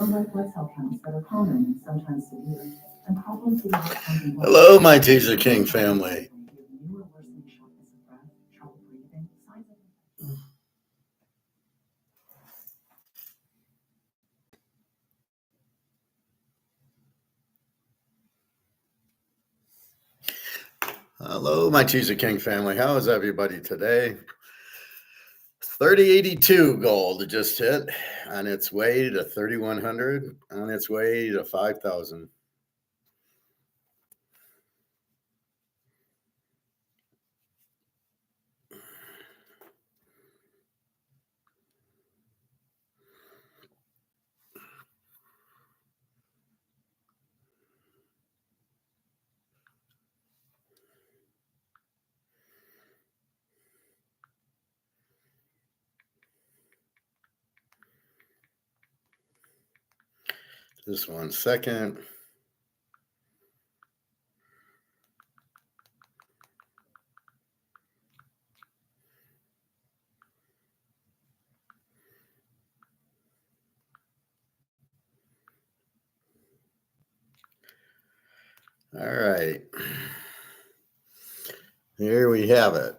Hello, my Teaserking family. Hello, my Teaserking family. How is everybody today? 3082 gold just hit on its way to 3100, on its way to 5,000. Just 1 second. All right. Here we have it.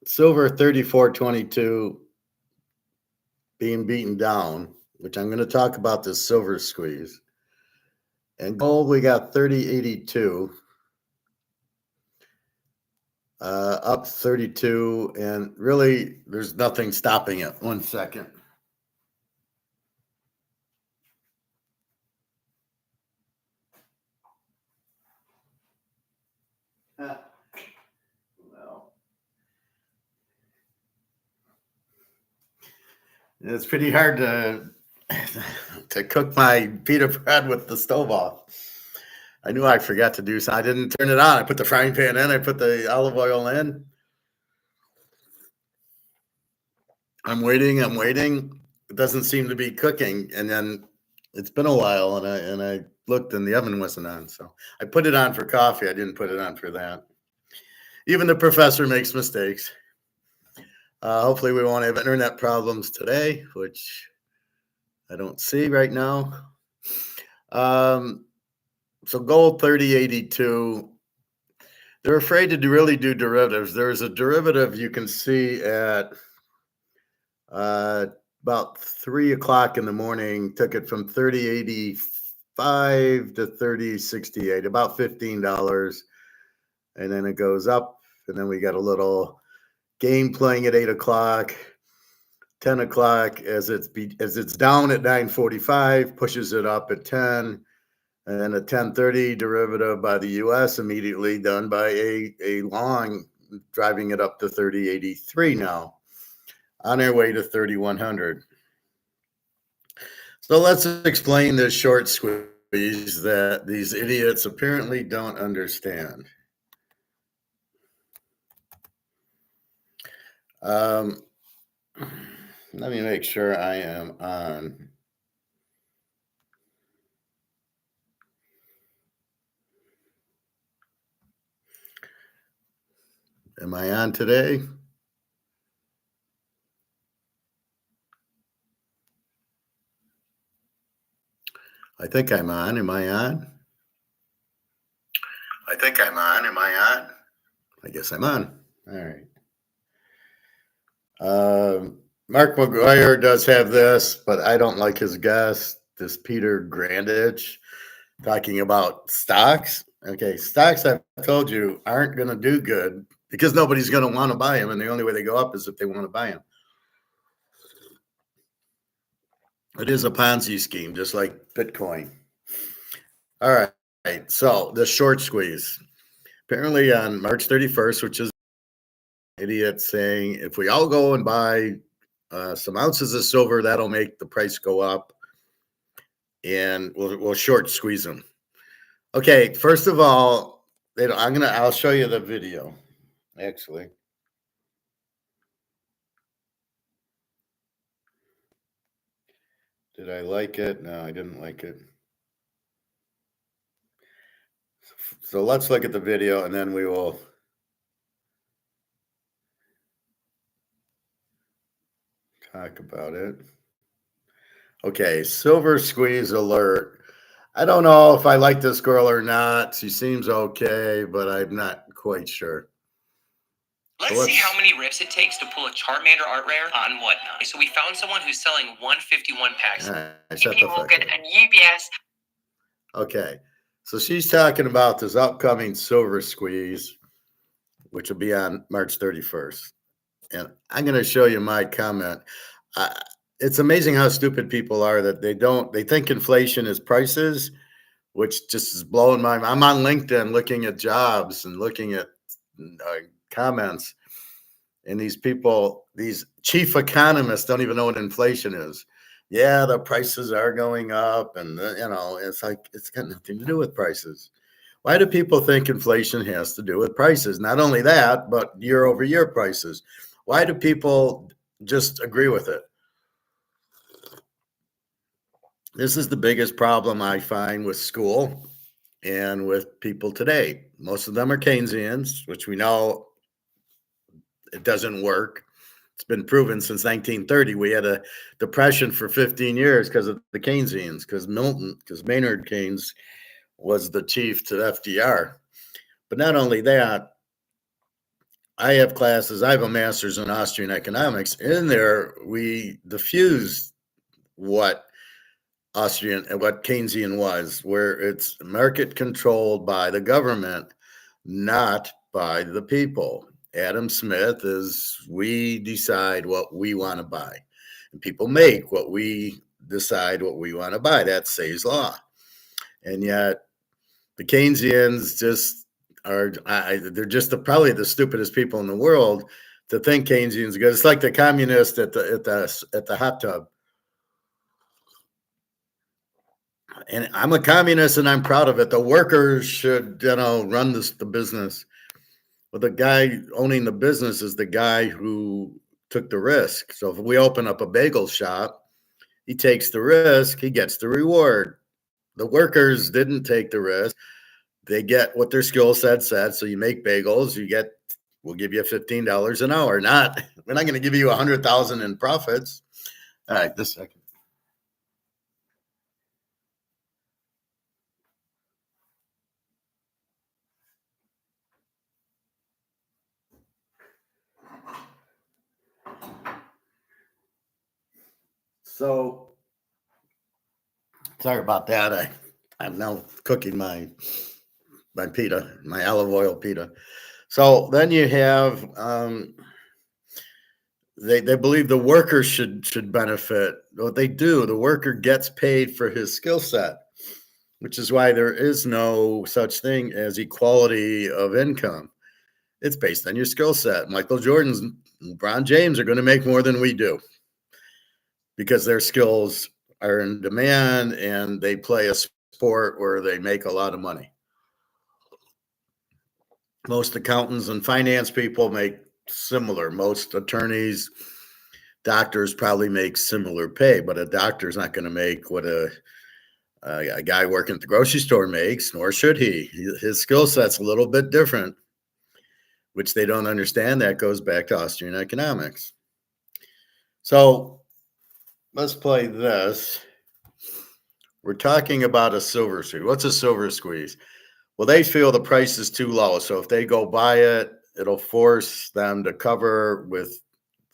Silver 3422 being beaten down, which I'm going to talk about this silver squeeze. And gold, we got 3082. Up 32, and really there's nothing stopping it. 1 second. Well, it's pretty hard to cook my pita bread with the stove off. I knew I forgot to do so. I didn't turn it on. I put the frying pan in. I put the olive oil in. I'm waiting. It doesn't seem to be cooking. And then it's been a while, and I looked, and the oven wasn't on. So I put it on for coffee. I didn't put it on for that. Even the professor makes mistakes. Hopefully we won't have internet problems today, which I don't see right now. So gold 3082. They're afraid to really do derivatives. There's a derivative you can see at about 3 o'clock in the morning. Took it from 3085 to 3068, about $15, and then it goes up. And then we got a little game playing at 8 o'clock. 10 o'clock as it's down at 9:45, pushes it up at 10, and then a 10:30 derivative by the U.S. immediately done by a long, driving it up to 3083 now, on our way to 3100. So let's explain this short squeeze that these idiots apparently don't understand. Let me make sure I am on. Am I on today? I think I'm on. Am I on? I think I'm on. Am I on? I guess I'm on. All right. Mark McGuire does have this, but I don't like his guest, this Peter Grandich, talking about stocks. Okay, stocks, I've told you, aren't going to do good because nobody's going to want to buy them, and the only way they go up is if they want to buy them. It is a Ponzi scheme, just like Bitcoin. All right, so the short squeeze. Apparently on March 31st, which is idiot saying if we all go and buy some ounces of silver, that'll make the price go up, and we'll short squeeze them. Okay, first of all, I'll show you the video. Actually, did I like it? No, I didn't like it. So let's look at the video, and then we will talk about it. Okay, silver squeeze alert. I don't know if I like this girl or not. She seems okay, but I'm not quite sure. Let's see how many rips it takes to pull a Charmander art rare on Whatnot. So we found someone who's selling 151 packs. Shut the fuck Morgan up. and UBS. Okay, so she's talking about this upcoming silver squeeze, which will be on March 31st. And I'm going to show you my comment. It's amazing how stupid people are that they think inflation is prices, which just is blowing my mind. I'm on LinkedIn looking at jobs and looking at comments. And these people, these chief economists don't even know what inflation is. Yeah, the prices are going up. And, it's like, it's got nothing to do with prices. Why do people think inflation has to do with prices? Not only that, but year over year prices. Why do people just agree with it? This is the biggest problem I find with school and with people today. Most of them are Keynesians, which we know it doesn't work. It's been proven since 1930. We had a depression for 15 years because of the Keynesians, because Maynard Keynes was the chief to FDR. But not only that, I have classes. I have a master's in Austrian economics. In there, we diffuse what Keynesian was, where it's market controlled by the government, not by the people. Adam Smith is we decide what we want to buy, and people make what we decide what we want to buy. That's Say's law, and yet the Keynesians just are. They're just probably the stupidest people in the world to think Keynesians good. It's like the communist at the hot tub. And I'm a communist and I'm proud of it. The workers should, run the business. But the guy owning the business is the guy who took the risk. So if we open up a bagel shop, he takes the risk, he gets the reward. The workers didn't take the risk. They get what their skill set said. So you make bagels, we'll give you $15 an hour. We're not going to give you 100,000 in profits. All right, this second. So sorry about that. I'm now cooking my pita, my olive oil pita. So then you have they believe the worker should benefit. What they do, the worker gets paid for his skill set, which is why there is no such thing as equality of income. It's based on your skill set. Michael Jordan's, LeBron James are going to make more than we do because their skills are in demand and they play a sport where they make a lot of money. Most accountants and finance people make similar. Most attorneys, doctors probably make similar pay, but a doctor's not going to make what a guy working at the grocery store makes, nor should he. His skill set's a little bit different, which they don't understand. That goes back to Austrian economics. So let's play this. We're talking about a silver squeeze. What's a silver squeeze? Well, they feel the price is too low. So if they go buy it, it'll force them to cover with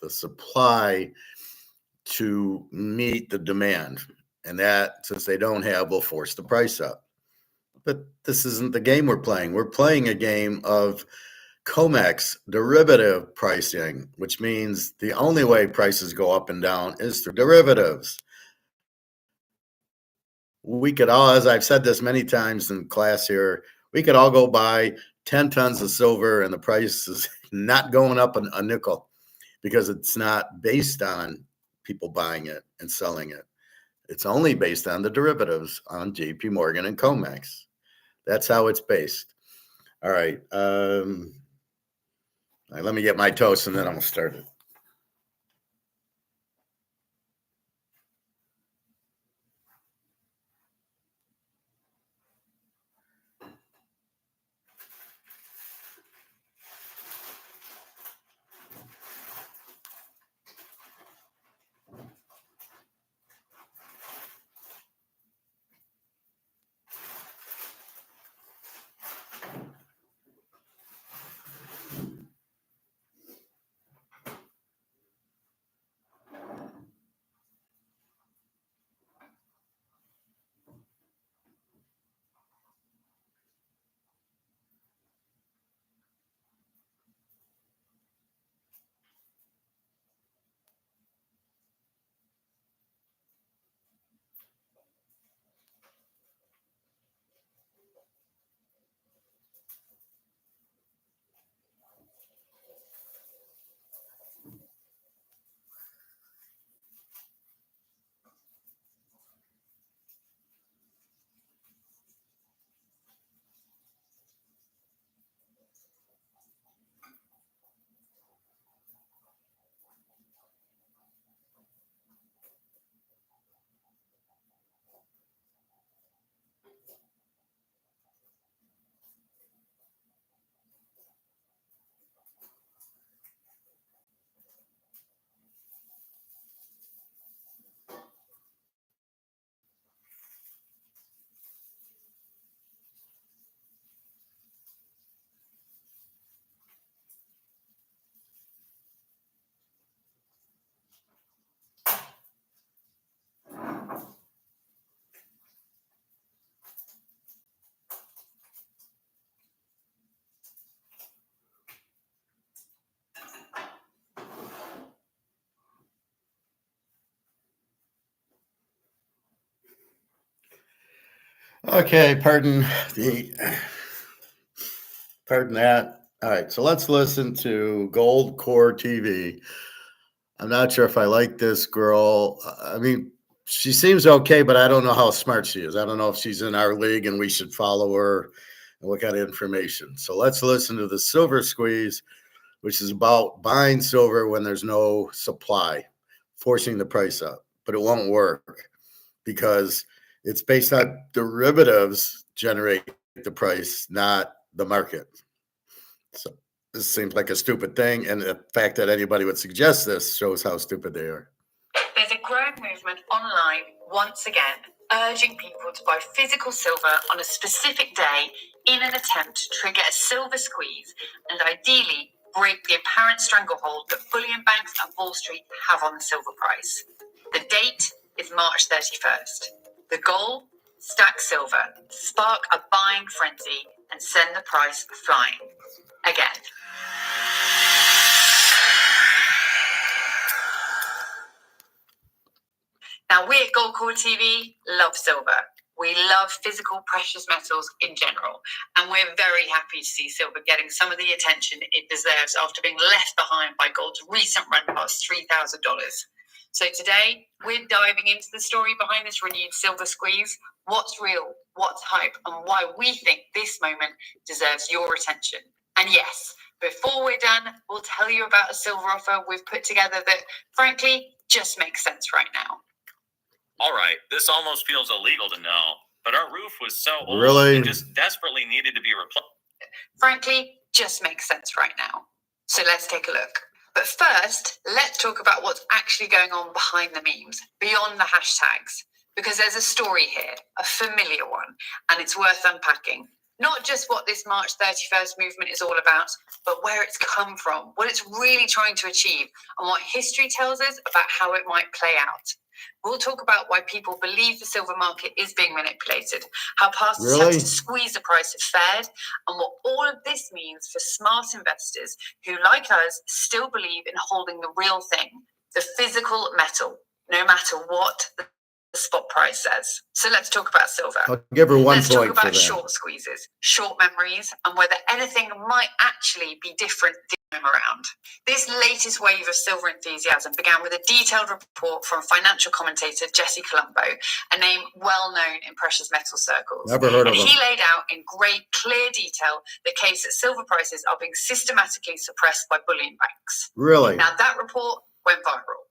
the supply to meet the demand. And that, since they don't have, will force the price up. But this isn't the game we're playing. We're playing a game of COMEX derivative pricing, which means the only way prices go up and down is through derivatives. We could all, as I've said this many times in class here, we could all go buy 10 tons of silver and the price is not going up a nickel because it's not based on people buying it and selling it. It's only based on the derivatives on JP Morgan and COMEX. That's how it's based. All right. Let me get my toast and then I'm going to start it. Okay, pardon that. All right, so let's listen to Gold Core TV. I'm not sure if I like this girl. I mean, she seems okay, but I don't know how smart she is. I don't know if she's in our league and we should follow her and what kind of information. So let's listen to the Silver Squeeze, which is about buying silver when there's no supply, forcing the price up. But it won't work because it's based on derivatives generate the price, not the market. So this seems like a stupid thing, and the fact that anybody would suggest this shows how stupid they are. There's a growing movement online once again urging people to buy physical silver on a specific day in an attempt to trigger a silver squeeze and ideally break the apparent stranglehold that bullion banks and Wall Street have on the silver price. The date is March 31st. The goal? Stack silver, spark a buying frenzy, and send the price flying. Again. Now, we at Gold Core TV love silver. We love physical precious metals in general, and we're very happy to see silver getting some of the attention it deserves after being left behind by gold's recent run past $3,000. So today, we're diving into the story behind this renewed silver squeeze, what's real, what's hype, and why we think this moment deserves your attention. And yes, before we're done, we'll tell you about a silver offer we've put together that, frankly, just makes sense right now. All right, this almost feels illegal to know, but our roof was so old Really? it just desperately needed to be replaced. Frankly, just makes sense right now. So let's take a look. But first, let's talk about what's actually going on behind the memes, beyond the hashtags, because there's a story here, a familiar one, and it's worth unpacking. Not just what this March 31st movement is all about, but where it's come from, what it's really trying to achieve, and what history tells us about how it might play out. We'll talk about why people believe the silver market is being manipulated, how past attempts to squeeze the price have fared, and what all of this means for smart investors who, like us, still believe in holding the real thing, the physical metal, no matter what the spot price says. So let's talk about silver. I'll give her one Let's point talk about for that. short squeezes, short memories, and whether anything might actually be different this time around. This latest wave of silver enthusiasm began with a detailed report from financial commentator Jesse Colombo, a name well known in precious metal circles. Never heard of him. And he laid out in great, clear detail the case that silver prices are being systematically suppressed by bullion banks. Really? Now, that report went viral.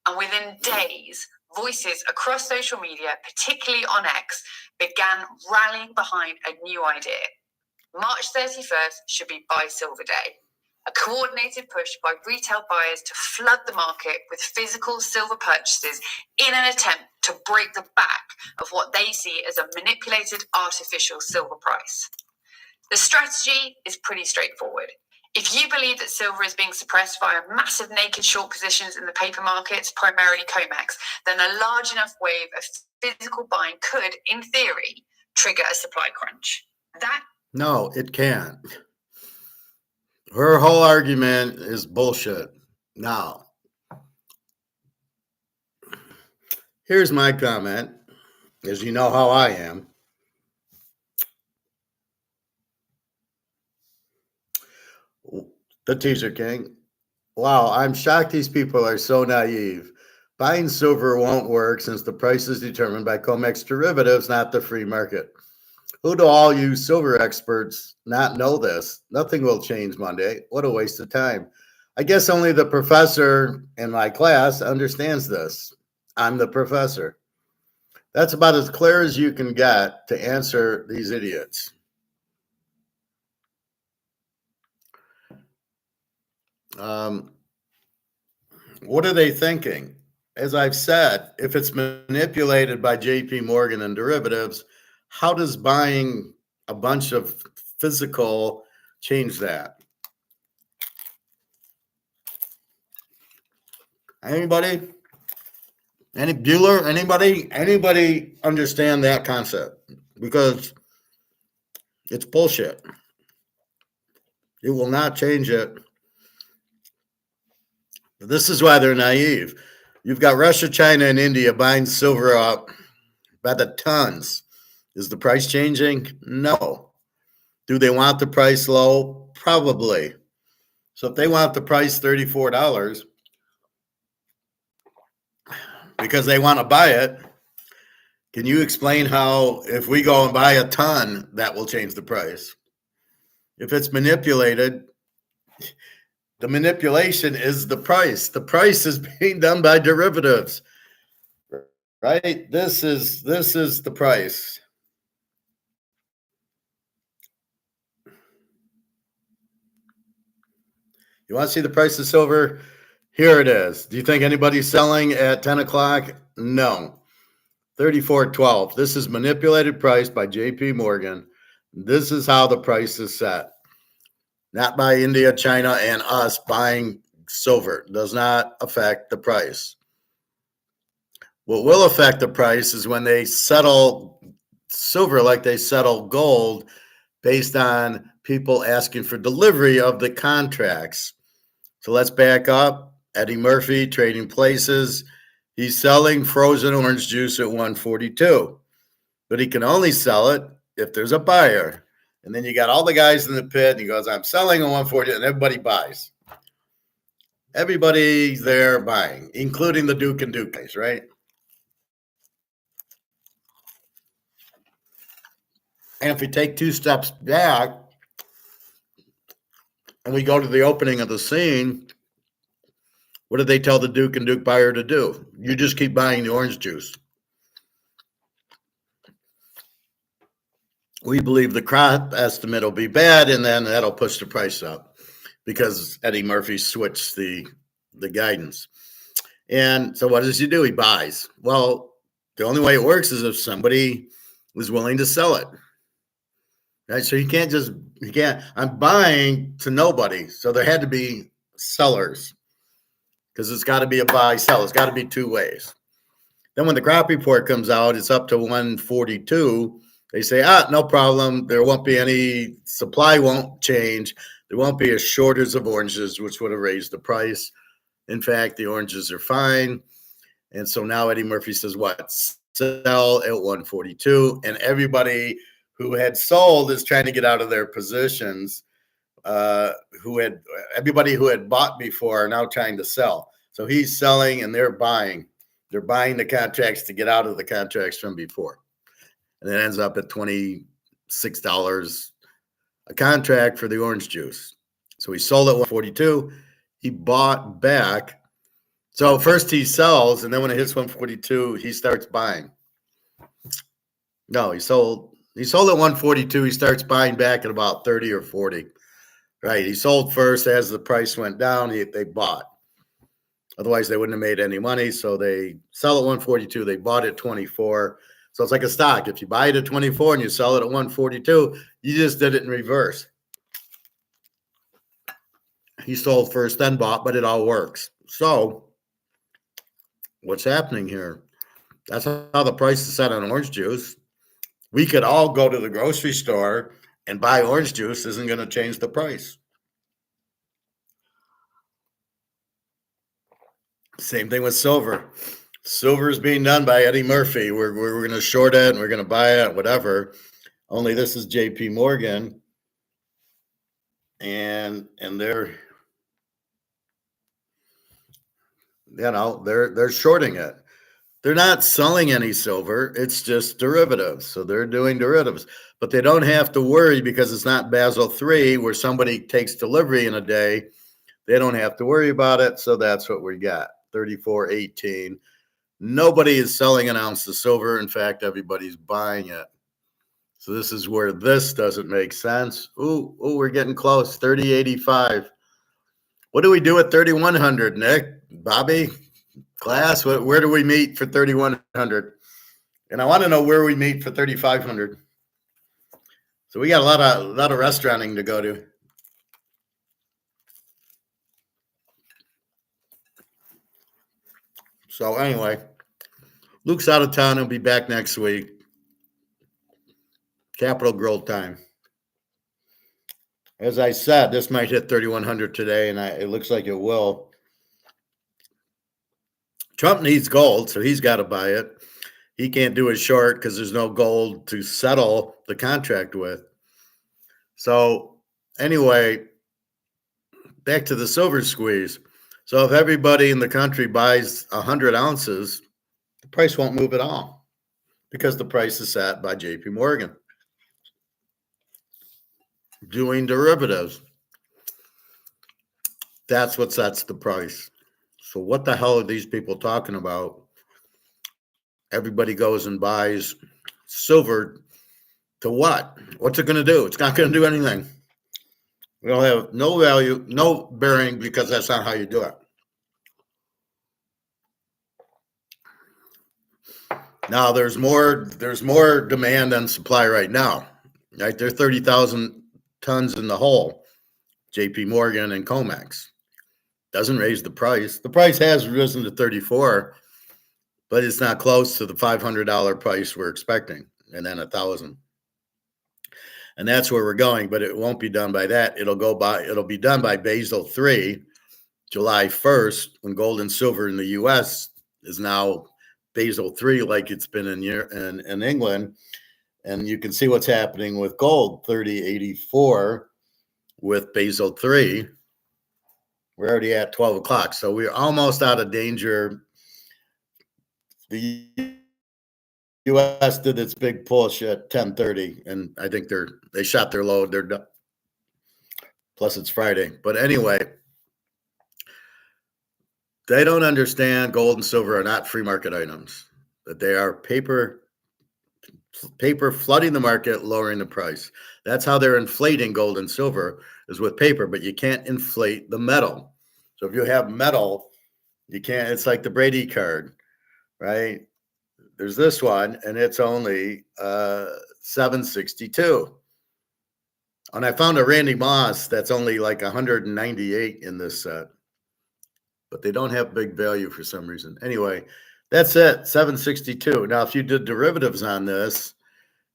And within days, voices across social media, particularly on X, began rallying behind a new idea. March 31st should be Buy Silver Day, a coordinated push by retail buyers to flood the market with physical silver purchases in an attempt to break the back of what they see as a manipulated artificial silver price. The strategy is pretty straightforward. If you believe that silver is being suppressed via massive naked short positions in the paper markets, primarily COMEX, then a large enough wave of physical buying could, in theory, trigger a supply crunch. No, it can't. Her whole argument is bullshit. Now, here's my comment, as you know how I am. The Teaser King. Wow, I'm shocked these people are so naive. Buying silver won't work since the price is determined by COMEX derivatives, not the free market. Who do all you silver experts not know this? Nothing will change Monday. What a waste of time. I guess only the professor in my class understands this. I'm the professor. That's about as clear as you can get to answer these idiots. What are they thinking? As I've said, if it's manipulated by JP Morgan and derivatives, how does buying a bunch of physical change that? Anybody? Any Bueller? Anybody understand that concept? Because it's bullshit. It will not change it. This is why they're naive. You've got Russia, China, and India buying silver up by the tons. Is the price changing? No. Do they want the price low? Probably. So if they want the price $34 because they want to buy it, can you explain how if we go and buy a ton, that will change the price? If it's manipulated, the manipulation is the price. The price is being done by derivatives, right? This is the price. You want to see the price of silver? Here it is. Do you think anybody's selling at 10 o'clock? No. 34.12. This is manipulated price by JP Morgan. This is how the price is set. Not by India, China, and us buying silver. Does not affect the price. What will affect the price is when they settle silver like they settle gold based on people asking for delivery of the contracts. So let's back up. Eddie Murphy, Trading Places. He's selling frozen orange juice at 142, but he can only sell it if there's a buyer. And then you got all the guys in the pit, and he goes, I'm selling at 140, and everybody buys. Everybody's there buying, including the Duke and Duke guys, right? And if we take two steps back and we go to the opening of the scene, what did they tell the Duke and Duke buyer to do? You just keep buying the orange juice. We believe the crop estimate will be bad, and then that'll push the price up because Eddie Murphy switched the guidance. And so what does he do? He buys. Well, the only way it works is if somebody was willing to sell it. Right? So I'm buying to nobody. So there had to be sellers because it's got to be a buy sell. It's got to be two ways. Then when the crop report comes out, it's up to 142. They say, no problem. There won't be any supply won't change. There won't be a shortage of oranges, which would have raised the price. In fact, the oranges are fine. And so now Eddie Murphy says, what? Sell at 142. And everybody who had sold is trying to get out of their positions. Everybody who had bought before are now trying to sell. So he's selling and they're buying. They're buying the contracts to get out of the contracts from before. And it ends up at $26 a contract for the orange juice. So he sold at 142. He bought back. So first he sells, and then when it hits 142, he starts buying. No, he sold at 142. He starts buying back at about 30 or 40. Right. He sold first as the price went down. They bought. Otherwise, they wouldn't have made any money. So they sell at 142. They bought at 24. So it's like a stock. If you buy it at 24 and you sell it at 142, you just did it in reverse. He sold first, then bought, but it all works. So what's happening here? That's how the price is set on orange juice. We could all go to the grocery store and buy orange juice. Isn't going to change the price. Same thing with silver. Silver is being done by Eddie Murphy. We're going to short it and we're going to buy it, whatever. Only this is JP Morgan. And they're shorting it. They're not selling any silver. It's just derivatives. So they're doing derivatives, but they don't have to worry because it's not Basel III where somebody takes delivery in a day. They don't have to worry about it. So that's what we got. 34.18. Nobody is selling an ounce of silver. In fact, everybody's buying it. So this is where this doesn't make sense. Ooh, we're getting close. 30.85. What do we do at 3,100, Nick? Bobby? Class? Where do we meet for 3,100? And I want to know where we meet for 3,500. So we got a lot of restauranting to go to. So anyway, Luke's out of town. He'll be back next week. Capital growth time. As I said, this might hit 3,100 today, and it looks like it will. Trump needs gold, so he's got to buy it. He can't do a short because there's no gold to settle the contract with. So anyway, back to the silver squeeze. So if everybody in the country buys 100 ounces, the price won't move at all because the price is set by JP Morgan doing derivatives. That's what sets the price. So what the hell are these people talking about? Everybody goes and buys silver to what? What's it going to do? It's not going to do anything. It'll have no value, no bearing, because that's not how you do it. Now there's more demand than supply right now. Right? There's 30,000 tons in the hole. JP Morgan and COMEX doesn't raise the price. The price has risen to 34, but it's not close to the $500 price we're expecting, and then 1,000. And that's where we're going, but it won't be done by that. It'll be done by Basel III, July 1st, when gold and silver in the US is now Basel III, like it's been in England. And you can see what's happening with gold, 3084 with Basel III. We're already at 12 o'clock, so we're almost out of danger. The U.S. did its big push at 10:30, and I think they shot their load. They're done. Plus, it's Friday. But anyway, they don't understand gold and silver are not free market items. That they are paper flooding the market, lowering the price. That's how they're inflating gold and silver, is with paper. But you can't inflate the metal. So if you have metal, you can't. It's like the Brady card, right? There's this one, and it's only 762. And I found a Randy Moss that's only like 198 in this set, but they don't have big value for some reason. Anyway, that's it, 762. Now, if you did derivatives on this,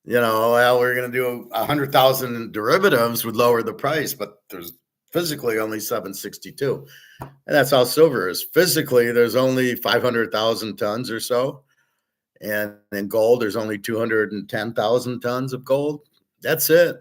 well, we're going to do 100,000 derivatives would lower the price, but there's physically only 762. And that's how silver is. Physically, there's only 500,000 tons or so. And in gold, there's only 210,000 tons of gold. That's it.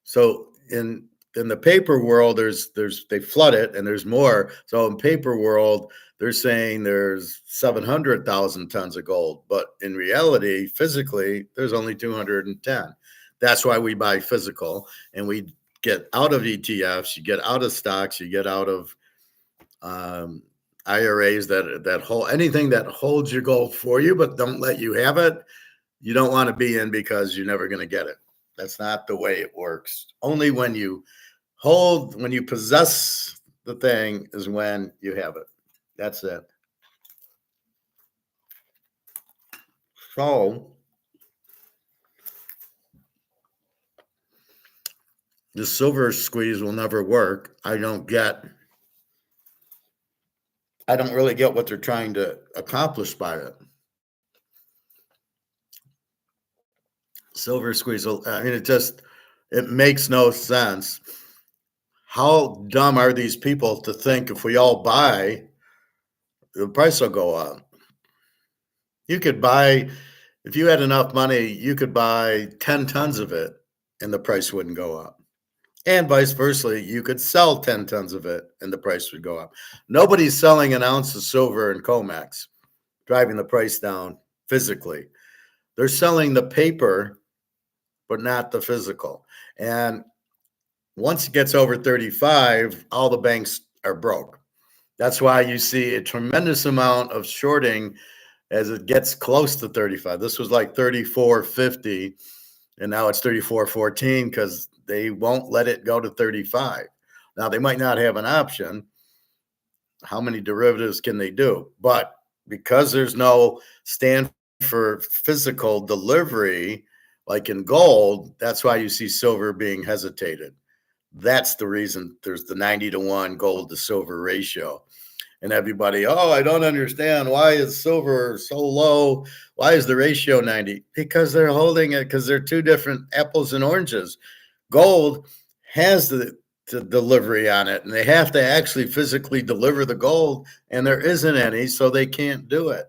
So in the paper world, they flood it, and there's more. So in paper world, they're saying there's 700,000 tons of gold, but in reality, physically, there's only 210. That's why we buy physical, and we get out of ETFs, you get out of stocks, you get out of IRAs that hold anything that holds your gold for you, but don't let you have it. You don't want to be in, because you're never going to get it. That's not the way it works. Only when you possess the thing is when you have it. That's it. So the silver squeeze will never work. I don't really get what they're trying to accomplish by it. Silver squeeze, I mean, it makes no sense. How dumb are these people to think if we all buy, the price will go up? You could buy, if you had enough money, you could buy 10 tons of it and the price wouldn't go up. And vice versa, you could sell 10 tons of it and the price would go up. Nobody's selling an ounce of silver in COMEX, driving the price down physically. They're selling the paper, but not the physical. And once it gets over 35, all the banks are broke. That's why you see a tremendous amount of shorting as it gets close to 35. This was like 34.50, and now it's 34.14 because they won't let it go to 35. Now, they might not have an option. How many derivatives can they do? But because there's no stand for physical delivery, like in gold, that's why you see silver being hesitated. That's the reason there's the 90-to-1 gold to silver ratio. And everybody, I don't understand. Why is silver so low? Why is the ratio 90? Because they're holding it, because they're two different apples and oranges. Gold has the delivery on it, and they have to actually physically deliver the gold, and there isn't any, so they can't do it.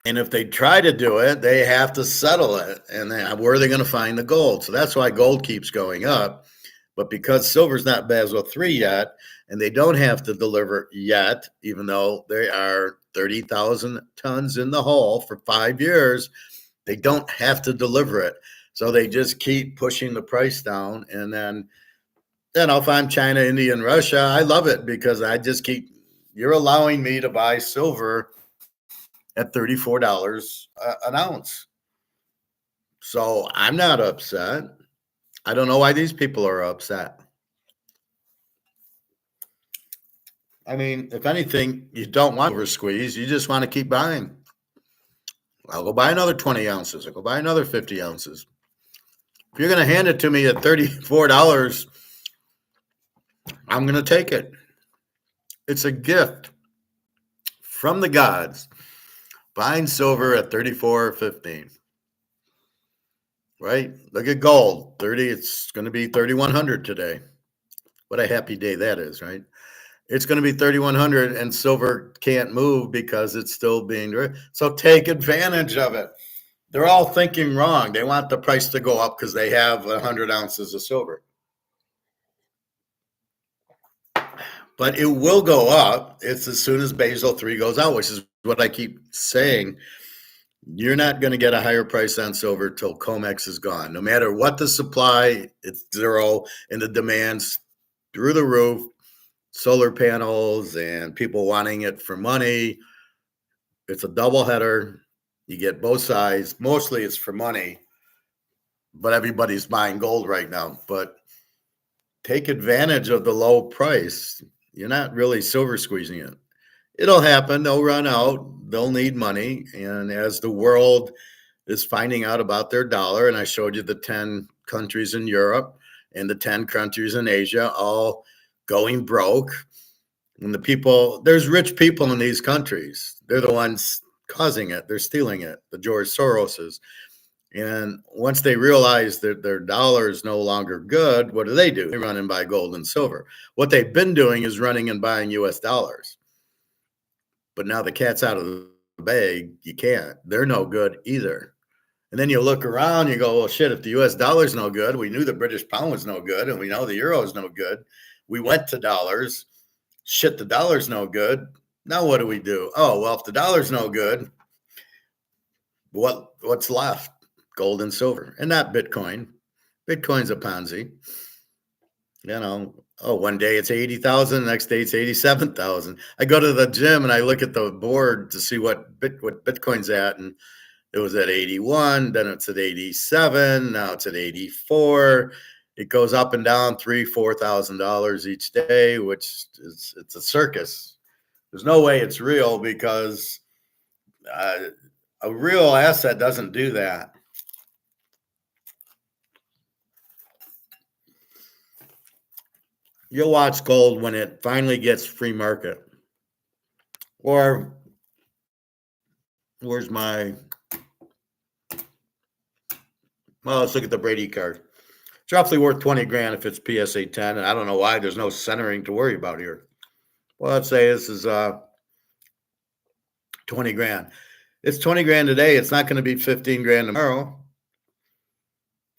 And if they try to do it, they have to settle it. And then where are they going to find the gold? So that's why gold keeps going up. But because silver's not Basel III yet, and they don't have to deliver yet, even though they are 30,000 tons in the hole for 5 years, they don't have to deliver it. So they just keep pushing the price down. And then, if I'm China, India, and Russia, I love it because I just you're allowing me to buy silver at $34 an ounce. So I'm not upset. I don't know why these people are upset. I mean, if anything, you don't want over squeeze. You just want to keep buying. I'll go buy another 20 ounces. I'll go buy another 50 ounces. If you're going to hand it to me at $34, I'm going to take it. It's a gift from the gods. Buying silver at $34.15. Right? Look at gold. 30. It's going to be 3,100 today. What a happy day that is, right? It's going to be 3,100 and silver can't move because it's still being. So take advantage of it. They're all thinking wrong. They want the price to go up because they have 100 ounces of silver. But it will go up. It's as soon as Basel III goes out, which is what I keep saying. You're not going to get a higher price on silver till COMEX is gone. No matter what the supply, it's zero, and the demand's through the roof. Solar panels and people wanting it for money. It's a double header. You get both sides. Mostly it's for money, but everybody's buying gold right now. But take advantage of the low price. You're not really silver squeezing it. It'll happen. They'll run out. They'll need money. And as the world is finding out about their dollar, and I showed you the 10 countries in Europe and the 10 countries in Asia all going broke. And there's rich people in these countries. They're the ones causing it. They're stealing it, the George Soroses. And once they realize that their dollar is no longer good, what do? They run and buy gold and silver. What they've been doing is running and buying US dollars. But now the cat's out of the bag. You can't. They're no good either. And then you look around, you go, well, shit, if the US dollar's no good, we knew the British pound was no good, and we know the euro is no good. We went to dollars. Shit, the dollar's no good. Now what do we do? Oh, well, if the dollar's no good, what's left? Gold and silver, and not Bitcoin. Bitcoin's a Ponzi. One day it's 80,000, the next day it's 87,000. I go to the gym and I look at the board to see what Bitcoin's at, and it was at 81, then it's at 87, now it's at 84. It goes up and down $3,000-$4,000 each day, which it's a circus. There's no way it's real because a real asset doesn't do that. You'll watch gold when it finally gets free market. Or where's my? Well, let's look at the Brady card. It's roughly worth 20 grand if it's PSA 10, and I don't know why there's no centering to worry about here. Well, let's say this is 20 grand. It's 20 grand today. It's not going to be 15 grand tomorrow.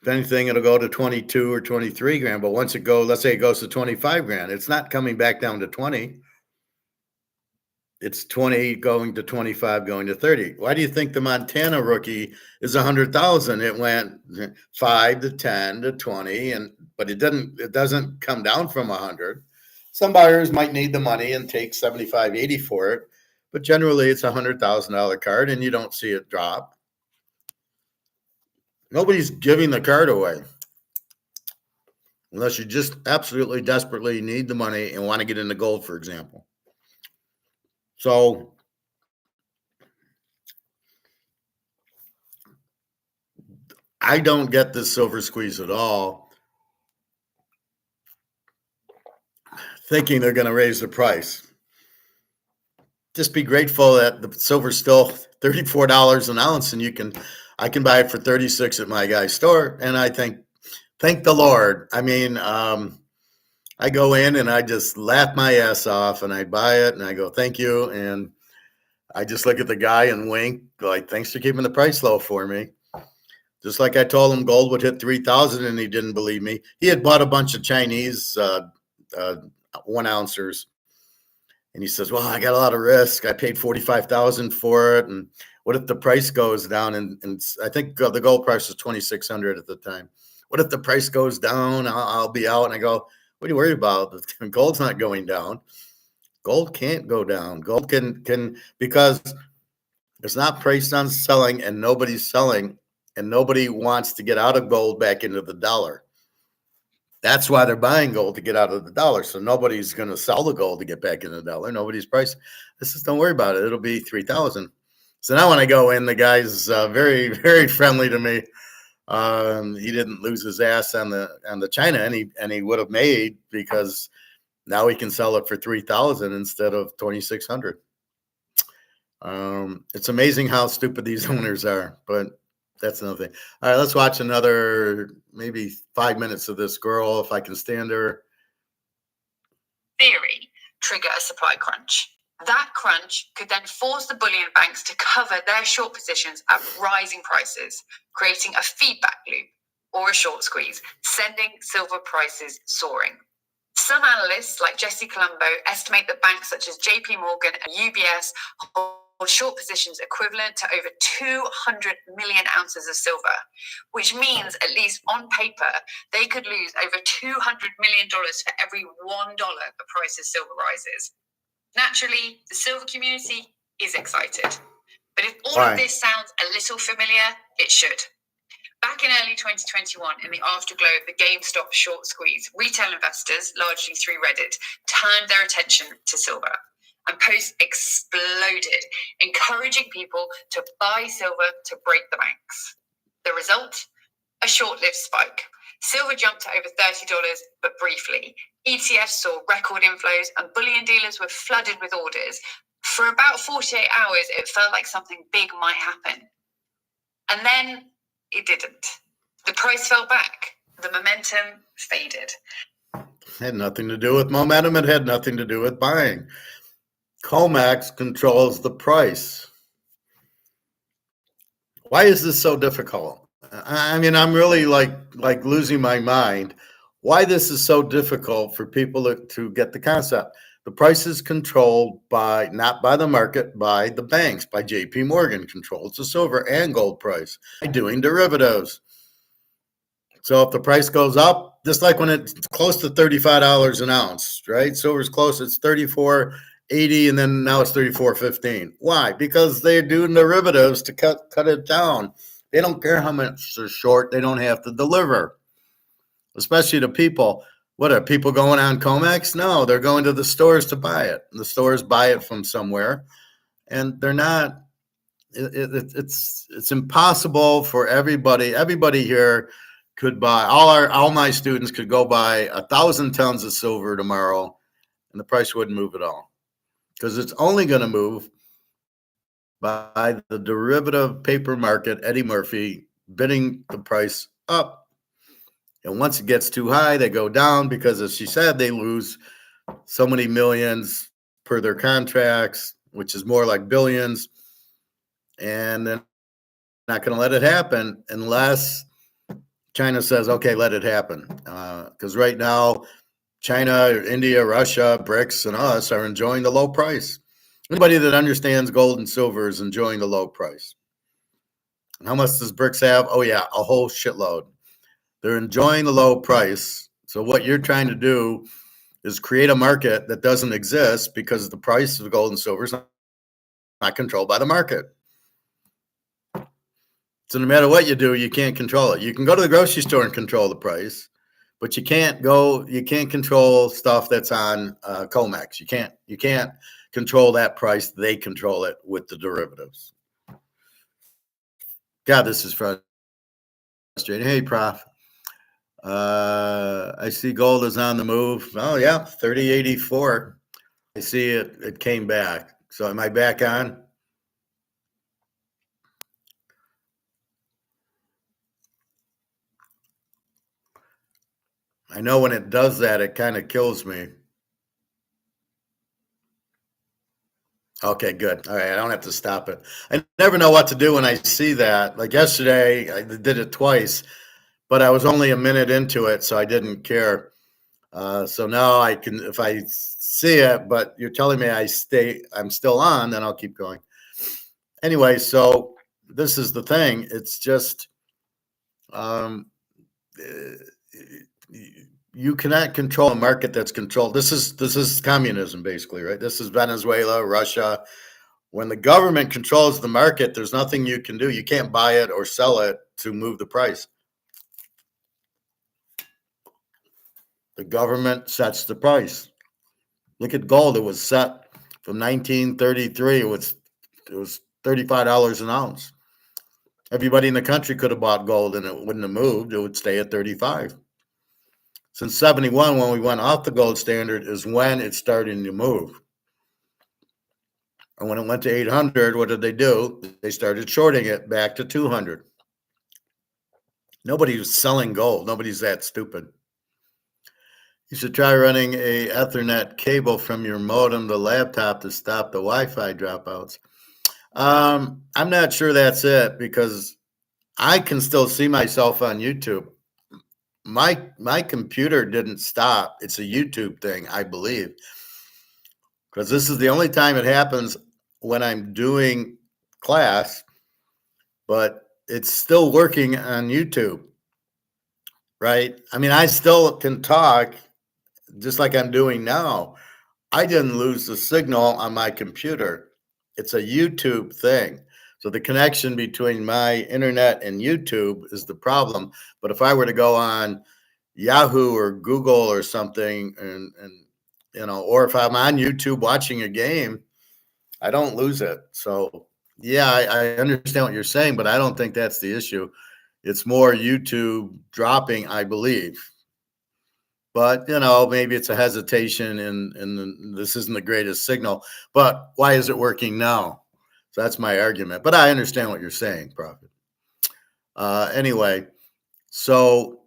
If anything, it'll go to 22 or 23 grand. But once let's say it goes to 25 grand, it's not coming back down to 20. It's 20 going to 25, going to 30. Why do you think the Montana rookie is 100,000? It went 5 to 10 to 20, but it doesn't come down from 100. Some buyers might need the money and take 75, 80 for it, but generally it's a $100,000 card and you don't see it drop. Nobody's giving the card away unless you just absolutely desperately need the money and want to get into gold, for example. So I don't get this silver squeeze at all, thinking they're going to raise the price. Just be grateful that the silver's still $34 an ounce, and I can buy it for 36 at my guy's store, and I thank the Lord. I mean, I go in and I just laugh my ass off, and I buy it, and I go, thank you, and I just look at the guy and wink, like, thanks for keeping the price low for me. Just like I told him gold would hit 3,000 and he didn't believe me. He had bought a bunch of Chinese 1 ounces. And he says, well, I got a lot of risk. I paid 45,000 for it. And what if the price goes down? And I think the gold price was 2,600 at the time. What if the price goes down? I'll be out. And I go, what are you worried about? Gold's not going down. Gold can't go down. Gold can because it's not priced on selling and nobody's selling and nobody wants to get out of gold back into the dollar. That's why they're buying gold, to get out of the dollar. So nobody's going to sell the gold to get back in the dollar. Nobody's price. This is, don't worry about it. It'll be 3,000. So now when I go in, the guy's very, very friendly to me. He didn't lose his ass on the China, and he would have made, because now he can sell it for 3,000 instead of 2,600. It's amazing how stupid these owners are, but that's another thing. All right, let's watch another maybe 5 minutes of this girl, if I can stand her. Theory, trigger a supply crunch. That crunch could then force the bullion banks to cover their short positions at rising prices, creating a feedback loop or a short squeeze, sending silver prices soaring. Some analysts, like Jesse Colombo, estimate that banks such as JP Morgan and UBS hold short positions equivalent to over 200 million ounces of silver, which means, at least on paper, they could lose over $200 million for every $1 the price of silver rises. Naturally, the silver community is excited. But if all of this sounds a little familiar, it should. Back in early 2021, in the afterglow of the GameStop short squeeze, retail investors, largely through Reddit, turned their attention to silver. And posts exploded, encouraging people to buy silver to break the banks. The result? A short-lived spike. Silver jumped to over $30, but briefly. ETFs saw record inflows and bullion dealers were flooded with orders. For about 48 hours, it felt like something big might happen. And then it didn't. The price fell back. The momentum faded. Had nothing to do with momentum. It had nothing to do with buying. COMEX controls the price. Why is this so difficult? I mean, I'm really like losing my mind. Why this is so difficult for people to get the concept. The price is controlled not by the market, by the banks, by JP Morgan controls the silver and gold price by doing derivatives. So if the price goes up, just like when it's close to $35 an ounce, right? Silver's close, it's $34.80, and then now it's $34.15. Why? Because they're doing derivatives to cut it down. They don't care how much they're short. They don't have to deliver, especially to people. What are people going on COMEX? No, they're going to the stores to buy it. The stores buy it from somewhere, and they're not. It's impossible for everybody. Everybody here could buy. All my students could go buy 1,000 tons of silver tomorrow, and the price wouldn't move at all, because it's only going to move by the derivative paper market, Eddie Murphy, bidding the price up. And once it gets too high, they go down, because, as she said, they lose so many millions per their contracts, which is more like billions. And they're not going to let it happen unless China says, okay, let it happen. Because right now, China, India, Russia, BRICS, and us are enjoying the low price. Anybody that understands gold and silver is enjoying the low price. And how much does BRICS have? Oh, yeah, a whole shitload. They're enjoying the low price. So what you're trying to do is create a market that doesn't exist, because the price of gold and silver is not controlled by the market. So no matter what you do, you can't control it. You can go to the grocery store and control the price, but you can't control stuff that's on COMEX. You can't control that price. They control it with the derivatives. God, this is frustrating. Hey, Prof. I see gold is on the move. Oh, yeah, 30.84. I see it came back. So am I back on? I know when it does that, it kind of kills me. Okay, good. All right, I don't have to stop it. I never know what to do when I see that. Like yesterday, I did it twice, but I was only a minute into it, so I didn't care. So now I can, if I see it, but you're telling me I'm still on, then I'll keep going. Anyway, so this is the thing. It's just, um, you cannot control a market that's controlled. This is communism, basically, right? This is Venezuela, Russia. When the government controls the market, there's nothing you can do. You can't buy it or sell it to move the price. The government sets the price. Look at gold. It was set from 1933. It was $35 an ounce. Everybody in the country could have bought gold and it wouldn't have moved. It would stay at 35. Since 71, when we went off the gold standard, is when it's starting to move. And when it went to 800, what did they do? They started shorting it back to 200. Nobody's selling gold. Nobody's that stupid. You should try running a Ethernet cable from your modem to laptop to stop the Wi-Fi dropouts. I'm not sure that's it because I can still see myself on YouTube. My computer didn't stop. It's a YouTube thing, I believe, because this is the only time it happens when I'm doing class, but it's still working on YouTube, right? I mean, I still can talk just like I'm doing now. I didn't lose the signal on my computer. It's a YouTube thing. So the connection between my internet and YouTube is the problem. But if I were to go on Yahoo or Google or something, and or if I'm on YouTube watching a game, I don't lose it. So yeah, I understand what you're saying, but I don't think that's the issue. It's more YouTube dropping, I believe. But maybe it's a hesitation, and this isn't the greatest signal. But why is it working now? So that's my argument. But I understand what you're saying, Prophet. Anyway, so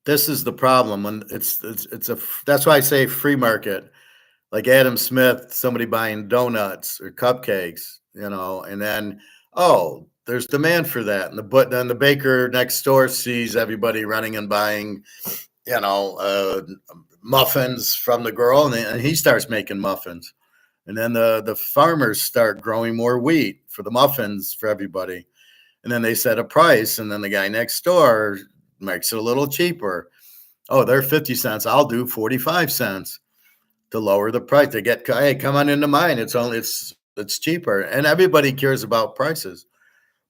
this is the problem, and that's why I say free market. Like Adam Smith, somebody buying donuts or cupcakes, and then there's demand for that, and then the baker next door sees everybody running and buying muffins from the girl, and he starts making muffins. And then the farmers start growing more wheat for the muffins for everybody. And then they set a price, and then the guy next door makes it a little cheaper. Oh, they're 50 cents. I'll do 45 cents to lower the price. They get, hey, come on into mine. It's cheaper. And everybody cares about prices.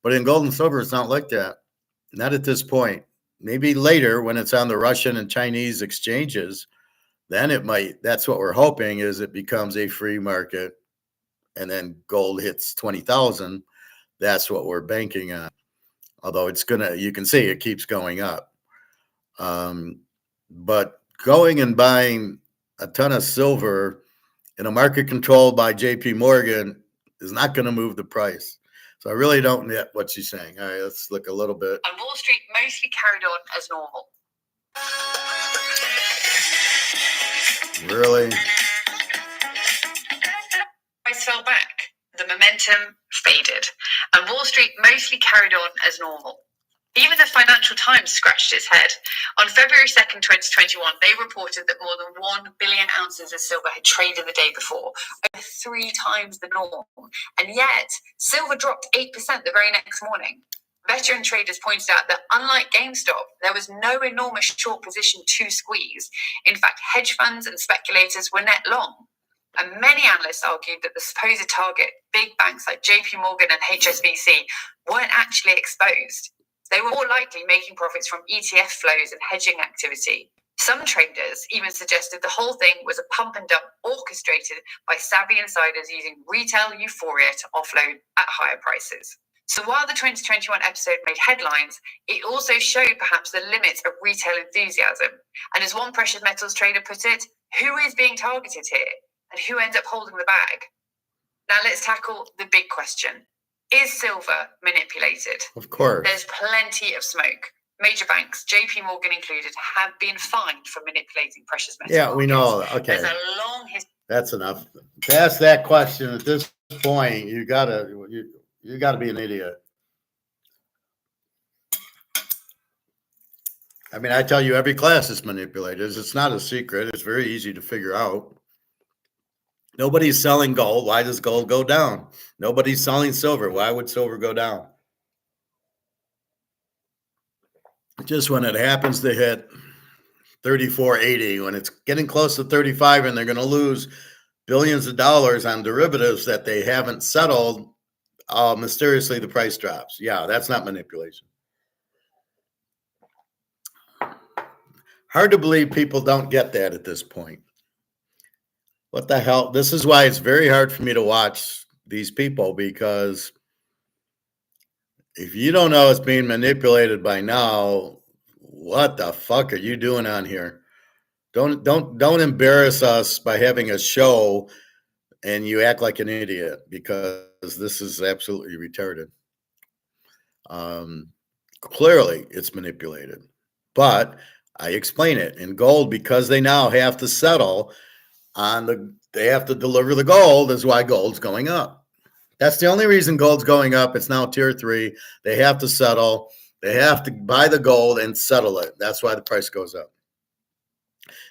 But in gold and silver, it's not like that. Not at this point. Maybe later when it's on the Russian and Chinese exchanges, then it might. That's what we're hoping, is it becomes a free market, and then gold hits 20,000. That's what we're banking on. Although you can see it keeps going up. But going and buying a ton of silver in a market controlled by JP Morgan is not going to move the price. So I really don't get what she's saying. All right, let's look a little bit. And Wall Street mostly carried on as normal. Really? Price fell back. The momentum faded. And Wall Street mostly carried on as normal. Even the Financial Times scratched its head. On February 2nd, 2021, they reported that more than 1 billion ounces of silver had traded the day before, over 3 times the norm. And yet, silver dropped 8% the very next morning. Veteran traders pointed out that unlike GameStop, there was no enormous short position to squeeze. In fact, hedge funds and speculators were net long. And many analysts argued that the supposed target, big banks like JP Morgan and HSBC, weren't actually exposed. They were more likely making profits from ETF flows and hedging activity. Some traders even suggested the whole thing was a pump and dump orchestrated by savvy insiders using retail euphoria to offload at higher prices. So while the 2021 episode made headlines, it also showed perhaps the limits of retail enthusiasm. And as one precious metals trader put it, who is being targeted here? And who ends up holding the bag? Now let's tackle the big question. Is silver manipulated? Of course. There's plenty of smoke. Major banks, JP Morgan included, have been fined for manipulating precious metals. Yeah, we know. Okay. There's a long history. That's enough. To ask that question at this point, you gotta be an idiot. I mean, I tell you, every class is manipulated. It's not a secret. It's very easy to figure out. Nobody's selling gold. Why does gold go down? Nobody's selling silver. Why would silver go down? Just when it happens to hit 34.80, when it's getting close to 35 and they're going to lose billions of dollars on derivatives that they haven't settled, mysteriously the price drops. Yeah, that's not manipulation. Hard to believe people don't get that at this point. What the hell? This is why it's very hard for me to watch these people, because if you don't know it's being manipulated by now, what the fuck are you doing on here? Don't embarrass us by having a show and you act like an idiot, because this is absolutely retarded. Clearly it's manipulated, but I explain it in gold, because they now have to settle on they have to deliver the gold, is why gold's going up. That's the only reason gold's going up. It's now tier 3. They have to settle. They have to buy the gold and settle it. That's why the price goes up.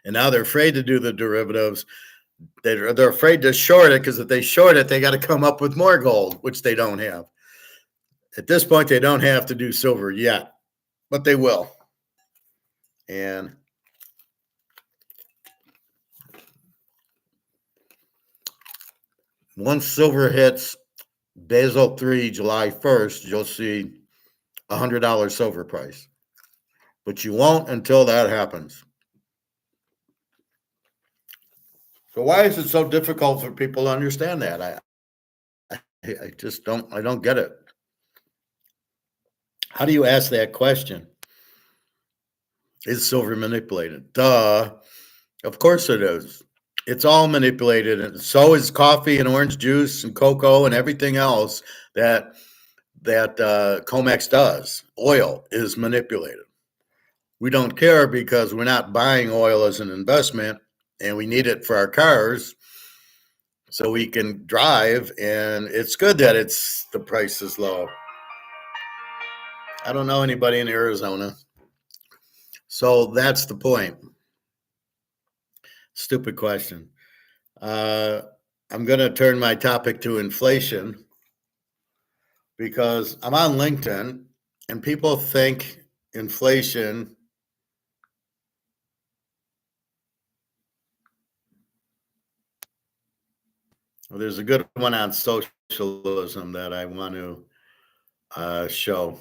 And now they're afraid to do the derivatives. They're afraid to short it, because if they short it, they got to come up with more gold, which they don't have. At this point, they don't have to do silver yet, but they will. And once silver hits Basel III July 1st, you'll see $100 silver price. But you won't until that happens. So why is it so difficult for people to understand that? I just don't get it. How do you ask that question? Is silver manipulated? Duh. Of course it is. It's all manipulated, and so is coffee and orange juice and cocoa and everything else that Comex does. Oil is manipulated. We don't care, because we're not buying oil as an investment, and we need it for our cars so we can drive, and it's good that the price is low. I don't know anybody in Arizona. So that's the point. Stupid question. I'm going to turn my topic to inflation, because I'm on LinkedIn and people think inflation well, there's a good one on socialism that I want to show.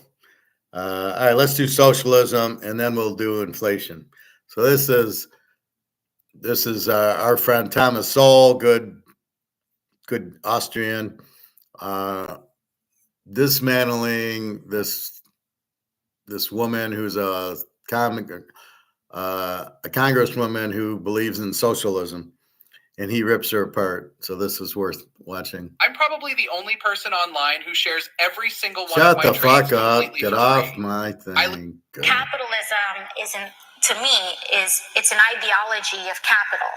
All right, let's do socialism and then we'll do inflation. So this is our friend Thomas Sowell, good Austrian, dismantling this woman who's a congresswoman who believes in socialism, and he rips her apart. So this is worth watching. I'm probably the only person online who shares every single one Shut of my the fuck trades up. completely Get for off free. my thing. Capitalism isn't, to me, it's an ideology of capital.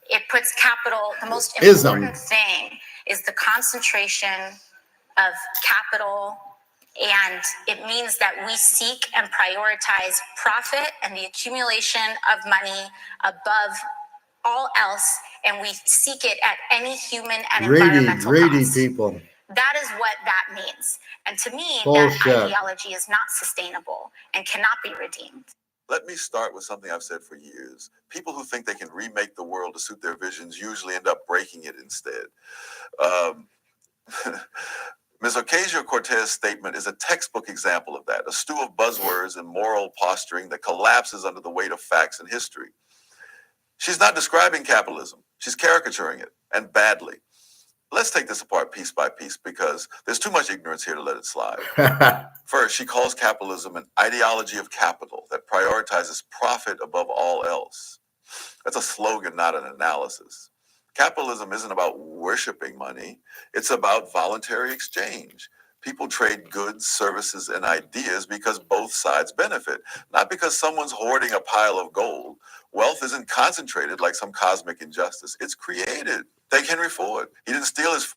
It puts capital, the most important thing is the concentration of capital, and it means that we seek and prioritize profit and the accumulation of money above all else, and we seek it at any human and environmental cost. People. That is what that means. And to me, Bullshit. that ideology is not sustainable and cannot be redeemed. Let me start with something I've said for years. People who think they can remake the world to suit their visions usually end up breaking it instead. Ms. Ocasio-Cortez's statement is a textbook example of that, a stew of buzzwords and moral posturing that collapses under the weight of facts and history. She's not describing capitalism. She's caricaturing it, and badly. Let's take this apart piece by piece, because there's too much ignorance here to let it slide. First, she calls capitalism an ideology of capital that prioritizes profit above all else. That's a slogan, not an analysis. Capitalism isn't about worshiping money. It's about voluntary exchange. People trade goods, services, and ideas because both sides benefit, not because someone's hoarding a pile of gold. Wealth isn't concentrated like some cosmic injustice. It's created. Take Henry Ford. He didn't steal his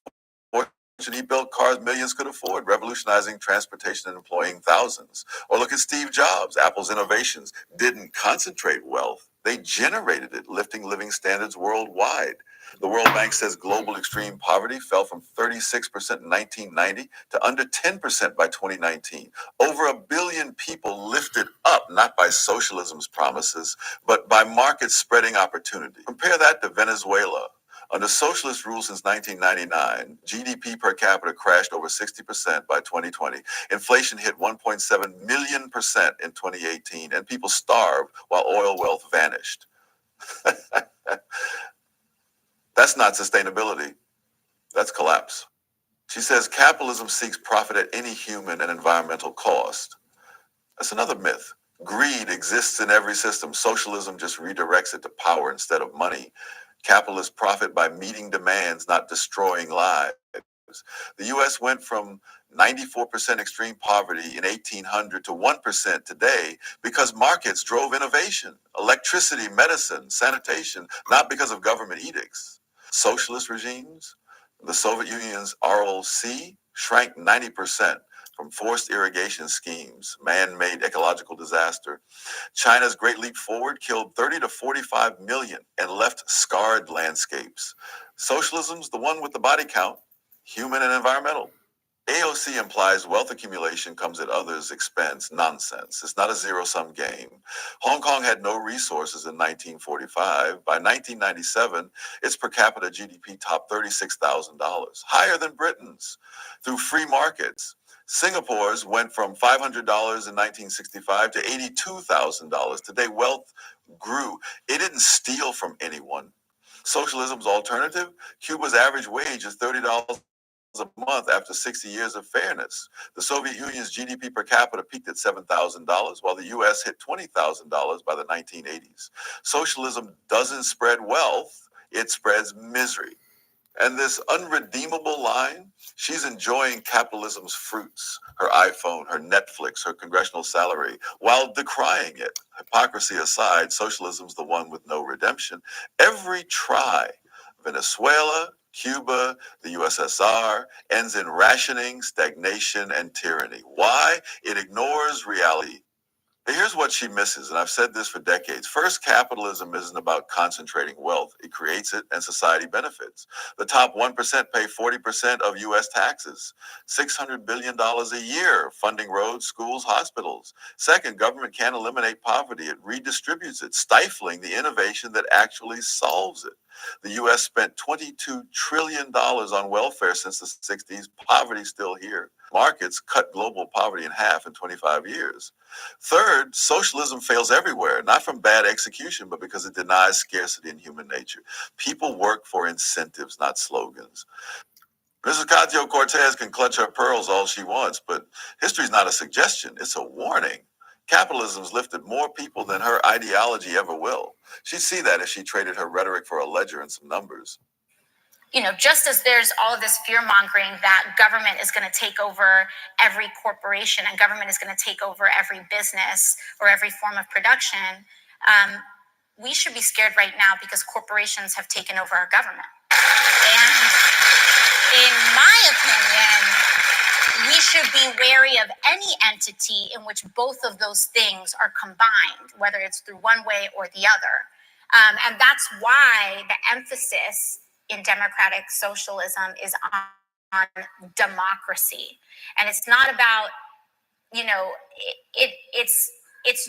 fortune. He built cars millions could afford, revolutionizing transportation and employing thousands. Or look at Steve Jobs. Apple's innovations didn't concentrate wealth. They generated it, lifting living standards worldwide. The World Bank says global extreme poverty fell from 36% in 1990 to under 10% by 2019. Over 1 billion people lifted up, not by socialism's promises, but by markets spreading opportunity. Compare that to Venezuela. Under socialist rule since 1999, GDP per capita crashed over 60% by 2020. Inflation hit 1.7 million percent in 2018, and people starved while oil wealth vanished. That's not sustainability. That's collapse. She says capitalism seeks profit at any human and environmental cost. That's another myth. Greed exists in every system. Socialism just redirects it to power instead of money. Capitalists profit by meeting demands, not destroying lives. The U.S. went from 94% extreme poverty in 1800 to 1% today because markets drove innovation, electricity, medicine, sanitation, not because of government edicts. Socialist regimes, the Soviet Union's ROC shrank 90% from forced irrigation schemes, man-made ecological disaster. China's Great Leap Forward killed 30 to 45 million and left scarred landscapes. Socialism's the one with the body count, human and environmental. AOC implies wealth accumulation comes at others' expense. Nonsense. It's not a zero-sum game. Hong Kong had no resources in 1945. By 1997, its per capita GDP topped $36,000, higher than Britain's, through free markets. Singapore's went from $500 in 1965 to $82,000. Today, wealth grew. It didn't steal from anyone. Socialism's alternative, Cuba's average wage is $30 a month after 60 years of fairness. The Soviet Union's GDP per capita peaked at $7,000, while the U.S. hit $20,000 by the 1980s. Socialism doesn't spread wealth, it spreads misery. And this unredeemable line, she's enjoying capitalism's fruits, her iPhone, her Netflix, her congressional salary, while decrying it. Hypocrisy aside, socialism's the one with no redemption. Every try, Venezuela, Cuba, the USSR, ends in rationing, stagnation, and tyranny. Why? It ignores reality. Here's what she misses, and I've said this for decades. First, capitalism isn't about concentrating wealth. It creates it, and society benefits. The top 1% pay 40% of U.S. taxes, $600 billion a year, funding roads, schools, hospitals. Second, government can't eliminate poverty. It redistributes it, stifling the innovation that actually solves it. The U.S. spent $22 trillion on welfare since the 60s. Poverty's still here. Markets cut global poverty in half in 25 years. Third, socialism fails everywhere, not from bad execution, but because it denies scarcity in human nature. People work for incentives, not slogans. Mrs. Ocasio-Cortez can clutch her pearls all she wants, but history's not a suggestion, it's a warning. Capitalism's lifted more people than her ideology ever will. She'd see that if she traded her rhetoric for a ledger and some numbers. You know, just as there's all of this fear mongering that government is going to take over every corporation and government is going to take over every business or every form of production, we should be scared right now because corporations have taken over our government. And in my opinion, we should be wary of any entity in which both of those things are combined, whether it's through one way or the other. And that's why the emphasis in democratic socialism is on democracy. And it's not about, you know, it's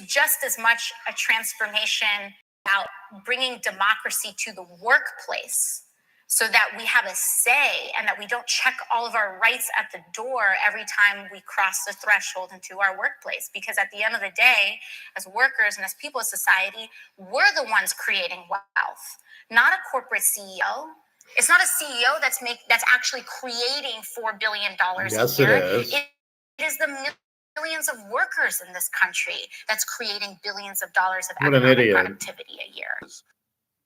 just as much a transformation about bringing democracy to the workplace so that we have a say and that we don't check all of our rights at the door every time we cross the threshold into our workplace. Because at the end of the day, as workers and as people of society, we're the ones creating wealth, not a corporate CEO. It's not a CEO that's actually creating $4 billion a year. It is. It is the millions of workers in this country that's creating billions of dollars of economic productivity a year.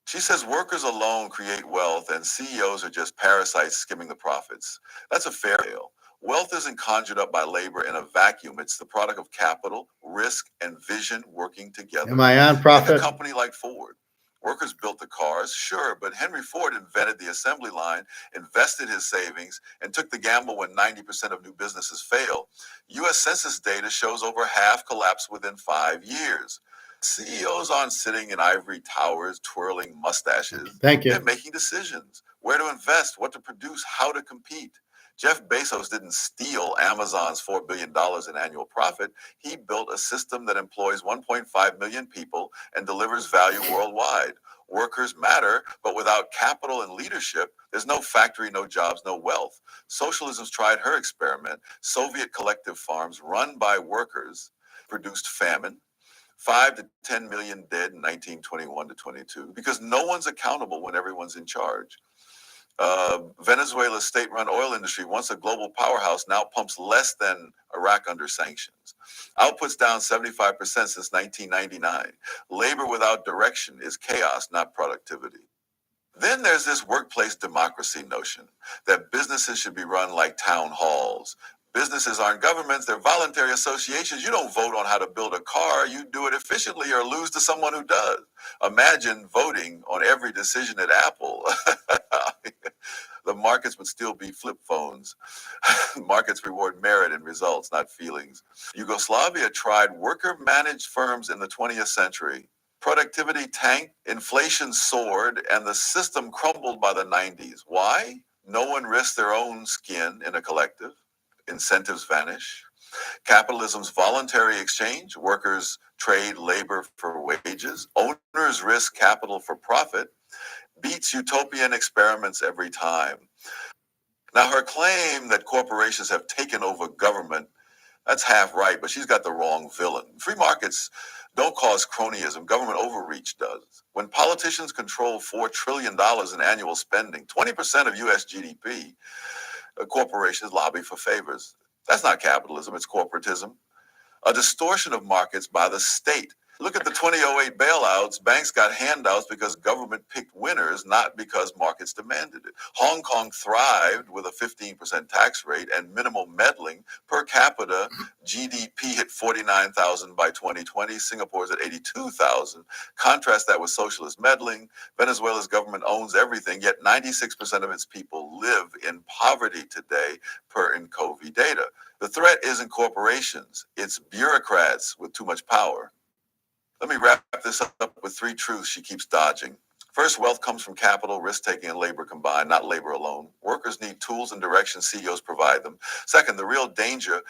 She says workers alone create wealth and CEOs are just parasites skimming the profits. That's a fair tale. Wealth isn't conjured up by labor in a vacuum. It's the product of capital, risk, and vision working together. Am I on, Take a Prophet? company like Ford. Workers built the cars, sure, but Henry Ford invented the assembly line, invested his savings, and took the gamble when 90% of new businesses fail. U.S. Census data shows over half collapsed within 5 years. CEOs aren't sitting in ivory towers twirling mustaches. Thank you. They're making decisions: where to invest, what to produce, how to compete. Jeff Bezos didn't steal Amazon's $4 billion in annual profit. He built a system that employs 1.5 million people and delivers value worldwide. Workers matter, but without capital and leadership, there's no factory, no jobs, no wealth. Socialism's tried her experiment. Soviet collective farms run by workers produced famine. 5 to 10 million dead in 1921 to 22 because no one's accountable when everyone's in charge. Venezuela's state-run oil industry, once a global powerhouse, now pumps less than Iraq under sanctions. Output's down 75% since 1999. Labor without direction is chaos, not productivity. Then there's this workplace democracy notion that businesses should be run like town halls. Businesses aren't governments, they're voluntary associations. You don't vote on how to build a car, you do it efficiently or lose to someone who does. Imagine voting on every decision at Apple. The markets would still be flip phones. Markets reward merit and results, not feelings. Yugoslavia tried worker-managed firms in the 20th century. Productivity tanked, inflation soared, and the system crumbled by the 90s. Why? No one risked their own skin in a collective. Incentives vanish. Capitalism's voluntary exchange. Workers trade labor for wages. Owners risk capital for profit. Beats utopian experiments every time. Now, her claim that corporations have taken over government, that's half right, but she's got the wrong villain. Free markets don't cause cronyism. Government overreach does. When politicians control $4 trillion in annual spending, 20% of U.S. GDP, corporations lobby for favors. That's not capitalism, it's corporatism. A distortion of markets by the state. Look at the 2008 bailouts. Banks got handouts because government picked winners, not because markets demanded it. Hong Kong thrived with a 15% tax rate and minimal meddling. Per capita, GDP hit 49,000 by 2020. Singapore's at 82,000. Contrast that with socialist meddling. Venezuela's government owns everything, yet 96% of its people live in poverty today, per NCAA data. The threat isn't corporations, it's bureaucrats with too much power. Let me wrap this up with 3 truths she keeps dodging. First, wealth comes from capital, risk-taking, and labor combined, not labor alone. Workers need tools and direction. CEOs provide them. Second, the real danger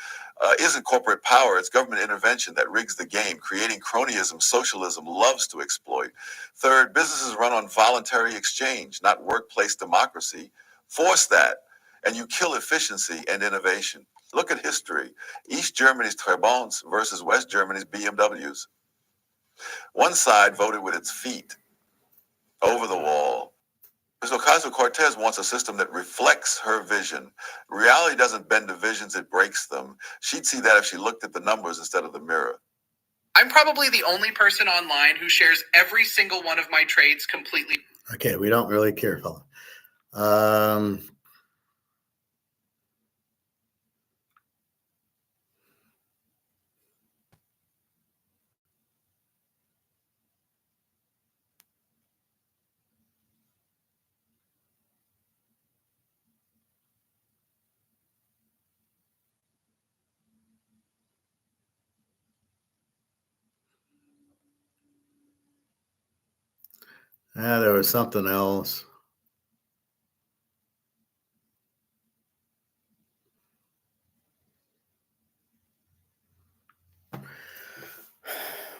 isn't corporate power. It's government intervention that rigs the game, creating cronyism socialism loves to exploit. Third, businesses run on voluntary exchange, not workplace democracy. Force that, and you kill efficiency and innovation. Look at history. East Germany's Trabants versus West Germany's BMWs. One side voted with its feet over the wall. So Ocasio-Cortez wants a system that reflects her vision. Reality doesn't bend divisions, it breaks them. She'd see that if she looked at the numbers instead of the mirror. I'm probably the only person online who shares every single one of my trades completely. Okay, we don't really care, fella. There was something else.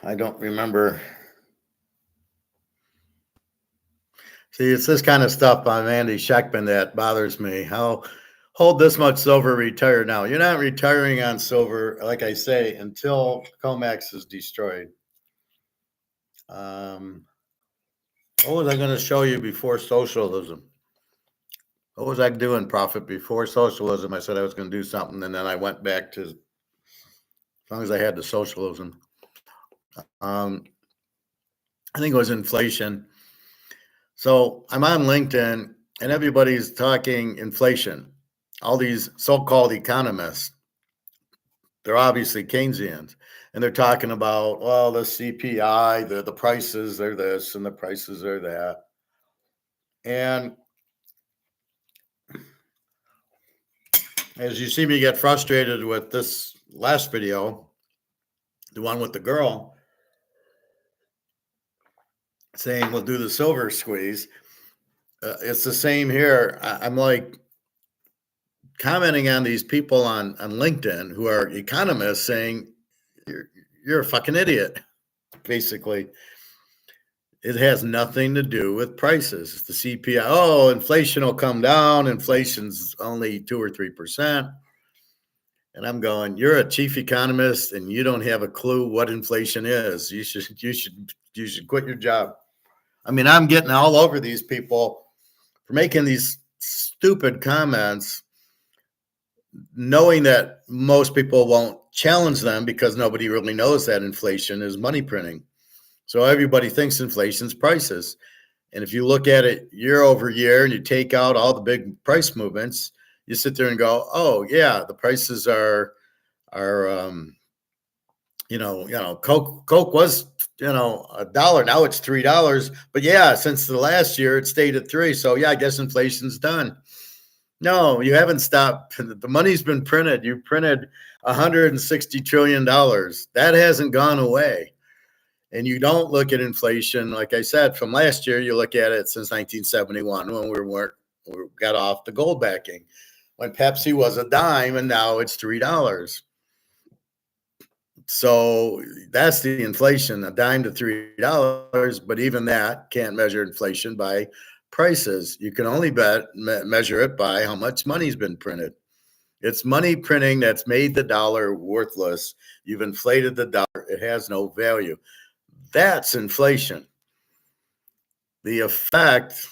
I don't remember. See, it's this kind of stuff by Andy Scheckman that bothers me. How hold this much silver, retire now. You're not retiring on silver, like I say, until COMEX is destroyed. What was I going to show you before socialism? What was I doing, Prophet, before socialism? I said I was going to do something, and then I went back to, as long as I had the socialism. I think it was inflation. So I'm on LinkedIn, and everybody's talking inflation. all these so-called economists, they're obviously Keynesians, and they're talking about, well, the CPI, the prices are this and the prices are that. And as you see me get frustrated with this last video, the one with the girl saying we'll do the silver squeeze, it's the same here. I'm like commenting on these people on LinkedIn who are economists saying you're a fucking idiot. Basically, it has nothing to do with prices. The CPI, oh, inflation will come down. Inflation's only 2 or 3%. And I'm going, you're a chief economist and you don't have a clue what inflation is. You should quit your job. I mean, I'm getting all over these people for making these stupid comments, knowing that most people won't challenge them because nobody really knows that inflation is money printing. So everybody thinks inflation's prices. And if you look at it year over year and you take out all the big price movements, you sit there and go, oh yeah, the prices are Coke was, $1. Now it's $3. But yeah, since the last year it stayed at 3. So yeah, I guess inflation's done. No, you haven't stopped. The money's been printed. You printed $160 trillion. That hasn't gone away. And you don't look at inflation, like I said, from last year, you look at it since 1971 when we got off the gold backing, when Pepsi was a dime and now it's $3. So that's the inflation, a dime to $3. But even that can't measure inflation by prices. You can only measure it by how much money's been printed. It's money printing that's made the dollar worthless. You've inflated the dollar. It has no value. That's inflation. The effect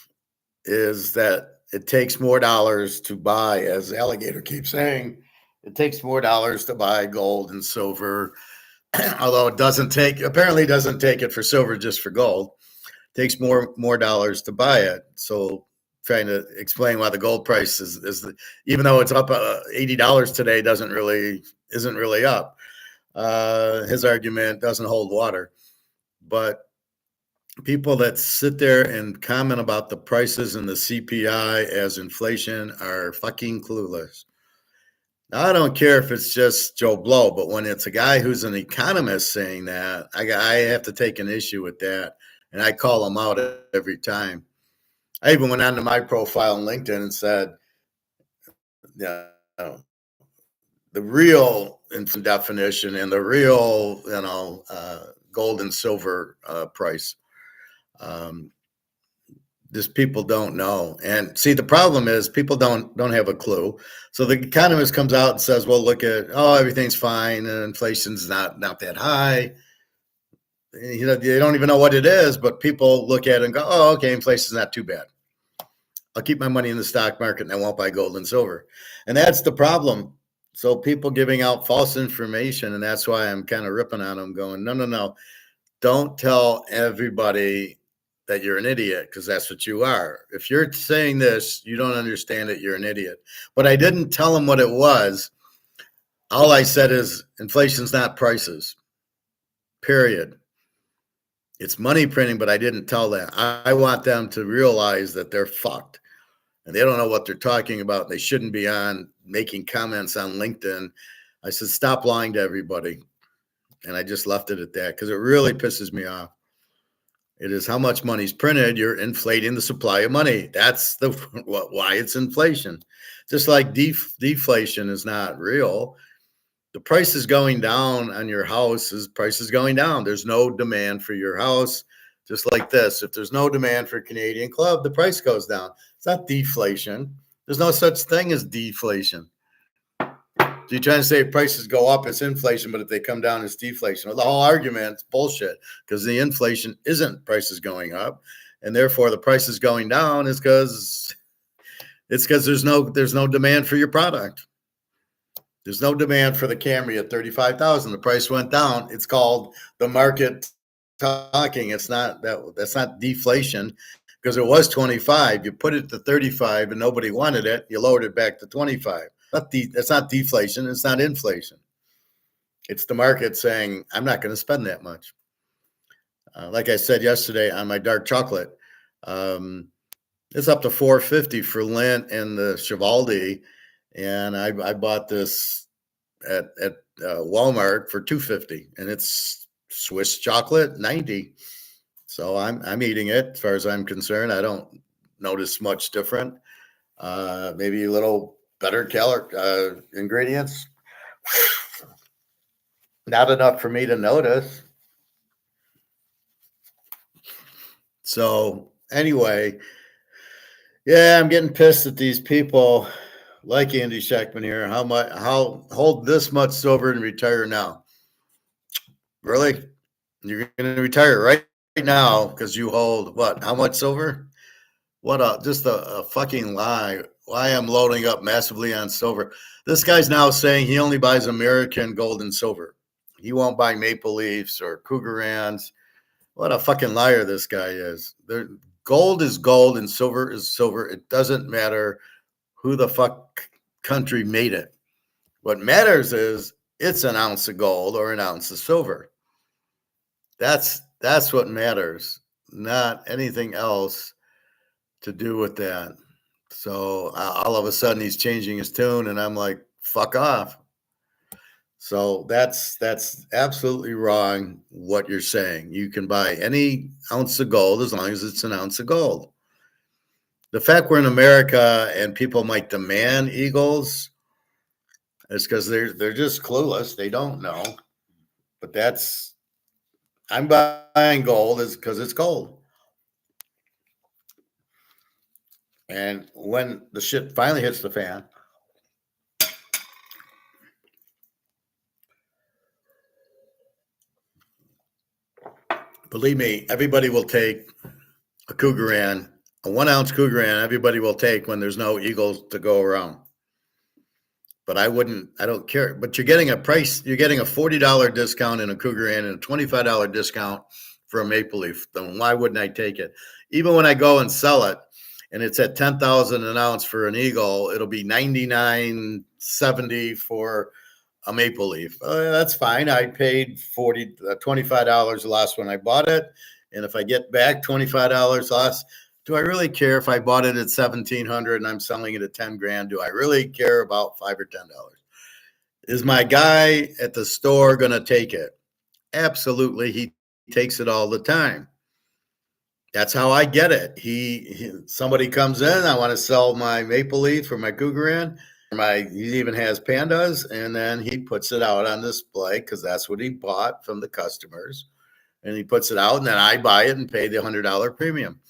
is that it takes more dollars to buy, as Alligator keeps saying, it takes more dollars to buy gold and silver, although it apparently doesn't take it for silver, just for gold. It takes more dollars to buy it. So trying to explain why the gold price is even though it's up $80 today, isn't really up. His argument doesn't hold water. But people that sit there and comment about the prices and the CPI as inflation are fucking clueless. Now, I don't care if it's just Joe Blow, but when it's a guy who's an economist saying that, I have to take an issue with that. And I call him out every time. I even went onto my profile on LinkedIn and said, the real definition and the real, gold and silver price. Just people don't know. And see, the problem is people don't have a clue. So the economist comes out and says, well, look at, everything's fine and inflation's not that high. They don't even know what it is, but people look at it and go, oh, okay, inflation's not too bad. I'll keep my money in the stock market and I won't buy gold and silver. And that's the problem. So people giving out false information, and that's why I'm kind of ripping on them, going, no. Don't tell everybody that you're an idiot, because that's what you are. If you're saying this, you don't understand it, you're an idiot. But I didn't tell them what it was. All I said is inflation's not prices, period. It's money printing, but I didn't tell them. I want them to realize that they're fucked and they don't know what they're talking about. They shouldn't be on making comments on LinkedIn. I said, stop lying to everybody. And I just left it at that because it really pisses me off. It is how much money's printed. You're inflating the supply of money. That's why it's inflation. Just like deflation is not real. The price is going down on your house. Price is going down. There's no demand for your house. Just like this. If there's no demand for a Canadian club, the price goes down. It's not deflation. There's no such thing as deflation. So you're trying to say if prices go up, it's inflation, but if they come down, it's deflation. Well, the whole argument's bullshit because the inflation isn't prices going up, and therefore the price is going down is because there's no demand for your product. There's no demand for the Camry at $35,000. The price went down. It's called the market talking. It's not that's not deflation. because it was 25. You put it to 35 and nobody wanted it. You lowered it back to 25. That's not deflation. It's not inflation. It's the market saying, I'm not going to spend that much. Like I said yesterday on my dark chocolate, it's up to $4.50 for Lindt and the Chivaldi. And I bought this at Walmart for $2.50, and it's Swiss chocolate, $90. So I'm eating it. As far as I'm concerned, I don't notice much different. Maybe a little better ingredients. Not enough for me to notice. So anyway, yeah, I'm getting pissed at these people like Andy Scheckman here. How hold this much silver and retire now? Really? You're going to retire right now because you hold what? How much silver? What just a fucking lie. Why I'm loading up massively on silver. This guy's now saying he only buys American gold and silver. He won't buy Maple Leafs or Cougarans. What a fucking liar this guy is. Gold is gold and silver is silver. It doesn't matter who the fuck country made it. What matters is it's an ounce of gold or an ounce of silver. That's what matters, not anything else to do with that. So all of a sudden he's changing his tune, and I'm like, fuck off. So that's absolutely wrong what you're saying. You can buy any ounce of gold as long as it's an ounce of gold. The fact we're in America and people might demand eagles is because they're just clueless. They don't know. But I'm buying gold is because it's gold. And when the shit finally hits the fan, believe me, everybody will take a Cougaran, a 1 ounce Cougaran, everybody will take when there's no eagles to go around. But I don't care. But you're getting a $40 discount in a Cougaran and a $25 discount for a Maple Leaf. Then why wouldn't I take it? Even when I go and sell it, and it's at $10,000 an ounce for an eagle, it'll be $99.70 for a Maple Leaf. That's fine. I paid $25 less when I bought it, and if I get back $25 less, do I really care if I bought it at $1,700 and I'm selling it at $10,000? Do I really care about $5 or $10? Is my guy at the store going to take it? Absolutely, he takes it all the time. That's how I get it. Somebody comes in, I want to sell my Maple Leaf or my Cougaran. He even has pandas, and then he puts it out on display because that's what he bought from the customers. And he puts it out, and then I buy it and pay the $100 premium.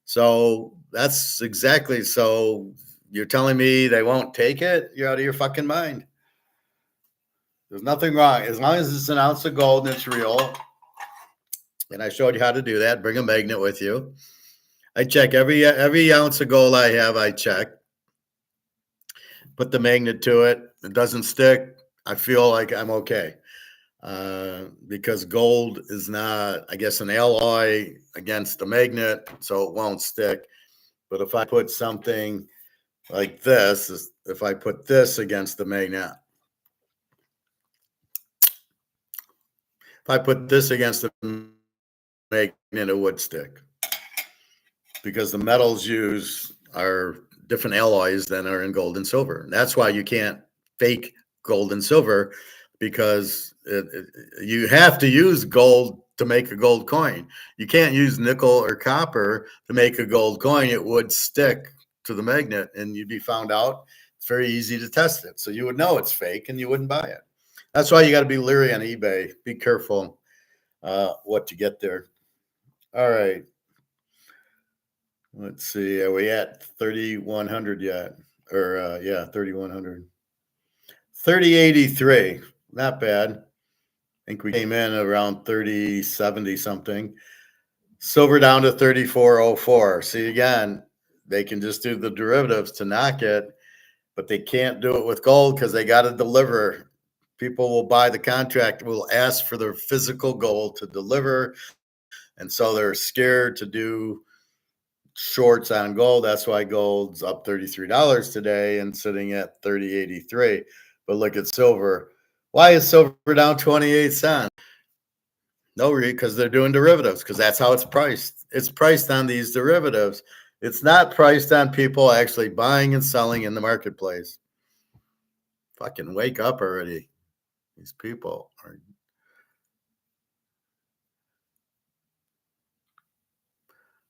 So that's exactly. So you're telling me they won't take it? You're out of your fucking mind. There's nothing wrong. As long as it's an ounce of gold and it's real. And I showed you how to do that. Bring a magnet with you. I check every ounce of gold I have. I check. Put the magnet to it. It doesn't stick. I feel like I'm okay. Because gold is not, I guess, an alloy against the magnet, so it won't stick. But if I put something like this, if I put this against the magnet, if I put this against the magnet, it would stick. Because the metals used are different alloys than are in gold and silver. And that's why you can't fake gold and silver, because you have to use gold to make a gold coin. You can't use nickel or copper to make a gold coin. It would stick to the magnet and you'd be found out. It's very easy to test it. So you would know it's fake and you wouldn't buy it. That's why you got to be leery on eBay. Be careful what you get there. All right. Let's see. Are we at 3,100 yet? Or, 3,100. 3083. Not bad. I think we came in around 3070 something. Silver down to 3404. See, again, they can just do the derivatives to knock it, but they can't do it with gold because they got to deliver. People will buy the contract, will ask for their physical gold to deliver. And so they're scared to do shorts on gold. That's why gold's up $33 today and sitting at 30.83. But look at silver. Why is silver down 28 cents? No, because they're doing derivatives, because that's how it's priced. It's priced on these derivatives. It's not priced on people actually buying and selling in the marketplace. Fucking wake up already. These people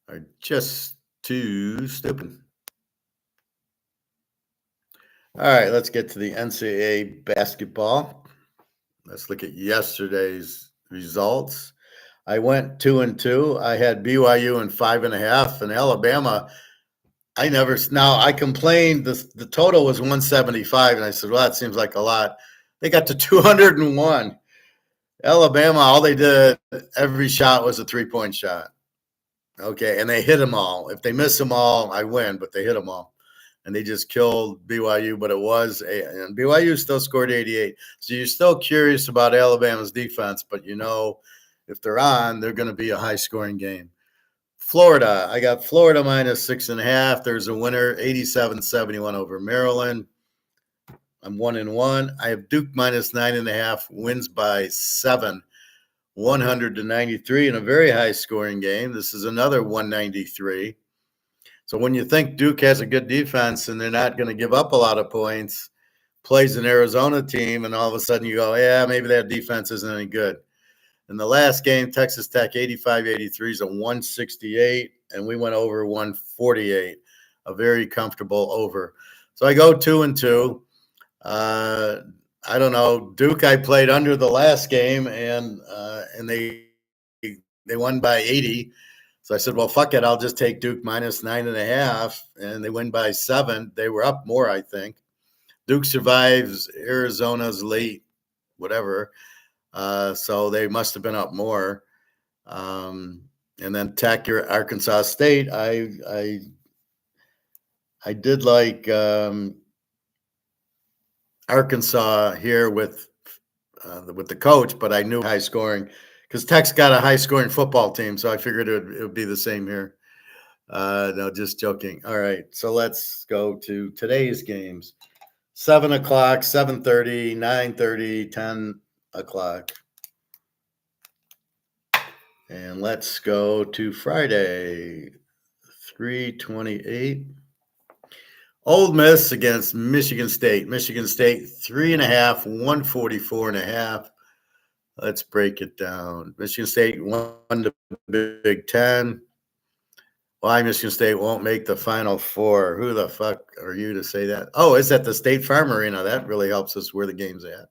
are just too stupid. All right, let's get to the NCAA basketball. Let's look at yesterday's results. I went 2-2. I had BYU in 5.5, and Alabama. I complained the total was 175, and I said, well, that seems like a lot. They got to 201. Alabama, all they did, every shot was a 3-point shot. Okay, and they hit them all. If they miss them all, I win, but they hit them all. And they just killed BYU, but and BYU still scored 88. So you're still curious about Alabama's defense, but if they're on, they're going to be a high-scoring game. Florida, I got Florida minus 6.5. There's a winner, 87-71 over Maryland. I'm 1-1. I have Duke minus 9.5, wins by 7, 100-93 in a very high-scoring game. This is another 193. So when you think Duke has a good defense and they're not going to give up a lot of points, plays an Arizona team, and all of a sudden you go, yeah, maybe that defense isn't any good. In the last game, Texas Tech 85-83 is a 168, and we went over 148, a very comfortable over. So I go 2-2. I don't know. Duke, I played under the last game, and they won by 80. So I said, well, fuck it. I'll just take Duke minus 9.5, and they win by 7. They were up more, I think. Duke survives Arizona's late whatever. So they must have been up more. And then Tech, Arkansas State. I did like Arkansas here with the coach, but I knew high scoring because Tech's got a high scoring football team, so I figured it would be the same here. No, just joking. All right, so let's go to today's games. 7 o'clock, 7:30, 9:30, 10 o'clock. And let's go to Friday, 3:28. Old Miss against Michigan State. Michigan State 3.5, 144.5. Let's break it down. Michigan State won the Big Ten. Why Michigan State won't make the Final Four? Who the fuck are you to say that? Oh, it's at the State Farm Arena. That really helps us where the game's at.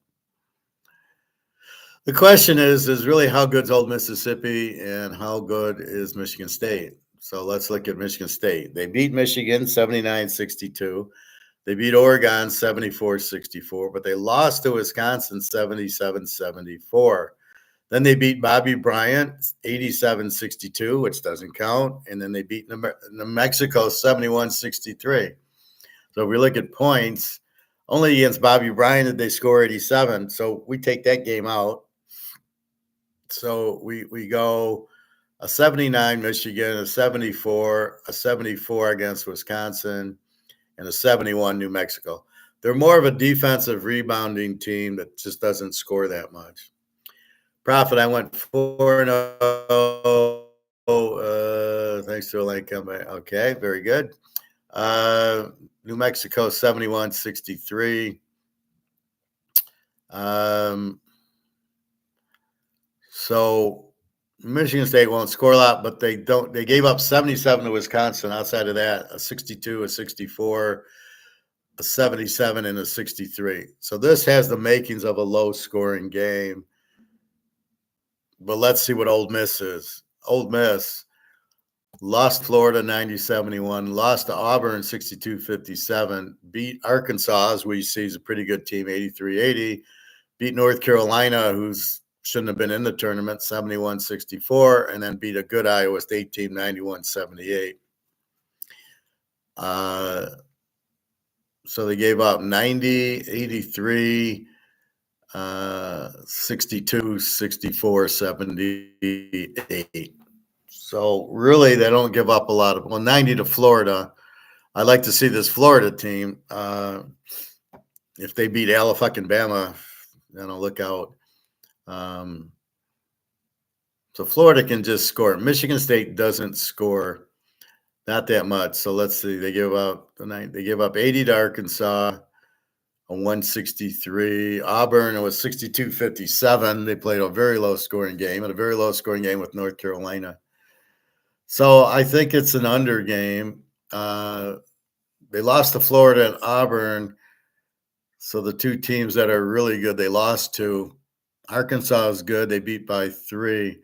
The question is really how good's Old Mississippi and how good is Michigan State? So let's look at Michigan State. They beat Michigan 79-62. They beat Oregon 74-64, but they lost to Wisconsin 77-74. Then they beat Bobby Bryant 87-62, which doesn't count. And then they beat New Mexico 71-63. So if we look at points, only against Bobby Bryant did they score 87. So we take that game out. So we go a 79 Michigan, a 74 against Wisconsin, and a 71 New Mexico. They're more of a defensive rebounding team that just doesn't score that much. Profit, I went 4-0. Thanks to a late comeback. Okay, very good. New Mexico 71-63. So Michigan State won't score a lot, but they don't. They gave up 77 to Wisconsin. Outside of that, a 62, a 64, a 77, and a 63. So this has the makings of a low-scoring game. But let's see what Ole Miss is. Ole Miss lost Florida 90-71, lost to Auburn 62-57, beat Arkansas, as we see is a pretty good team, 83-80, beat North Carolina, who's shouldn't have been in the tournament, 71-64, and then beat a good Iowa State team, 91-78. So they gave up 90, 83, 62, 64, 78. So really, they don't give up a lot of. Well, 90 to Florida. I'd like to see this Florida team. If they beat Alabama, look out. So Florida can just score. Michigan State doesn't score not that much. So let's see. They give up 80 to Arkansas, a 163. Auburn, it was 62-57. They played a very low scoring game and a very low scoring game with North Carolina. So I think it's an under game. They lost to Florida and Auburn. So the two teams that are really good, they lost to. Arkansas is good. They beat by 3.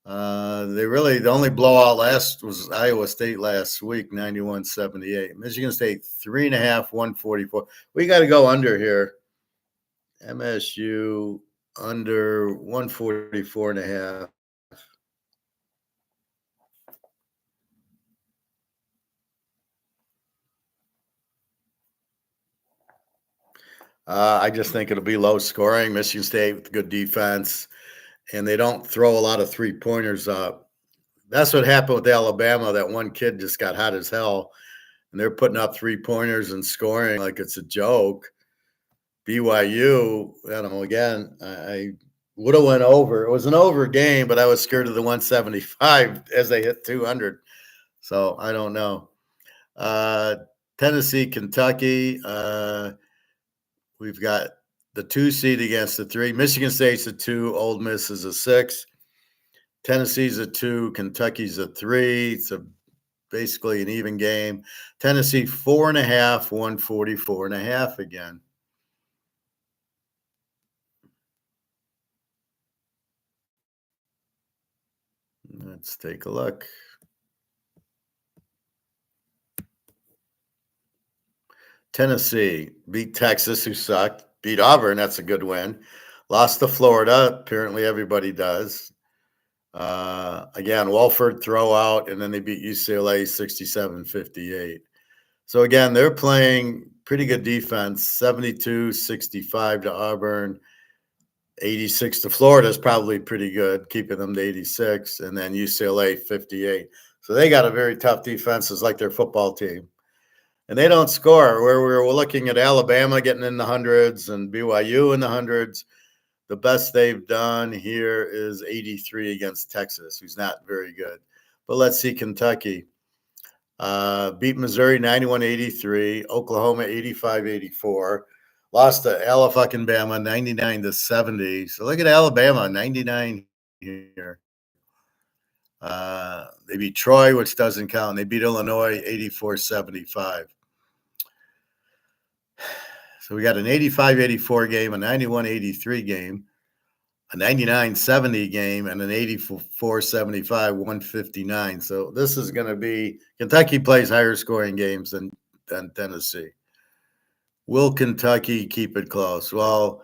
The only blowout last was Iowa State last week, 91-78. Michigan State 3.5, 144. We got to go under here. MSU under 144.5. I just think it'll be low scoring. Michigan State with good defense, and they don't throw a lot of 3-pointers up. That's what happened with Alabama. That one kid just got hot as hell, and they're putting up 3-pointers and scoring like it's a joke. BYU, again, I would have went over. It was an over game, but I was scared of the 175 as they hit 200. So I don't know. Tennessee, Kentucky. We've got the 2 seed against the 3. Michigan State's a 2. Ole Miss is a 6. Tennessee's a 2. Kentucky's a 3. It's basically an even game. Tennessee 4.5, 144.5 again. Let's take a look. Tennessee beat Texas, who sucked. Beat Auburn, that's a good win. Lost to Florida, apparently everybody does. Again, Walford throw out, and then they beat UCLA 67-58. So again, they're playing pretty good defense, 72-65 to Auburn. 86 to Florida is probably pretty good, keeping them to 86, and then UCLA 58. So they got a very tough defense, it's like their football team. And they don't score. Where we're looking at Alabama getting in the hundreds and BYU in the hundreds, the best they've done here is 83 against Texas, who's not very good. But let's see Kentucky. Beat Missouri 91-83, Oklahoma 85-84. Lost to Alabama 99-70. So look at Alabama, 99 here. They beat Troy, which doesn't count. They beat Illinois 84-75. So we got an 85-84 game, a 91-83 game, a 99-70 game, and an 84-75, 159. So this is going to be – Kentucky plays higher scoring games than Tennessee. Will Kentucky keep it close? Well,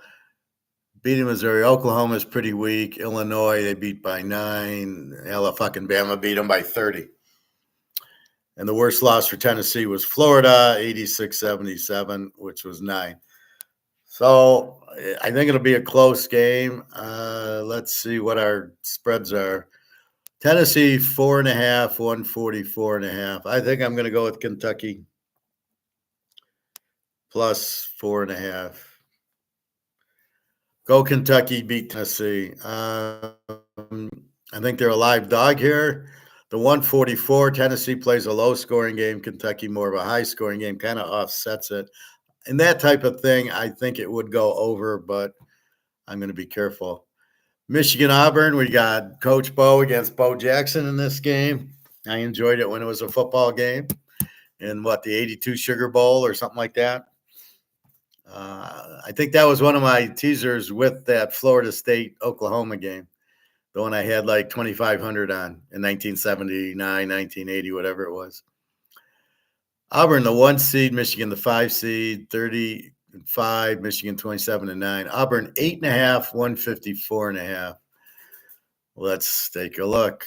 beating Missouri, Oklahoma is pretty weak. Illinois, they beat by 9. Alabama beat them by 30. And the worst loss for Tennessee was Florida, 86-77, which was 9. So I think it'll be a close game. Let's see what our spreads are. Tennessee, 4.5, 144.5. I think I'm going to go with Kentucky plus 4.5. Go Kentucky, beat Tennessee. I think they're a live dog here. The 144, Tennessee plays a low-scoring game. Kentucky more of a high-scoring game, kind of offsets it. And that type of thing, I think it would go over, but I'm going to be careful. Michigan-Auburn, we got Coach Bo against Bo Jackson in this game. I enjoyed it when it was a football game in, the 82 Sugar Bowl or something like that. I think that was one of my teasers with that Florida State-Oklahoma game. The one I had like 2,500 on in 1979, 1980, whatever it was. Auburn, the 1 seed, Michigan, the 5 seed, 30-5, Michigan 27-9. Auburn, 8.5, 154.5. Let's take a look.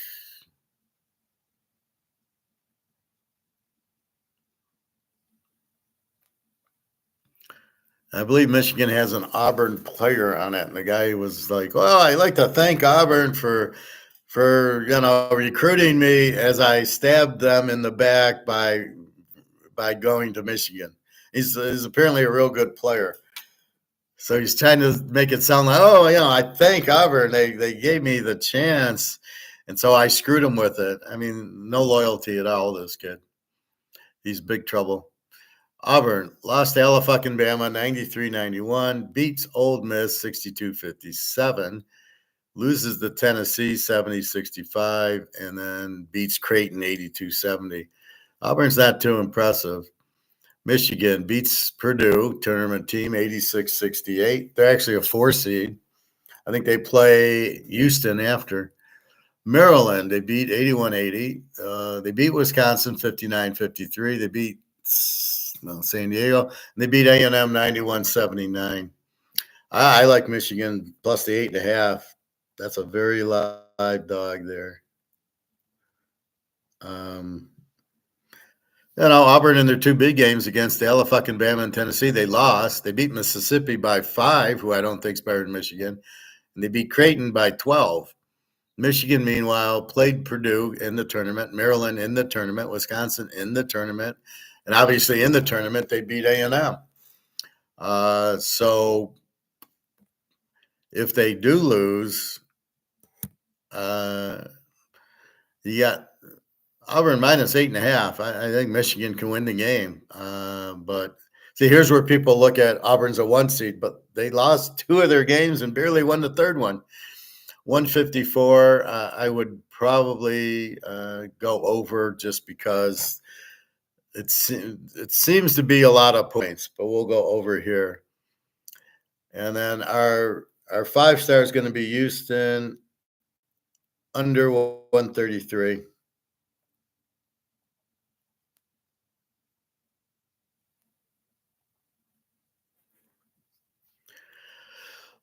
I believe Michigan has an Auburn player on it. And the guy was like, well, I'd like to thank Auburn for for recruiting me as I stabbed them in the back by going to Michigan. He's apparently a real good player. So he's trying to make it sound like, I thank Auburn. They gave me the chance. And so I screwed him with it. I mean, no loyalty at all, this kid. He's big trouble. Auburn lost to Alabama, 93-91, beats Ole Miss 62-57, loses to Tennessee 70-65, and then beats Creighton 82-70. Auburn's not too impressive. Michigan beats Purdue, tournament team, 86-68. They're actually a 4 seed. I think they play Houston after. Maryland, they beat 81-80. They beat Wisconsin 59-53. They beat San Diego. And they beat A&M 91-79. I like Michigan plus the 8.5. That's a very live dog there. Auburn in their 2 big games against Alabama and Tennessee, they lost. They beat Mississippi by 5, who I don't think is better than Michigan. And they beat Creighton by 12. Michigan, meanwhile, played Purdue in the tournament, Maryland in the tournament, Wisconsin in the tournament, and obviously in the tournament, they beat A&M. So if they do lose, you got Auburn minus 8.5. I think Michigan can win the game. But see, here's where people look at Auburn's a 1 seed, but they lost 2 of their games and barely won the third one. 154, I would probably go over just because it seems to be a lot of points, but we'll go over here. And then our 5-star is going to be Houston under 133.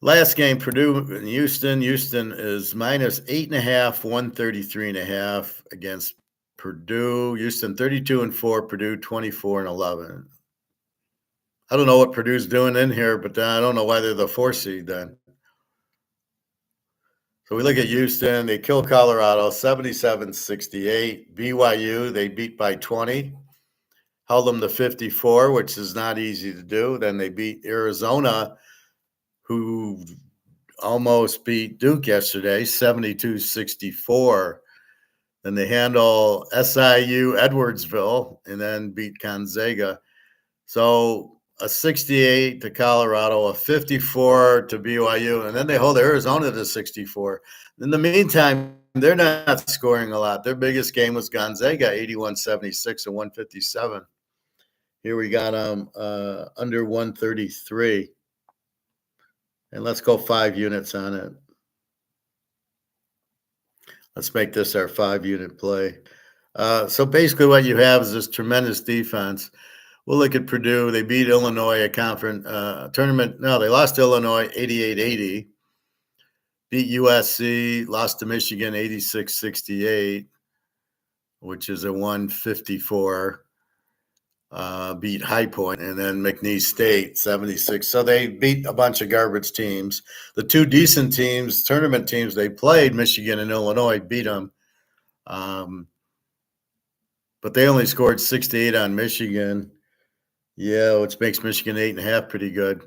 Last game, Purdue and Houston. Houston is minus 8.5, 133.5 against Purdue. Houston 32-4, Purdue 24-11. I don't know what Purdue's doing in here, but I don't know why they're the 4 seed then. So we look at Houston. They kill Colorado 77-68. BYU, they beat by 20. Held them to 54, which is not easy to do. Then they beat Arizona, who almost beat Duke yesterday, 72-64. Then they handle SIU Edwardsville and then beat Gonzaga. So a 68 to Colorado, a 54 to BYU, and then they hold Arizona to 64. In the meantime, they're not scoring a lot. Their biggest game was Gonzaga, 81-76 and 157. Here we got them under 133. And let's go 5 units on it. Let's make this our 5-unit play. So basically what you have is this tremendous defense. We'll look at Purdue. They beat Illinois, a conference tournament. No, they lost to Illinois 88-80. Beat USC, lost to Michigan 86-68, which is a 154. Beat High Point, and then McNeese State 76. So they beat a bunch of garbage teams. The 2 decent teams, tournament teams they played, Michigan and Illinois, beat them. But they only scored 68 on Michigan. Yeah, which makes Michigan 8.5 pretty good.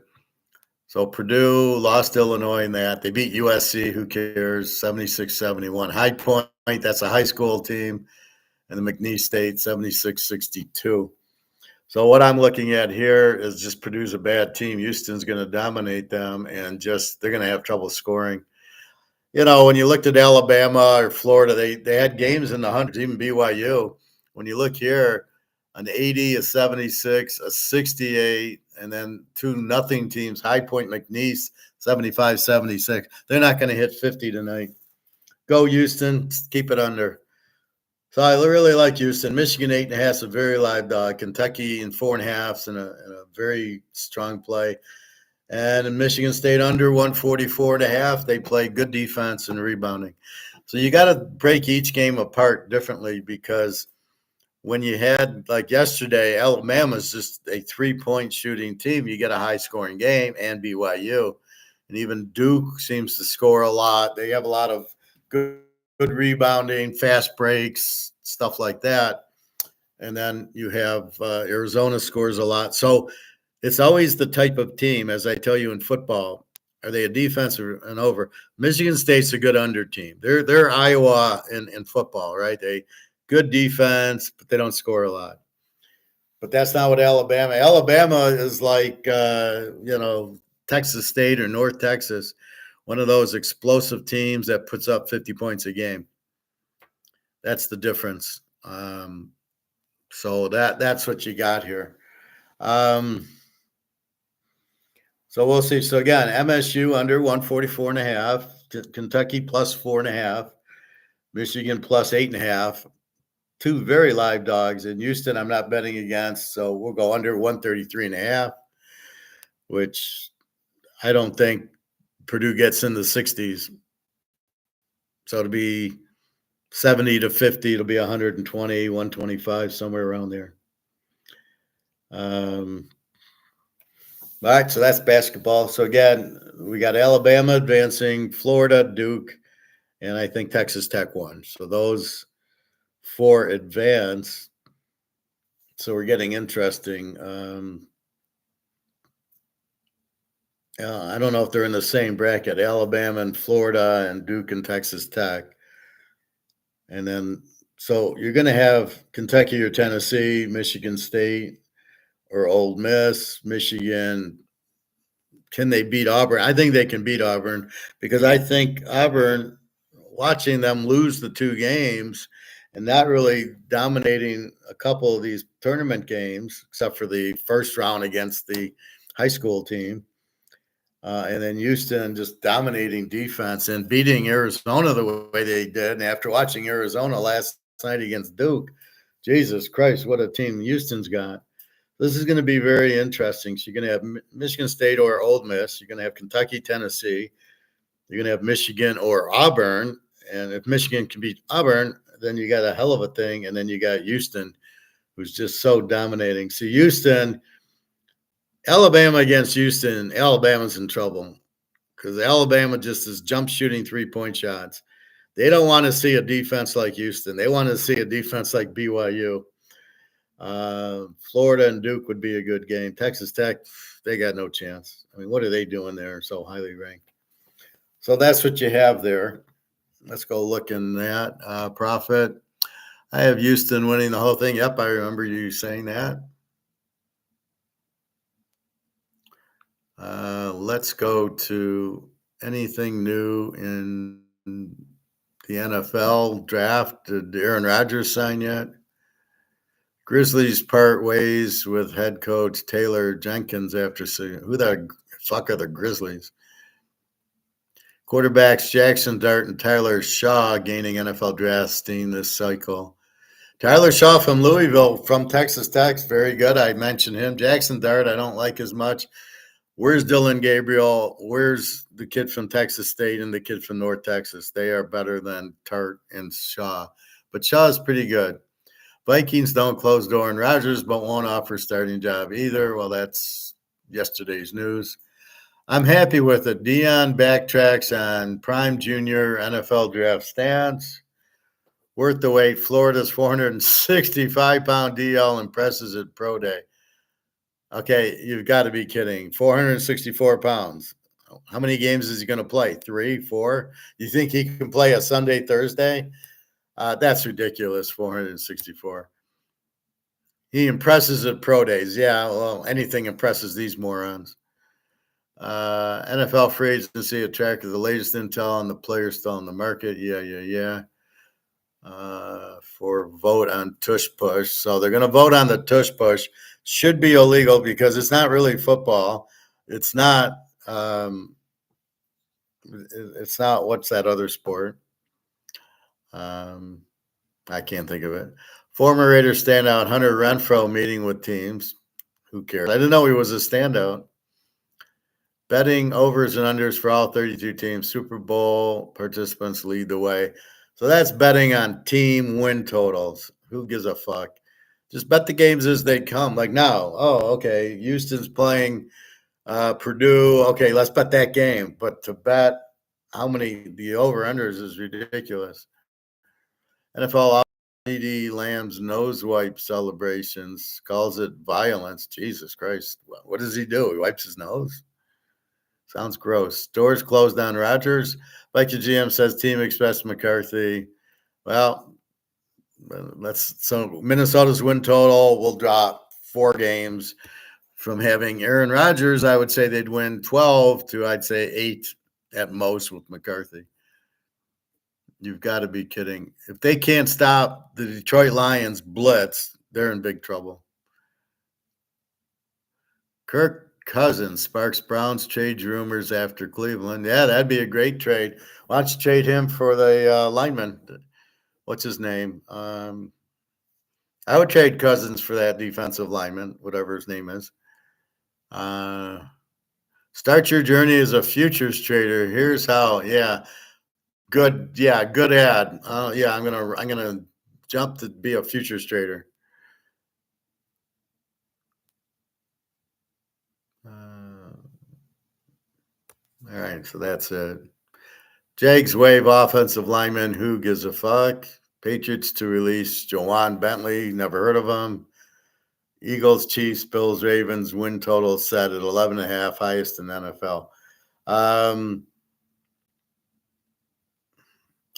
So Purdue lost to Illinois in that. They beat USC, who cares, 76-71. High Point, that's a high school team. And the McNeese State, 76-62. So what I'm looking at here is just Purdue's a bad team. Houston's going to dominate them, and they're going to have trouble scoring. When you looked at Alabama or Florida, they had games in the hundreds, even BYU. When you look here, an 80, a 76, a 68, and then 2 nothing teams, High Point, McNeese, 75-76. They're not going to hit 50 tonight. Go Houston, keep it under. So I really like Houston. Michigan 8.5 is a very live dog. Kentucky in 4.5 and a very strong play. And in Michigan State under 144.5, they play good defense and rebounding. So you got to break each game apart differently, because when you had, like yesterday, Alabama's just a 3-point shooting team. You get a high-scoring game, and BYU. And even Duke seems to score a lot. They have a lot of good good rebounding, fast breaks, stuff like that. And then you have Arizona scores a lot. So it's always the type of team, as I tell you in football. Are they a defense or an over? Michigan State's a good under team. They're Iowa in football, right? They good defense, but they don't score a lot. But that's not what Alabama. Alabama is like Texas State or North Texas, one of those explosive teams that puts up 50 points a game. That's the difference. So that's what you got here. So we'll see. So again, MSU under 144.5, Kentucky plus 4.5, Michigan plus 8.5. Two very live dogs. In Houston, I'm not betting against, so we'll go under 133.5, which I don't think Purdue gets in the 60s. So it'll be 70 to 50. It'll be 120, 125, somewhere around there. All right, so that's basketball. So again, we got Alabama advancing, Florida, Duke, and I think Texas Tech won. So those four advance. So we're getting interesting. I don't know if they're in the same bracket, Alabama and Florida and Duke and Texas Tech. And then, so you're going to have Kentucky or Tennessee, Michigan State or Ole Miss, Michigan. Can they beat Auburn? I think they can beat Auburn because I think Auburn, watching them lose the two games and not really dominating a couple of these tournament games, except for the first round against the high school team. And then Houston just dominating defense and beating Arizona the way they did. And after watching Arizona last night against Duke, Jesus Christ, what a team Houston's got. This is going to be very interesting. So you're going to have Michigan State or Ole Miss. You're going to have Kentucky, Tennessee. You're going to have Michigan or Auburn. And if Michigan can beat Auburn, then you got a hell of a thing. And then you got Houston, who's just so dominating. So Houston, Alabama against Houston, Alabama's in trouble because Alabama just is jump shooting 3-point shots. They don't want to see a defense like Houston. They want to see a defense like BYU. Florida and Duke would be a good game. Texas Tech, they got no chance. I mean, what are they doing there so highly ranked? So that's what you have there. Let's go look in that. Profit. I have Houston winning the whole thing. Yep, I remember you saying that. Let's go to anything new in the NFL draft. Did Aaron Rodgers sign yet? Grizzlies part ways with head coach Taylor Jenkins after seeing who the fuck are the Grizzlies? Quarterbacks Jackson Dart and Tyler Shaw gaining NFL draft steam this cycle. Tyler Shaw from Louisville, from Texas Tech, very good. I mentioned him. Jackson Dart, I don't like as much. Where's Dylan Gabriel? Where's the kid from Texas State and the kid from North Texas? They are better than Tart and Shaw. But Shaw is pretty good. Vikings don't close door on Rodgers, but won't offer starting job either. Well, that's yesterday's news. I'm happy with it. Dion backtracks on Prime Junior NFL draft stance. Worth the wait. Florida's 465-pound DL impresses at Pro Day. Okay, you've got to be kidding. 464 pounds. How many games is he going to play? 3, 4? You think he can play a Sunday, Thursday? That's ridiculous, 464. He impresses at pro days. Yeah, well, anything impresses these morons. NFL free agency attracted the latest intel on the players still in the market. Yeah. For vote on tush push. So they're going to vote on the tush push. Should be illegal because it's not really football. It's not what's that other sport? I can't think of it. Former Raiders standout Hunter Renfrow meeting with teams. Who cares? I didn't know he was a standout. Betting overs and unders for all 32 teams. Super Bowl participants lead the way. So that's betting on team win totals. Who gives a fuck? Just bet the games as they come. Like now, okay, Houston's playing Purdue. Okay, let's bet that game. But to bet how many the over-unders is ridiculous. NFL CeeDee Lamb's nose wipe celebrations, calls it violence. Jesus Christ. What does he do? He wipes his nose? Sounds gross. Doors closed on Rodgers. Like the GM says, team expects McCarthy. Well, so Minnesota's win total will drop 4 games from having Aaron Rodgers. I would say they'd win 12 to, I'd say, 8 at most with McCarthy. You've got to be kidding. If they can't stop the Detroit Lions blitz, they're in big trouble. Kirk Cousins sparks Browns trade rumors after Cleveland. Yeah, that'd be a great trade. Why don't you trade him for the lineman? What's his name? I would trade Cousins for that defensive lineman, whatever his name is. Start your journey as a futures trader. Here's how. Yeah, good. Yeah, good ad. Yeah, I'm gonna jump to be a futures trader. All right, so that's it. Jags waive offensive lineman. Who gives a fuck? Patriots to release Jawan Bentley. Never heard of him. Eagles, Chiefs, Bills, Ravens. Win total set at 11.5, highest in NFL. I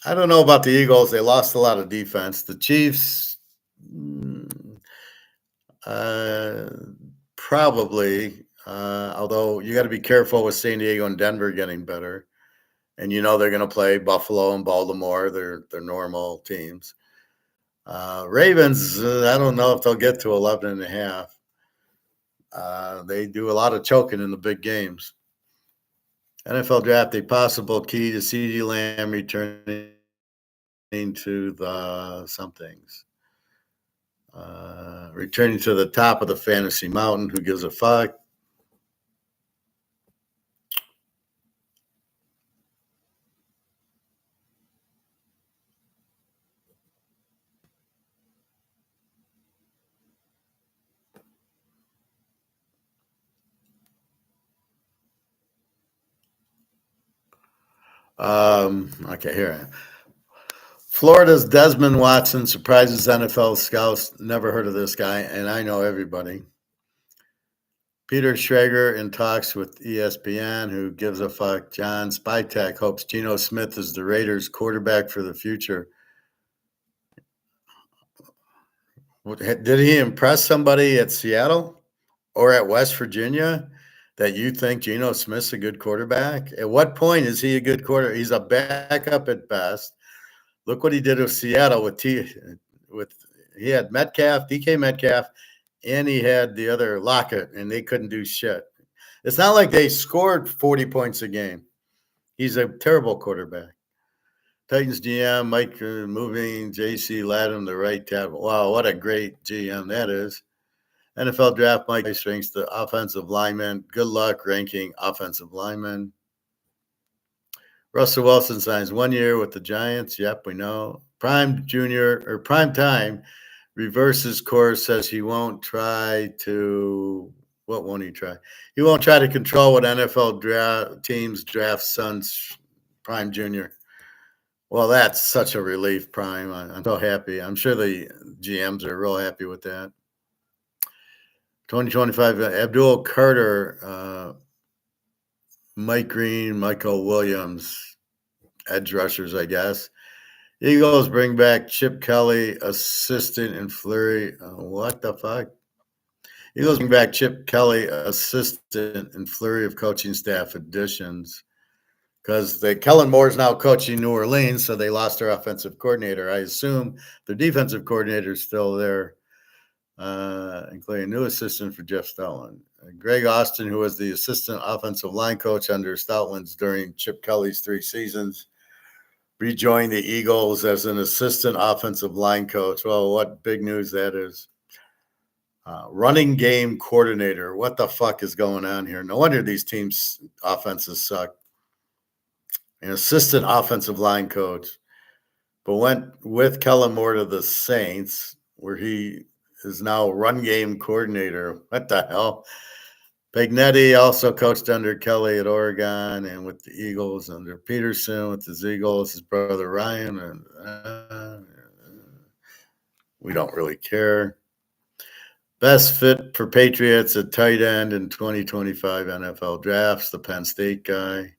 don't know about the Eagles. They lost a lot of defense. The Chiefs, probably. Although you got to be careful with San Diego and Denver getting better. And you know they're going to play Buffalo and Baltimore. They're normal teams. Ravens, I don't know if they'll get to 11.5. They do a lot of choking in the big games. NFL draft, a possible key to CeeDee Lamb returning to the somethings. Returning to the top of the fantasy mountain. Who gives a fuck? Okay, here I am. Florida's Desmond Watson surprises NFL scouts. Never heard of this guy, and I know everybody. Peter Schrager in talks with ESPN. Who gives a fuck? John Spytek hopes Geno Smith is the Raiders' quarterback for the future. Did he impress somebody at Seattle or at West Virginia that you think Geno Smith's a good quarterback? At what point is he a good quarterback? He's a backup at best. Look what he did with Seattle he had Metcalf, DK Metcalf, and he had the other Lockett, and they couldn't do shit. It's not like they scored 40 points a game. He's a terrible quarterback. Titans GM, Mike moving JC Latham the right tackle. Wow, what a great GM that is. NFL draft, Mike ranks the offensive lineman. Good luck ranking offensive lineman. Russell Wilson signs 1 year with the Giants. Yep, we know. Prime time reverses course, says he won't try to. What won't he try? He won't try to control what NFL teams draft sons. Prime Jr. Well, that's such a relief, Prime. I'm so happy. I'm sure the GMs are real happy with that. 2025, Abdul Carter, Mike Green, Michael Williams, edge rushers, I guess. Eagles bring back Chip Kelly, assistant in flurry. What the fuck? Eagles bring back Chip Kelly, assistant in flurry of coaching staff additions. Because Kellen Moore's now coaching New Orleans, so they lost their offensive coordinator. I assume their defensive coordinator is still there, including a new assistant for Jeff Stoutland. Greg Austin, who was the assistant offensive line coach under Stoutland's during Chip Kelly's 3 seasons, rejoined the Eagles as an assistant offensive line coach. Well, what big news that is. Running game coordinator. What the fuck is going on here? No wonder these teams' offenses suck. An assistant offensive line coach, but went with Kellen Moore to the Saints, where he is now run game coordinator. What the hell? Pagnetti also coached under Kelly at Oregon and with the Eagles under Peterson with his Eagles, his brother Ryan. We don't really care. Best fit for Patriots at tight end in 2025 NFL drafts, the Penn State guy.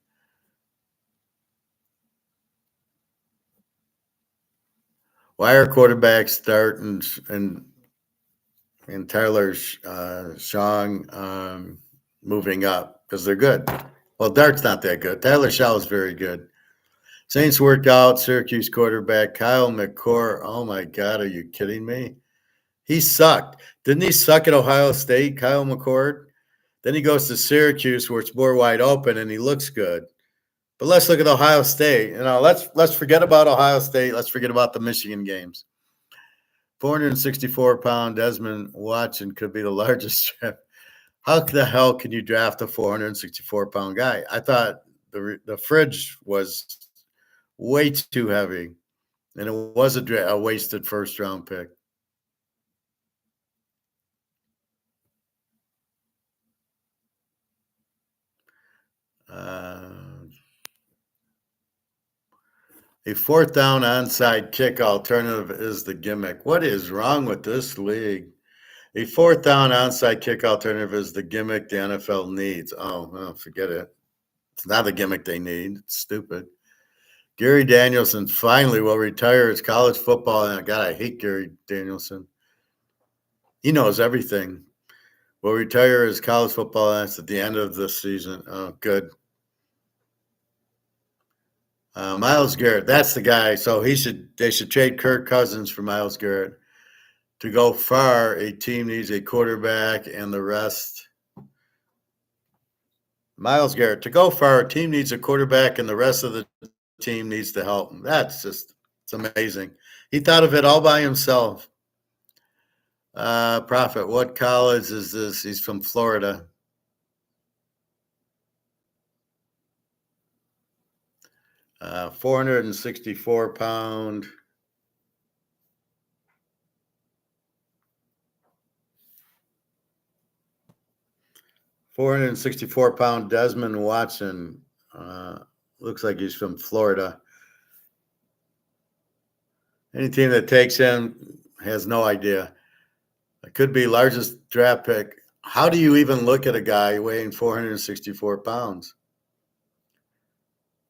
Why are quarterbacks start and Tyler Shong moving up? Because they're good. Well, Dart's not that good. Tyler Shaw is very good. Saints worked out. Syracuse quarterback Kyle McCord. Oh my God, are you kidding me? He sucked. Didn't he suck at Ohio State, Kyle McCord? Then he goes to Syracuse where it's more wide open and he looks good. But let's look at Ohio State. Let's forget about Ohio State. Let's forget about the Michigan games. 464-pound Desmond Watson could be the largest draft. How the hell can you draft a 464-pound guy? I thought the fridge was way too heavy, and it was a wasted first-round pick. A fourth down onside kick alternative is the gimmick. What is wrong with this league? A fourth down onside kick alternative is the gimmick the NFL needs. Oh, forget it. It's not a gimmick they need. It's stupid. Gary Danielson finally will retire his college football. And God, I hate Gary Danielson. He knows everything. Will retire his college football at the end of the season. Oh, good. Myles Garrett, that's the guy. So they should trade Kirk Cousins for Myles Garrett. To go far, a team needs a quarterback and the rest. Myles Garrett, to go far, a team needs a quarterback and the rest of the team needs to help him. It's amazing. He thought of it all by himself. Prophet, what college is this? He's from Florida. Uh, 464-pound. £464 Desmond Watson. Looks like he's from Florida. Any team that takes him has no idea. It could be largest draft pick. How do you even look at a guy weighing 464 pounds?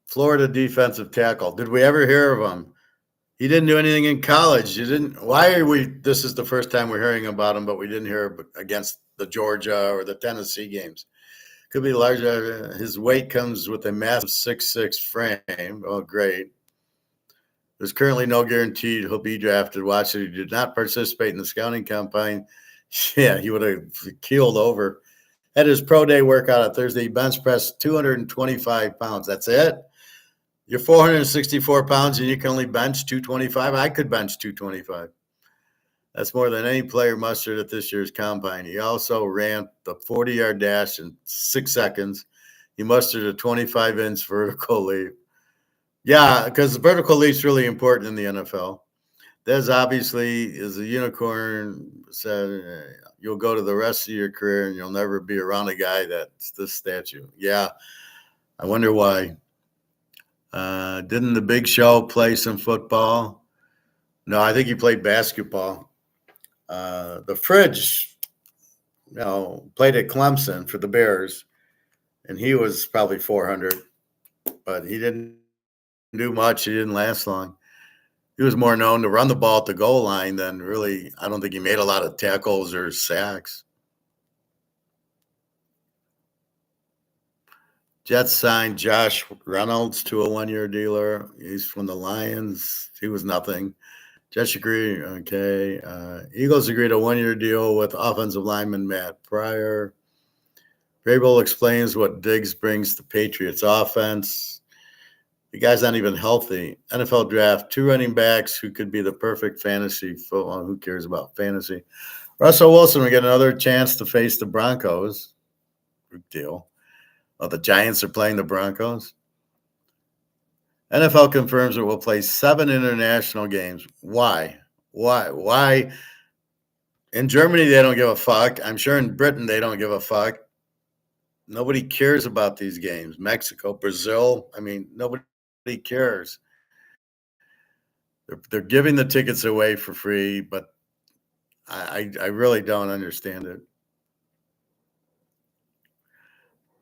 Florida defensive tackle. Did we ever hear of him? He didn't do anything in college. This is the first time we're hearing about him, but we didn't hear against the Georgia or the Tennessee games. Could be larger. His weight comes with a massive 6'6" frame. Oh, great. There's currently no guarantee he'll be drafted. Watson, he did not participate in the scouting campaign. Yeah, he would have keeled over. At his pro day workout on Thursday, he bench pressed 225 pounds. That's it? You're 464 pounds and you can only bench 225? I could bench 225. That's more than any player mustered at this year's combine. He also ran the 40-yard dash in 6 seconds. He mustered a 25-inch vertical leap. Yeah, because the vertical leap's really important in the NFL. Des obviously is a unicorn. Said you'll go to the rest of your career and you'll never be around a guy that's this statue. Yeah, I wonder why. Didn't the Big Show play some football? No, I think he played basketball. The Fridge, played at Clemson for the Bears, and he was probably 400, but he didn't do much. He didn't last long. He was more known to run the ball at the goal line than really. I don't think he made a lot of tackles or sacks. Jets signed Josh Reynolds to a one-year dealer. He's from the Lions. He was nothing. Jets agree. Okay. Eagles agreed a one-year deal with offensive lineman Matt Pryor. Vrabel explains what Diggs brings to Patriots offense. The guy's not even healthy. NFL draft, 2 running backs who could be the perfect fantasy football. Who cares about fantasy? Russell Wilson will get another chance to face the Broncos. Big deal. The Giants are playing the Broncos. NFL confirms it will play 7 international games. Why? In Germany, they don't give a fuck. I'm sure in Britain, they don't give a fuck. Nobody cares about these games. Mexico, Brazil, nobody cares. They're giving the tickets away for free, but I really don't understand it.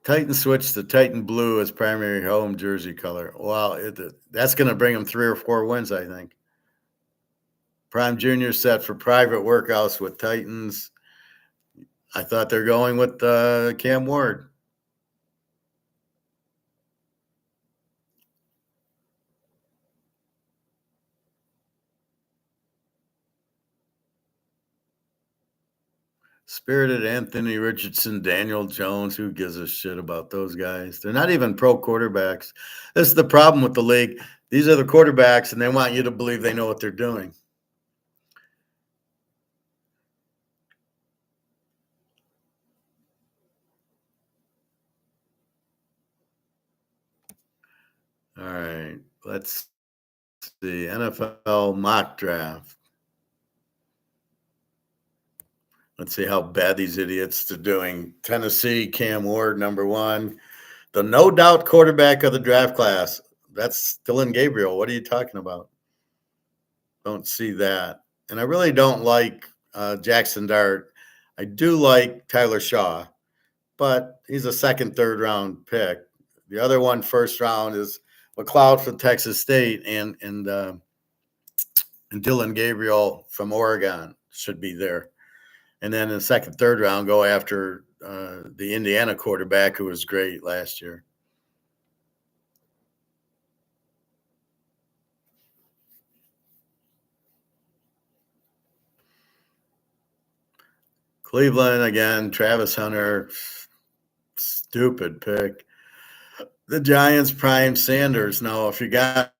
Titans switched to Titan blue as primary home jersey color. Wow, that's going to bring them 3 or 4 wins, I think. Prime Junior set for private workouts with Titans. I thought they're going with Cam Ward. Spirited Anthony Richardson, Daniel Jones. Who gives a shit about those guys? They're not even pro quarterbacks. This is the problem with the league. These are the quarterbacks, and they want you to believe they know what they're doing. All right, let's see. NFL mock draft. Let's see how bad these idiots are doing. Tennessee, Cam Ward, number 1. The no doubt quarterback of the draft class. That's Dylan Gabriel. What are you talking about? Don't see that. And I really don't like Jackson Dart. I do like Tyler Shaw, but he's a second, third round pick. The other one, first round, is McLeod from Texas State, and Dylan Gabriel from Oregon should be there. And then in the second, third round, go after the Indiana quarterback who was great last year. Cleveland again, Travis Hunter, stupid pick. The Giants, Prime Sanders. Now, if you got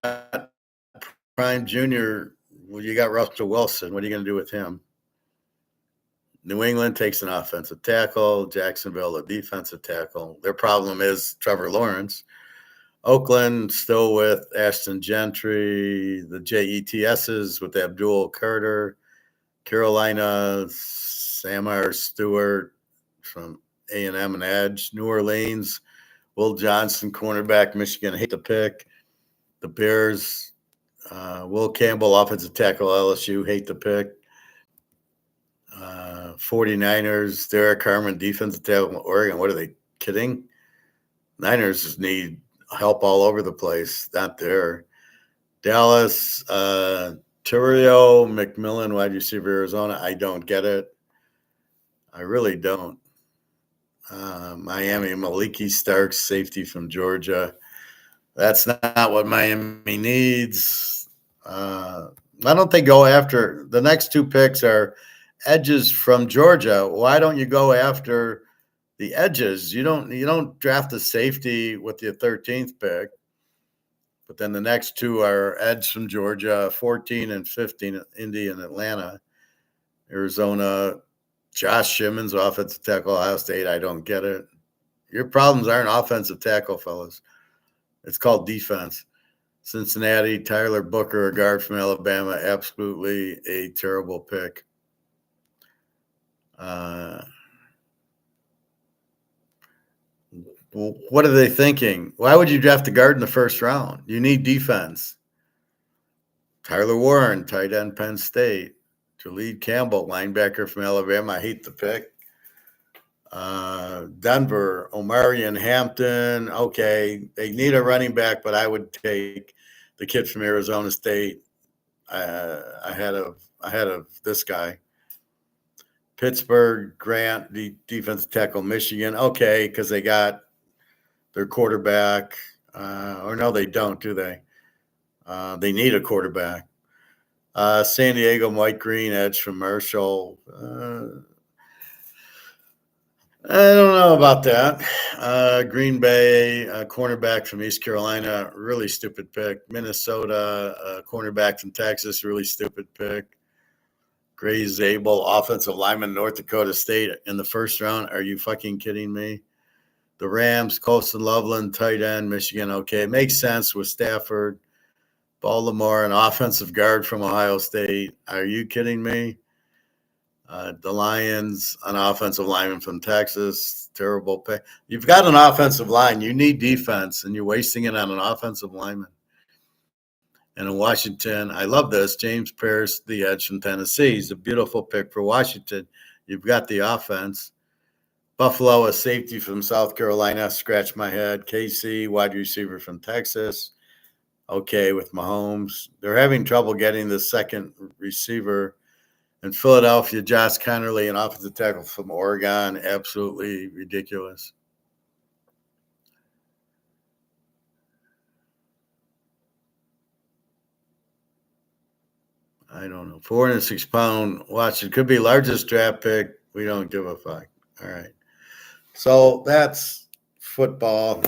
Prime Junior, well, you got Russell Wilson. What are you going to do with him? New England takes an offensive tackle. Jacksonville, a defensive tackle. Their problem is Trevor Lawrence. Oakland still with Ashton Gentry. The JETSs with Abdul Carter. Carolina, Samar Stewart from A&M and Edge. New Orleans, Will Johnson, cornerback, Michigan. I hate the pick. The Bears, Will Campbell, offensive tackle, LSU. Hate the pick. 49ers, Derek Harmon, defensive tackle, Oregon. What are they kidding? Niners just need help all over the place. Not there. Dallas, Turio McMillan, wide receiver, Arizona. I don't get it. I really don't. Miami, Maliki Starks, safety from Georgia. That's not what Miami needs. Why don't they go after the next 2 picks are edges from Georgia? Why don't you go after the edges? You don't draft a safety with the 13th pick, but then the next 2 are edge from Georgia, 14 and 15, Indy and Atlanta. Arizona, Josh Simmons, offensive tackle, Ohio State. I don't get it. Your problems aren't offensive tackle, fellas. It's called defense. Cincinnati, Tyler Booker, a guard from Alabama, absolutely a terrible pick. What are they thinking? Why would you draft a guard in the first round? You need defense. Tyler Warren, tight end, Penn State. Jaleel Campbell, linebacker from Alabama. I hate the pick. Denver, Omarion Hampton. Okay, they need a running back, but I would take the kid from Arizona State ahead of this guy. Pittsburgh, Grant, the defensive tackle, Michigan. Okay, because they got their quarterback. Or no, they don't, do they? They need a quarterback. San Diego, Mike Green, edge from Marshall. I don't know about that. Green Bay, cornerback from East Carolina, really stupid pick. Minnesota, cornerback from Texas, really stupid pick. Gray Zabel, offensive lineman, North Dakota State in the first round. Are you fucking kidding me? The Rams, Colston Loveland, tight end, Michigan. Okay, it makes sense with Stafford. Baltimore, an offensive guard from Ohio State. Are you kidding me? The Lions, an offensive lineman from Texas. Terrible pick. You've got an offensive line. You need defense, and you're wasting it on an offensive lineman. And in Washington, I love this. James Pierce, the edge from Tennessee. He's a beautiful pick for Washington. You've got the offense. Buffalo, a safety from South Carolina. Scratch my head. KC, wide receiver from Texas. Okay with Mahomes. They're having trouble getting the second receiver. In Philadelphia, Josh Connerly, an offensive tackle from Oregon. Absolutely ridiculous. I don't know. 406-pound watch. It could be largest draft pick. We don't give a fuck. All right. So that's football.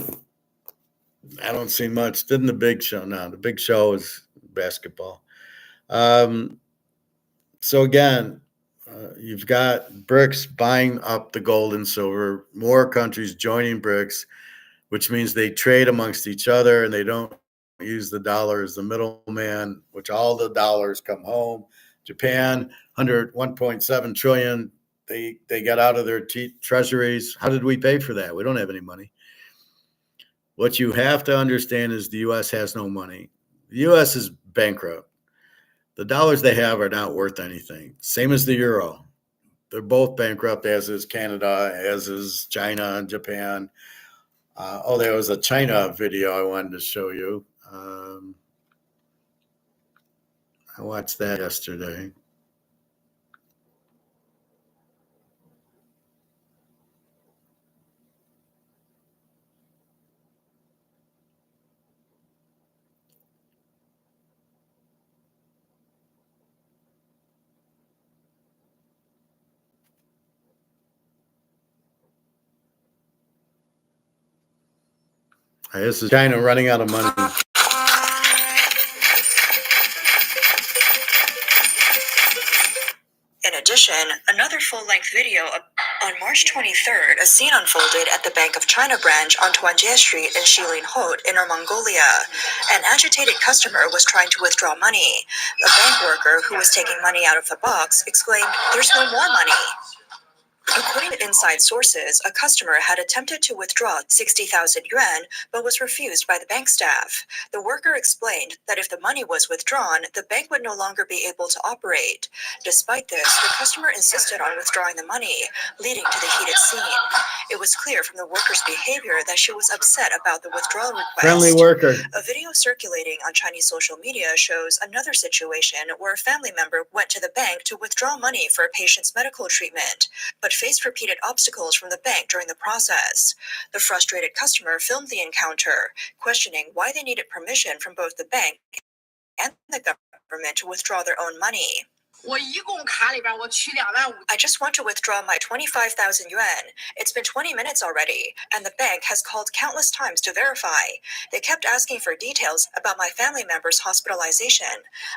I don't see much. Didn't the big show? No, the big show is basketball. So again, you've got BRICS buying up the gold and silver, more countries joining BRICS, which means they trade amongst each other and they don't use the dollar as the middleman, which all the dollars come home. Japan, 1.7 trillion. They got out of their treasuries. How did we pay for that? We don't have any money. What you have to understand is the U.S. has no money. The U.S. is bankrupt. The dollars they have are not worth anything. Same as the euro. They're both bankrupt, as is Canada, as is China and Japan. There was a China video I wanted to show you. I watched that yesterday. This is China running out of money. In addition, another full-length video on March 23rd, a scene unfolded at the Bank of China branch on Tuanjie Street in Shilin-Hot, Inner Mongolia. An agitated customer was trying to withdraw money. A bank worker who was taking money out of the box exclaimed, "There's no more money." According to inside sources, a customer had attempted to withdraw 60,000 yuan, but was refused by the bank staff. The worker explained that if the money was withdrawn, the bank would no longer be able to operate. Despite this, the customer insisted on withdrawing the money, leading to the heated scene. It was clear from the worker's behavior that she was upset about the withdrawal request. Friendly worker. A video circulating on Chinese social media shows another situation where a family member went to the bank to withdraw money for a patient's medical treatment, but faced repeated obstacles from the bank during the process. The frustrated customer filmed the encounter, questioning why they needed permission from both the bank and the government to withdraw their own money. I just want to withdraw my 25,000 yuan. It's been 20 minutes already, and the bank has called countless times to verify. They kept asking for details about my family member's hospitalization.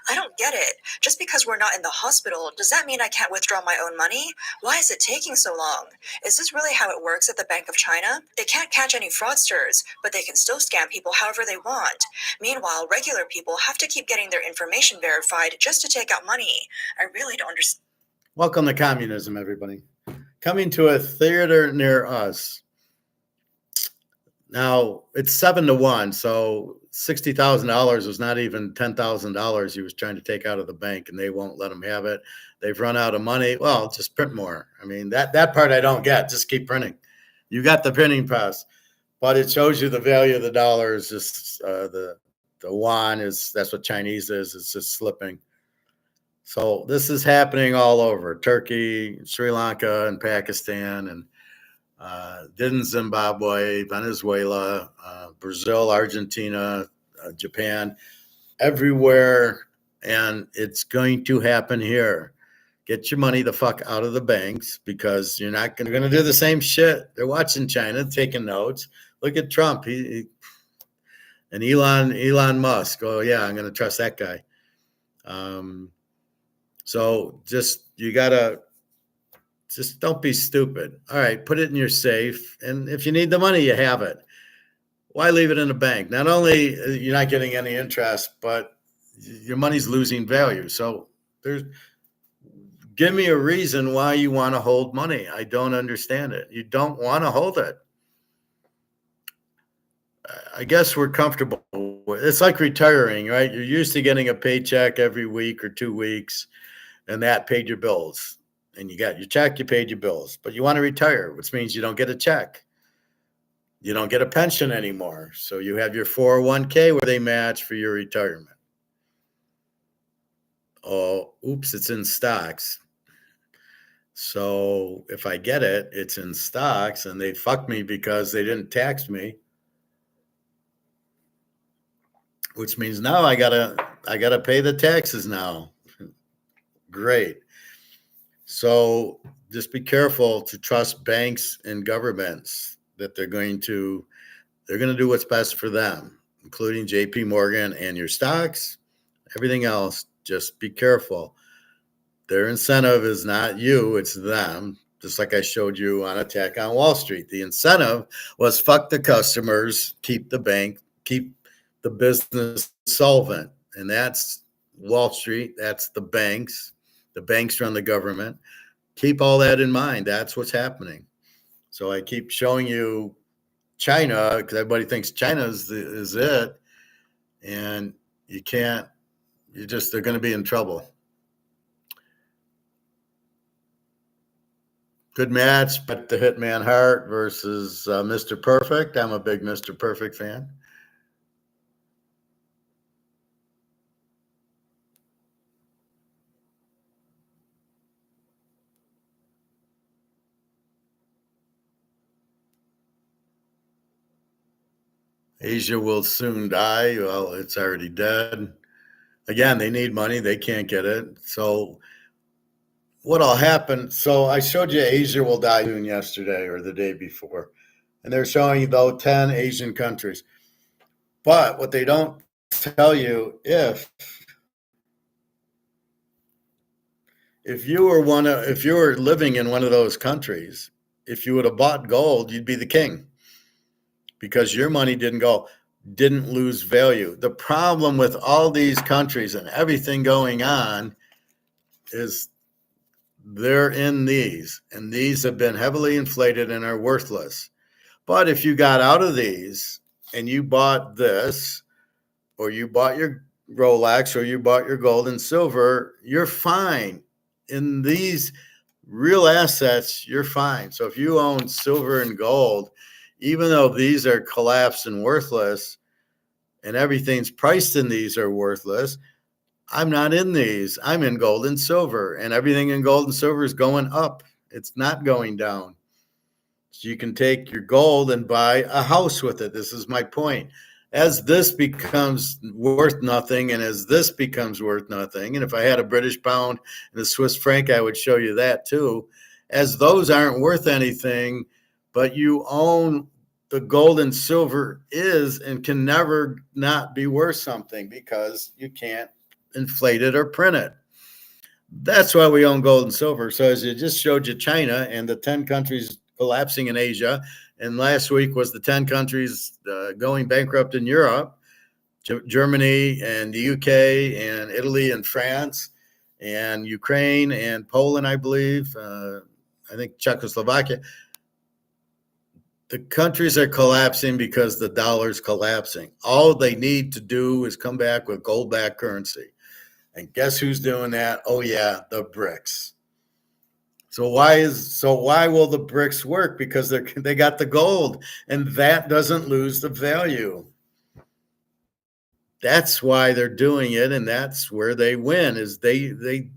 I don't get it. Just because we're not in the hospital, does that mean I can't withdraw my own money? Why is it taking so long? Is this really how it works at the Bank of China? They can't catch any fraudsters, but they can still scam people however they want. Meanwhile, regular people have to keep getting their information verified just to take out money. I really don't understand. Welcome to communism, everybody. Coming to a theater near us. Now, it's 7-1, so $60,000 was not even $10,000 he was trying to take out of the bank, and they won't let him have it. They've run out of money. Well, just print more. I mean, that part I don't get. Just keep printing. You got the printing press, but it shows you the value of the dollar is just the yuan is, that's what Chinese is. It's just slipping. So this is happening all over Turkey, Sri Lanka, and Pakistan, and didn't Zimbabwe, Venezuela, Brazil, Argentina, Japan, everywhere. And it's going to happen here. Get your money the fuck out of the banks, because you're not going to do the same shit. They're watching China, taking notes. Look at Trump. He and Elon Musk. Oh yeah, I'm going to trust that guy. So you gotta don't be stupid. All right, put it in your safe, and if you need the money, you have it. Why leave it in a bank? Not only you're not getting any interest, but your money's losing value. So give me a reason why you want to hold money. I don't understand it. You don't want to hold it. I guess we're comfortable it's like retiring, right? You're used to getting a paycheck every week or 2 weeks, and that paid your bills. And you got your check, you paid your bills. But you want to retire, which means you don't get a check. You don't get a pension anymore. So you have your 401k where they match for your retirement. Oh, oops, it's in stocks. So if I get it, it's in stocks, and they fucked me because they didn't tax me, which means now I gotta pay the taxes now. Great. So just be careful to trust banks and governments that they're going to do what's best for them, including JP Morgan and your stocks, everything else. Just be careful. Their incentive is not you, it's them. Just like I showed you on Attack on Wall Street. The incentive was fuck the customers, keep the bank, keep the business solvent. And that's Wall Street, that's the banks. The banks run the government. Keep all that in mind. That's what's happening. So I keep showing you China because everybody thinks China is it. And you can't, they're going to be in trouble. Good match, but the Hitman Hart versus Mr. Perfect. I'm a big Mr. Perfect fan. Asia will soon die. Well, it's already dead. Again, they need money. They can't get it. So what'll happen? So I showed you Asia will die soon yesterday or the day before. And they're showing you, though, 10 Asian countries. But what they don't tell you, if you were living in one of those countries, if you would have bought gold, you'd be the king. Because your money didn't lose value. The problem with all these countries and everything going on is they're in these, and these have been heavily inflated and are worthless. But if you got out of these and you bought this, or you bought your Rolex, or you bought your gold and silver, you're fine. In these real assets, you're fine. So if you own silver and gold, even though these are collapsed and worthless, and everything's priced in these are worthless, I'm not in these. I'm in gold and silver, and everything in gold and silver is going up. It's not going down. So you can take your gold and buy a house with it. This is my point. As this becomes worth nothing, and as this becomes worth nothing, and if I had a British pound and a Swiss franc, I would show you that too. As those aren't worth anything, but you own the gold and silver is and can never not be worth something because you can't inflate it or print it. That's why we own gold and silver. So as I just showed you, China and the 10 countries collapsing in Asia, and last week was the 10 countries going bankrupt in Europe, Germany and the UK and Italy and France and Ukraine and Poland, I believe. I think Czechoslovakia. The countries are collapsing because the dollar's collapsing. All they need to do is come back with gold-backed currency. And guess who's doing that? Oh yeah, the BRICS. So why will the BRICS work? Because they got the gold, and that doesn't lose the value. That's why they're doing it, and that's where they win. Is they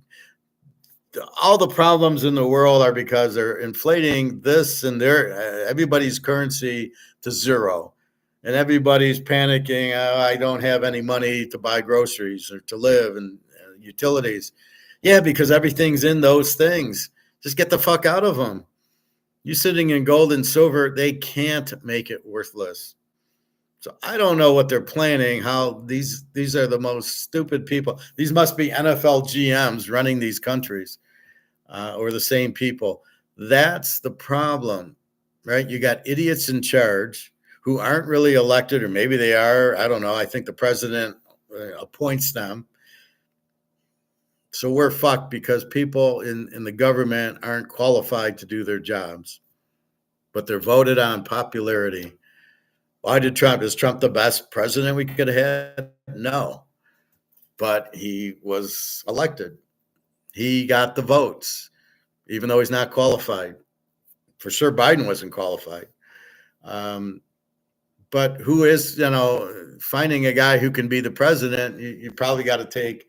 all the problems in the world are because they're inflating this and everybody's currency to zero, and everybody's panicking. Oh, I don't have any money to buy groceries or to live and utilities. Yeah, because everything's in those things. Just get the fuck out of them. You sitting in gold and silver, they can't make it worthless. So I don't know what they're planning, how these are the most stupid people. These must be NFL GMs running these countries or the same people. That's the problem, right? You got idiots in charge who aren't really elected, or maybe they are. I don't know. I think the president appoints them. So we're fucked because people in the government aren't qualified to do their jobs, but they're voted on popularity. Why did Trump? Is Trump the best president we could have had? No. But he was elected. He got the votes, even though he's not qualified. For sure, Biden wasn't qualified. But who is, finding a guy who can be the president, you probably got to take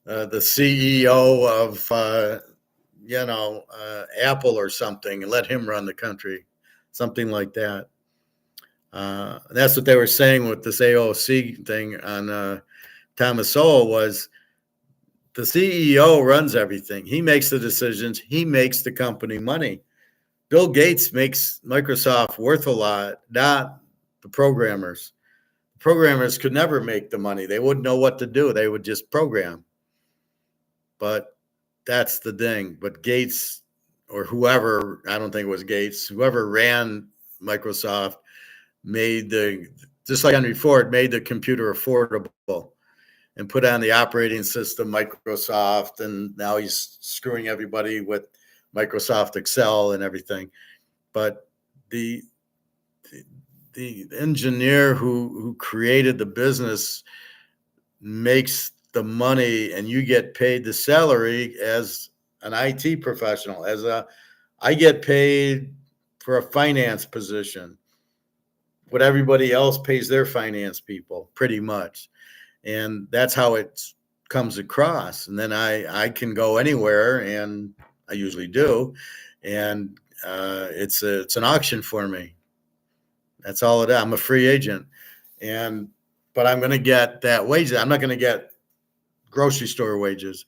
the CEO of, Apple or something and let him run the country, something like that. That's what they were saying with this AOC thing on Thomas Sowell was the CEO runs everything. He makes the decisions. He makes the company money. Bill Gates makes Microsoft worth a lot, not the programmers. Programmers could never make the money. They wouldn't know what to do. They would just program. But that's the thing. But Gates or whoever, I don't think it was Gates, whoever ran Microsoft made just like Henry Ford, made the computer affordable and put on the operating system Microsoft. And now he's screwing everybody with Microsoft Excel and everything. But the engineer who created the business makes the money, and you get paid the salary as an IT professional. I get paid for a finance position. What everybody else pays their finance people, pretty much. And that's how it comes across. And then I can go anywhere, and I usually do. And it's an auction for me. That's all it is. I'm a free agent. But I'm going to get that wage. I'm not going to get grocery store wages.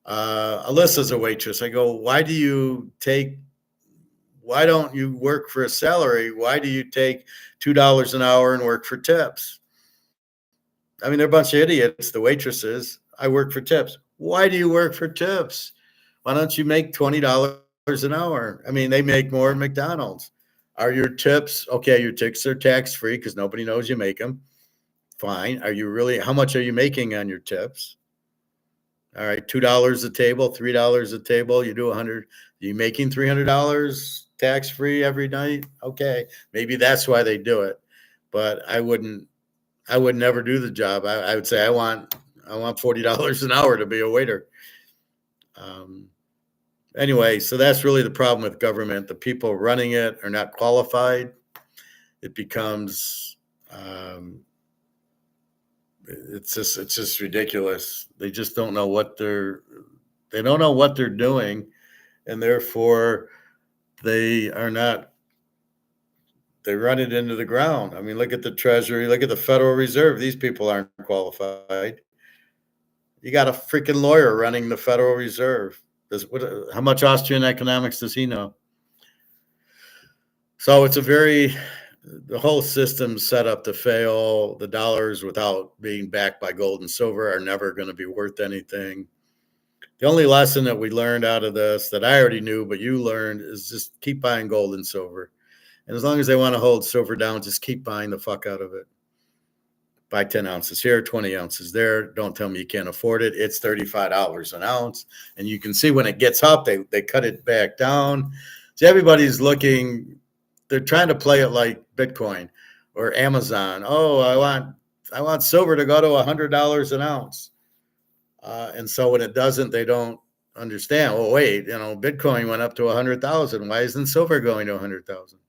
Alyssa's a waitress. I go, why don't you work for a salary? Why do you take $2 an hour and work for tips? I mean, they're a bunch of idiots, the waitresses. I work for tips. Why do you work for tips? Why don't you make $20 an hour? I mean, they make more at McDonald's. Are your tips, okay, your tips are tax-free because nobody knows you make them. Fine. How much are you making on your tips? All right, $2 a table, $3 a table, you do 100. Are you making $300 tax-free every night? Okay, maybe that's why they do it. But I would never do the job. I would say I want $40 an hour to be a waiter. Anyway, so that's really the problem with government. The people running it are not qualified. It becomes it's just ridiculous. They just don't know what they're doing, and therefore they run it into the ground. I mean, look at the Treasury, look at the Federal Reserve. These people aren't qualified. You got a freaking lawyer running the Federal Reserve. How much Austrian economics does he know? So the whole system's set up to fail. The dollars, without being backed by gold and silver, are never going to be worth anything. The only lesson that we learned out of this, that I already knew, but you learned, is just keep buying gold and silver. And as long as they want to hold silver down, just keep buying the fuck out of it. Buy 10 ounces here, 20 ounces there. Don't tell me you can't afford it. It's $35 an ounce. And you can see when it gets up, they cut it back down. So everybody's looking, they're trying to play it like Bitcoin or Amazon. Oh, I want silver to go to $100 an ounce. And so when it doesn't, they don't understand. Well, wait, Bitcoin went up to 100,000. Why isn't silver going to 100,000?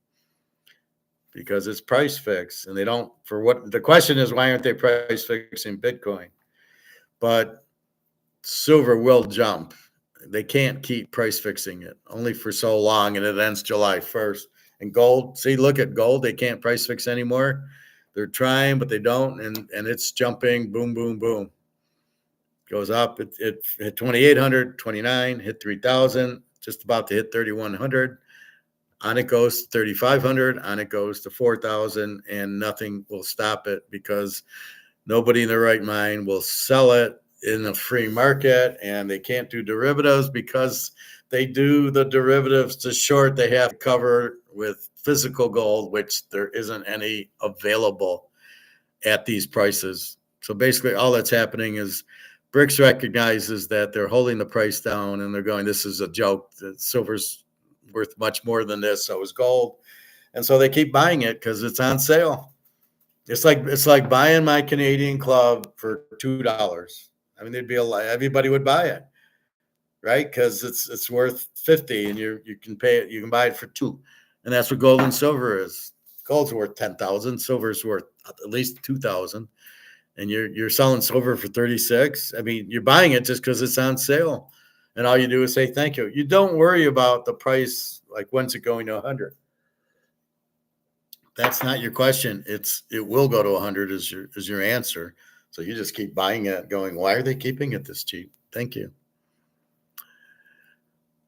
Because it's price fixed, and they don't. The question is, why aren't they price fixing Bitcoin? But silver will jump. They can't keep price fixing it only for so long, and it ends July 1st. And gold, look at gold. They can't price fix anymore. They're trying, but they don't, and it's jumping. Boom, boom, boom. Goes up. It hit 2,800, 29, hit 3,000, just about to hit 3,100. On it goes to 3,500, on it goes to 4,000, and nothing will stop it because nobody in their right mind will sell it in a free market, and they can't do derivatives because they do the derivatives to short. They have to cover with physical gold, which there isn't any available at these prices. So basically all that's happening is BRICS recognizes that they're holding the price down, and they're going, this is a joke. Silver's worth much more than this, so is gold. And so they keep buying it because it's on sale. It's like buying my Canadian club for $2. I mean, there'd be everybody would buy it, right? Because it's worth 50, and you can pay it. You can buy it for $2, and that's what gold and silver is. Gold's worth 10,000. Silver's worth at least 2,000, and you're selling silver for 36. I mean, you're buying it just because it's on sale, and all you do is say thank you. You don't worry about the price, like when's it going to 100. That's not your question. It will go to 100 is your answer. So you just keep buying it, going, why are they keeping it this cheap? Thank you.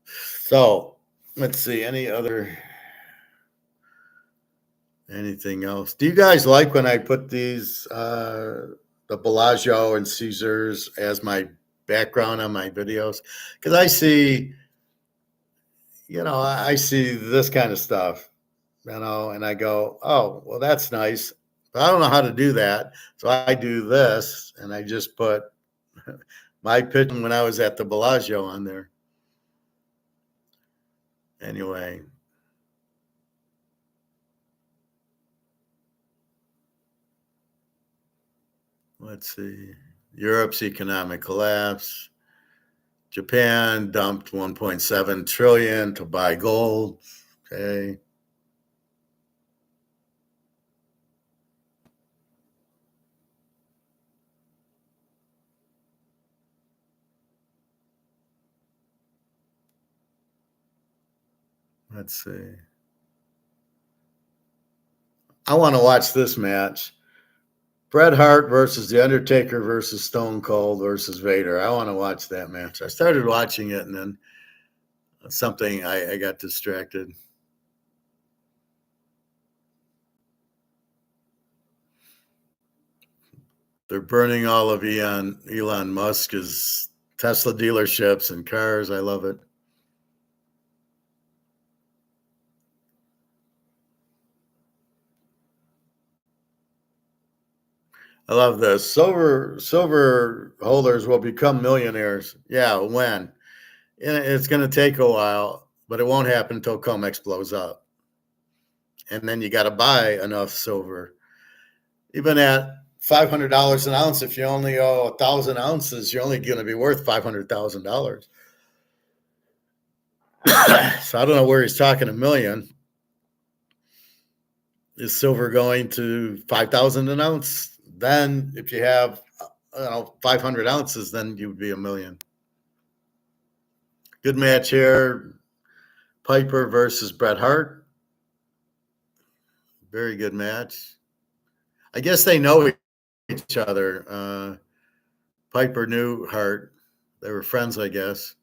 So let's see, anything else? Do you guys like when I put these the Bellagio and Caesars as my background on my videos? Because I see this kind of stuff. And I go, oh, well, that's nice, but I don't know how to do that. So I do this, and I just put my picture when I was at the Bellagio on there. Anyway. Let's see. Europe's economic collapse. Japan dumped 1.7 trillion to buy gold. Okay. Let's see. I want to watch this match. Bret Hart versus The Undertaker versus Stone Cold versus Vader. I want to watch that match. I started watching it, and then I got distracted. They're burning all of Elon Musk's Tesla dealerships and cars. I love it. I love this. Silver holders will become millionaires. Yeah, when? It's going to take a while, but it won't happen until COMEX blows up. And then you got to buy enough silver. Even at $500 an ounce, if you only owe 1,000 ounces, you're only going to be worth $500,000. So I don't know where he's talking a million. Is silver going to 5,000 an ounce? Then if you have 500 ounces, then you'd be a million. Good match here. Piper versus Bret Hart. Very good match. I guess they know each other. Piper knew Hart. They were friends, I guess.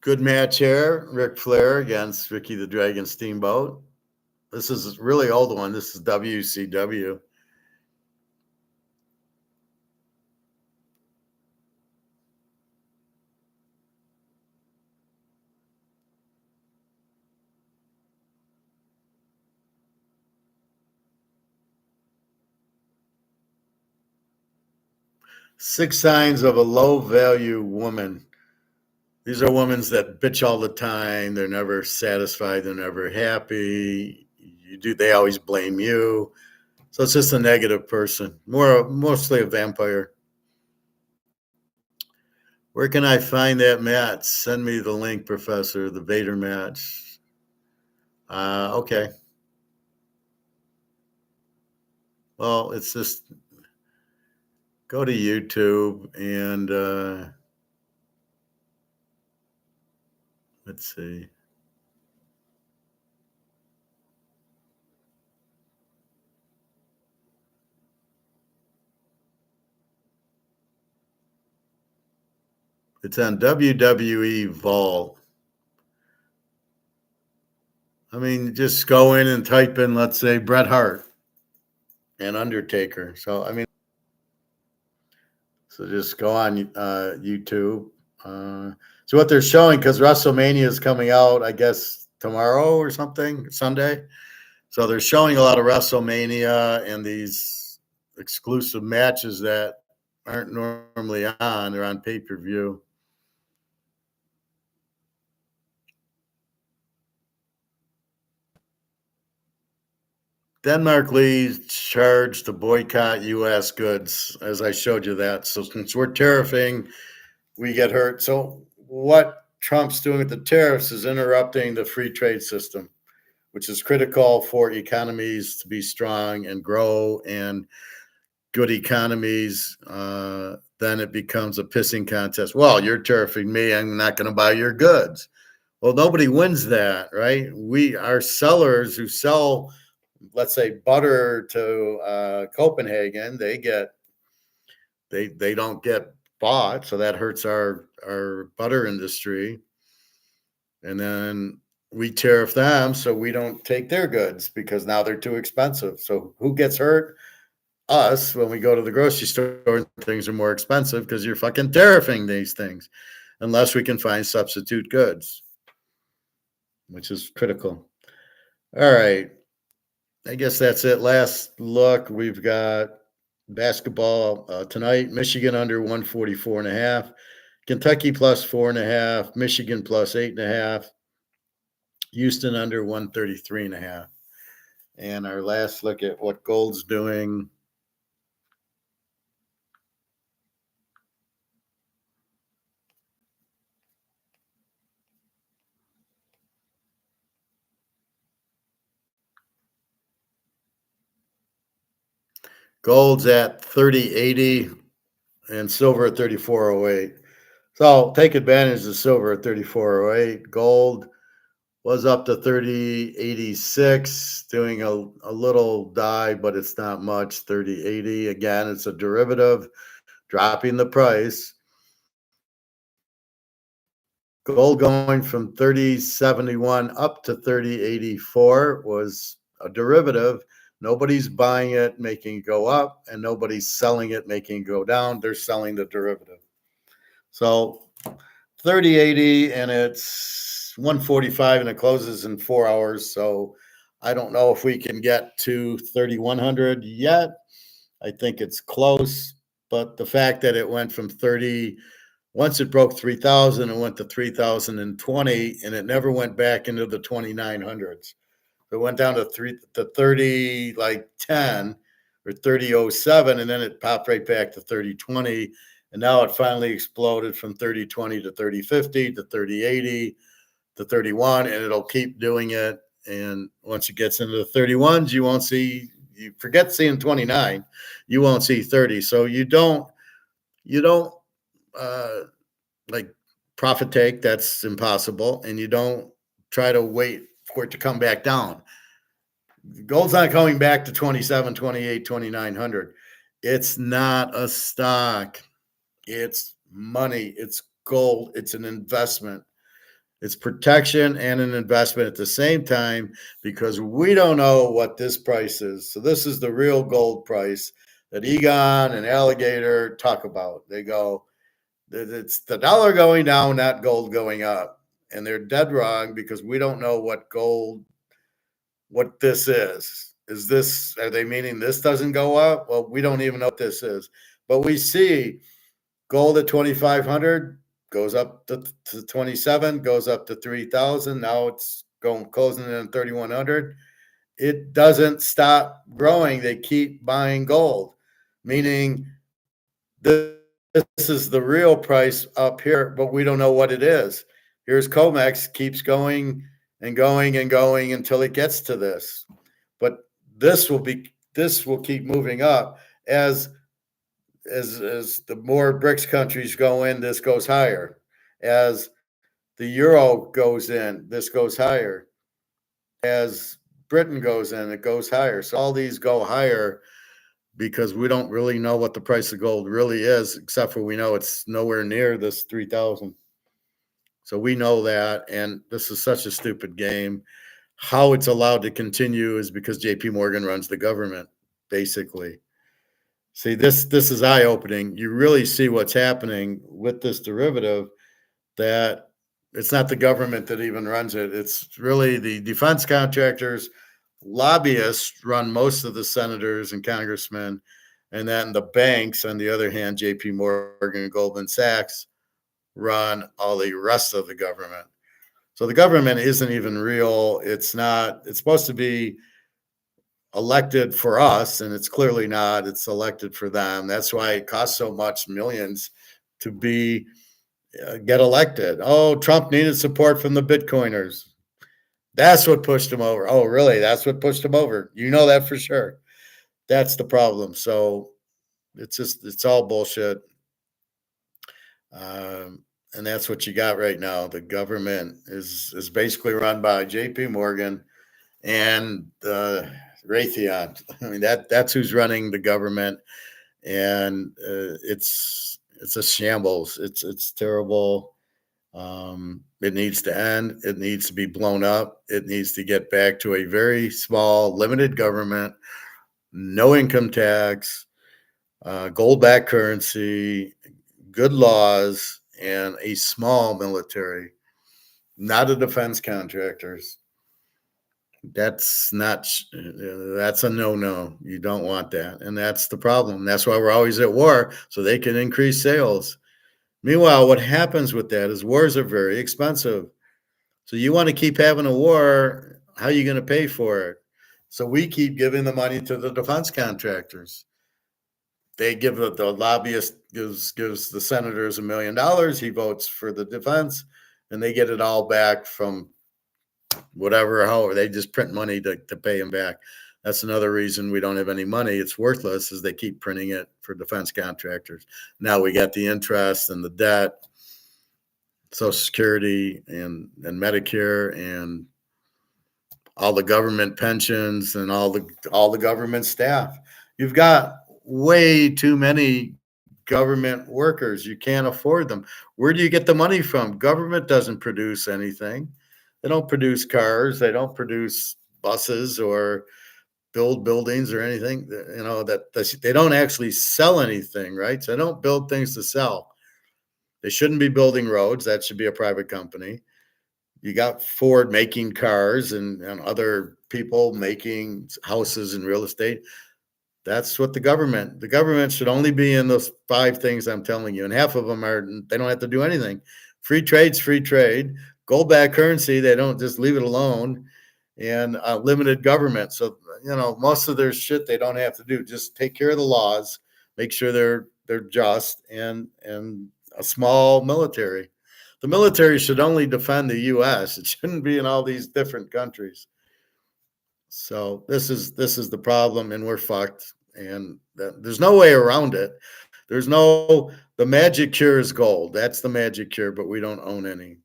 Good match here. Ric Flair against Ricky the Dragon Steamboat. This is a really old one. This is WCW. Six signs of a low-value woman. These are women that bitch all the time. They're never satisfied. They're never happy. They always blame you. So it's just a negative person, mostly a vampire. Where can I find that match? Send me the link, Professor, the Vader match. Okay. Well, it's just go to YouTube and let's see. It's on WWE Vault. I mean, just go in and type in, let's say, Bret Hart and Undertaker. So, I mean, so just go on YouTube. So what they're showing, because WrestleMania is coming out, I guess, tomorrow or something, Sunday. So they're showing a lot of WrestleMania and these exclusive matches that aren't normally on. They're on pay-per-view. Denmark leads charge to boycott U.S. goods, as I showed you that. So since we're tariffing, we get hurt. So what Trump's doing with the tariffs is interrupting the free trade system, which is critical for economies to be strong and grow, and good economies, then it becomes a pissing contest. Well, you're tariffing me. I'm not going to buy your goods. Well, nobody wins that, right? Our sellers who sell, let's say, butter to Copenhagen, they don't get bought, so that hurts our butter industry. And then we tariff them, so we don't take their goods because now they're too expensive. So who gets hurt? Us, when we go to the grocery store and things are more expensive because you're fucking tariffing these things, unless we can find substitute goods, which is critical. All right. I guess that's it. Last look, we've got basketball tonight. Michigan under 144.5. Kentucky plus 4.5. Michigan plus 8.5. Houston under 133.5. And our last look at what gold's doing. Gold's at 30.80 and silver at 34.08. So take advantage of silver at 34.08. Gold was up to 30.86, doing a little dive, but it's not much. 30.80. Again, it's a derivative, dropping the price. Gold going from 30.71 up to 30.84 was a derivative. Nobody's buying it, making it go up, and nobody's selling it, making it go down. They're selling the derivative. So 30.80, and it's 145, and it closes in 4 hours. So I don't know if we can get to 3,100 yet. I think it's close, but the fact that it went from 30, once it broke 3,000, it went to 3,020, and it never went back into the 2,900s. It went down to 30, like 10 or 30.07, and then it popped right back to 30.20. And now it finally exploded from 30.20 to 30.50 to 30.80 to 31, and it'll keep doing it. And once it gets into the 31s, you forget seeing 29, you won't see 30. So you don't like profit take, that's impossible. And you don't try to wait for it to come back down. Gold's not going back to 27, 28, 2,900. It's not a stock. It's money. It's gold. It's an investment. It's protection and an investment at the same time, because we don't know what this price is. So this is the real gold price that Egon and Alligator talk about. They go, it's the dollar going down, not gold going up. And they're dead wrong, because we don't know what this is. Are they meaning this doesn't go up? Well, we don't even know what this is. But we see gold at 2,500 goes up to 27, goes up to 3,000. Now it's closing in 3,100. It doesn't stop growing. They keep buying gold, meaning this is the real price up here, but we don't know what it is. Here's COMEX, keeps going and going and going until it gets to this. But this will keep moving up as the more BRICS countries go in, this goes higher. As the euro goes in, this goes higher. As Britain goes in, it goes higher. So all these go higher because we don't really know what the price of gold really is, except for we know it's nowhere near this 3,000. So we know that, and this is such a stupid game. How it's allowed to continue is because JP Morgan runs the government, basically. See, this is eye-opening. You really see what's happening with this derivative, that it's not the government that even runs it. It's really the defense contractors. Lobbyists run most of the senators and congressmen, And then the banks, on the other hand, JP Morgan, Goldman Sachs, run all the rest of the government. So the government isn't even real. It's not, it's supposed to be elected for us, and it's clearly not. It's elected for them. That's why it costs so much, millions, to be get elected. Oh, Trump needed support from the Bitcoiners. That's what pushed him over. Oh, really? That's what pushed him over. You know that for sure. That's the problem. So it's all bullshit. And that's what you got right now. The government is basically run by JP Morgan and Raytheon. I mean, that's who's running the government. And it's a shambles. It's terrible. It needs to end. It needs to be blown up. It needs to get back to a very small, limited government, no income tax, gold-backed currency, good laws, and a small military, not a defense contractors. That's not, that's a no-no. You don't want that. And that's the problem. That's why we're always at war, so they can increase sales. Meanwhile, what happens with that is wars are very expensive. So you want to keep having a war, how are you going to pay for it? So we keep giving the money to the defense contractors. They give the lobbyist gives the senators $1 million. He votes for the defense, and they get it all back from whatever, however, they just print money to pay him back. That's another reason we don't have any money. It's worthless, is they keep printing it for defense contractors. Now we got the interest and the debt, Social Security and Medicare and all the government pensions and all the government staff. You've got way too many government workers. You can't afford them. Where do you get the money from? Government doesn't produce anything. They don't produce cars. They don't produce buses or build buildings or anything. You know, that they don't actually sell anything, right? So they don't build things to sell. They shouldn't be building roads. That should be a private company. You got Ford making cars and other people making houses and real estate. That's what the government should only be in those 5 things I'm telling you. And half of them they don't have to do anything. Free trade's free trade. Gold-backed currency, they don't just leave it alone. And limited government. So, most of their shit they don't have to do. Just take care of the laws, make sure they're just, and a small military. The military should only defend the U.S. It shouldn't be in all these different countries. So this is the problem, and we're fucked. And there's no way around it. The magic cure is gold. That's the magic cure, but we don't own any.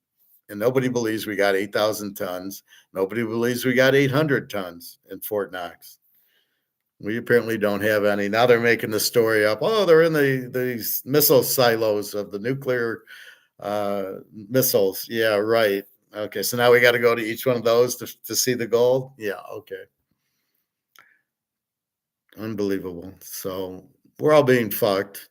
And nobody believes we got 8,000 tons. Nobody believes we got 800 tons in Fort Knox. We apparently don't have any. Now they're making the story up. Oh, they're in these missile silos of the nuclear missiles. Yeah, right. Okay, so now we got to go to each one of those to see the gold. Yeah, okay. Unbelievable. So we're all being fucked,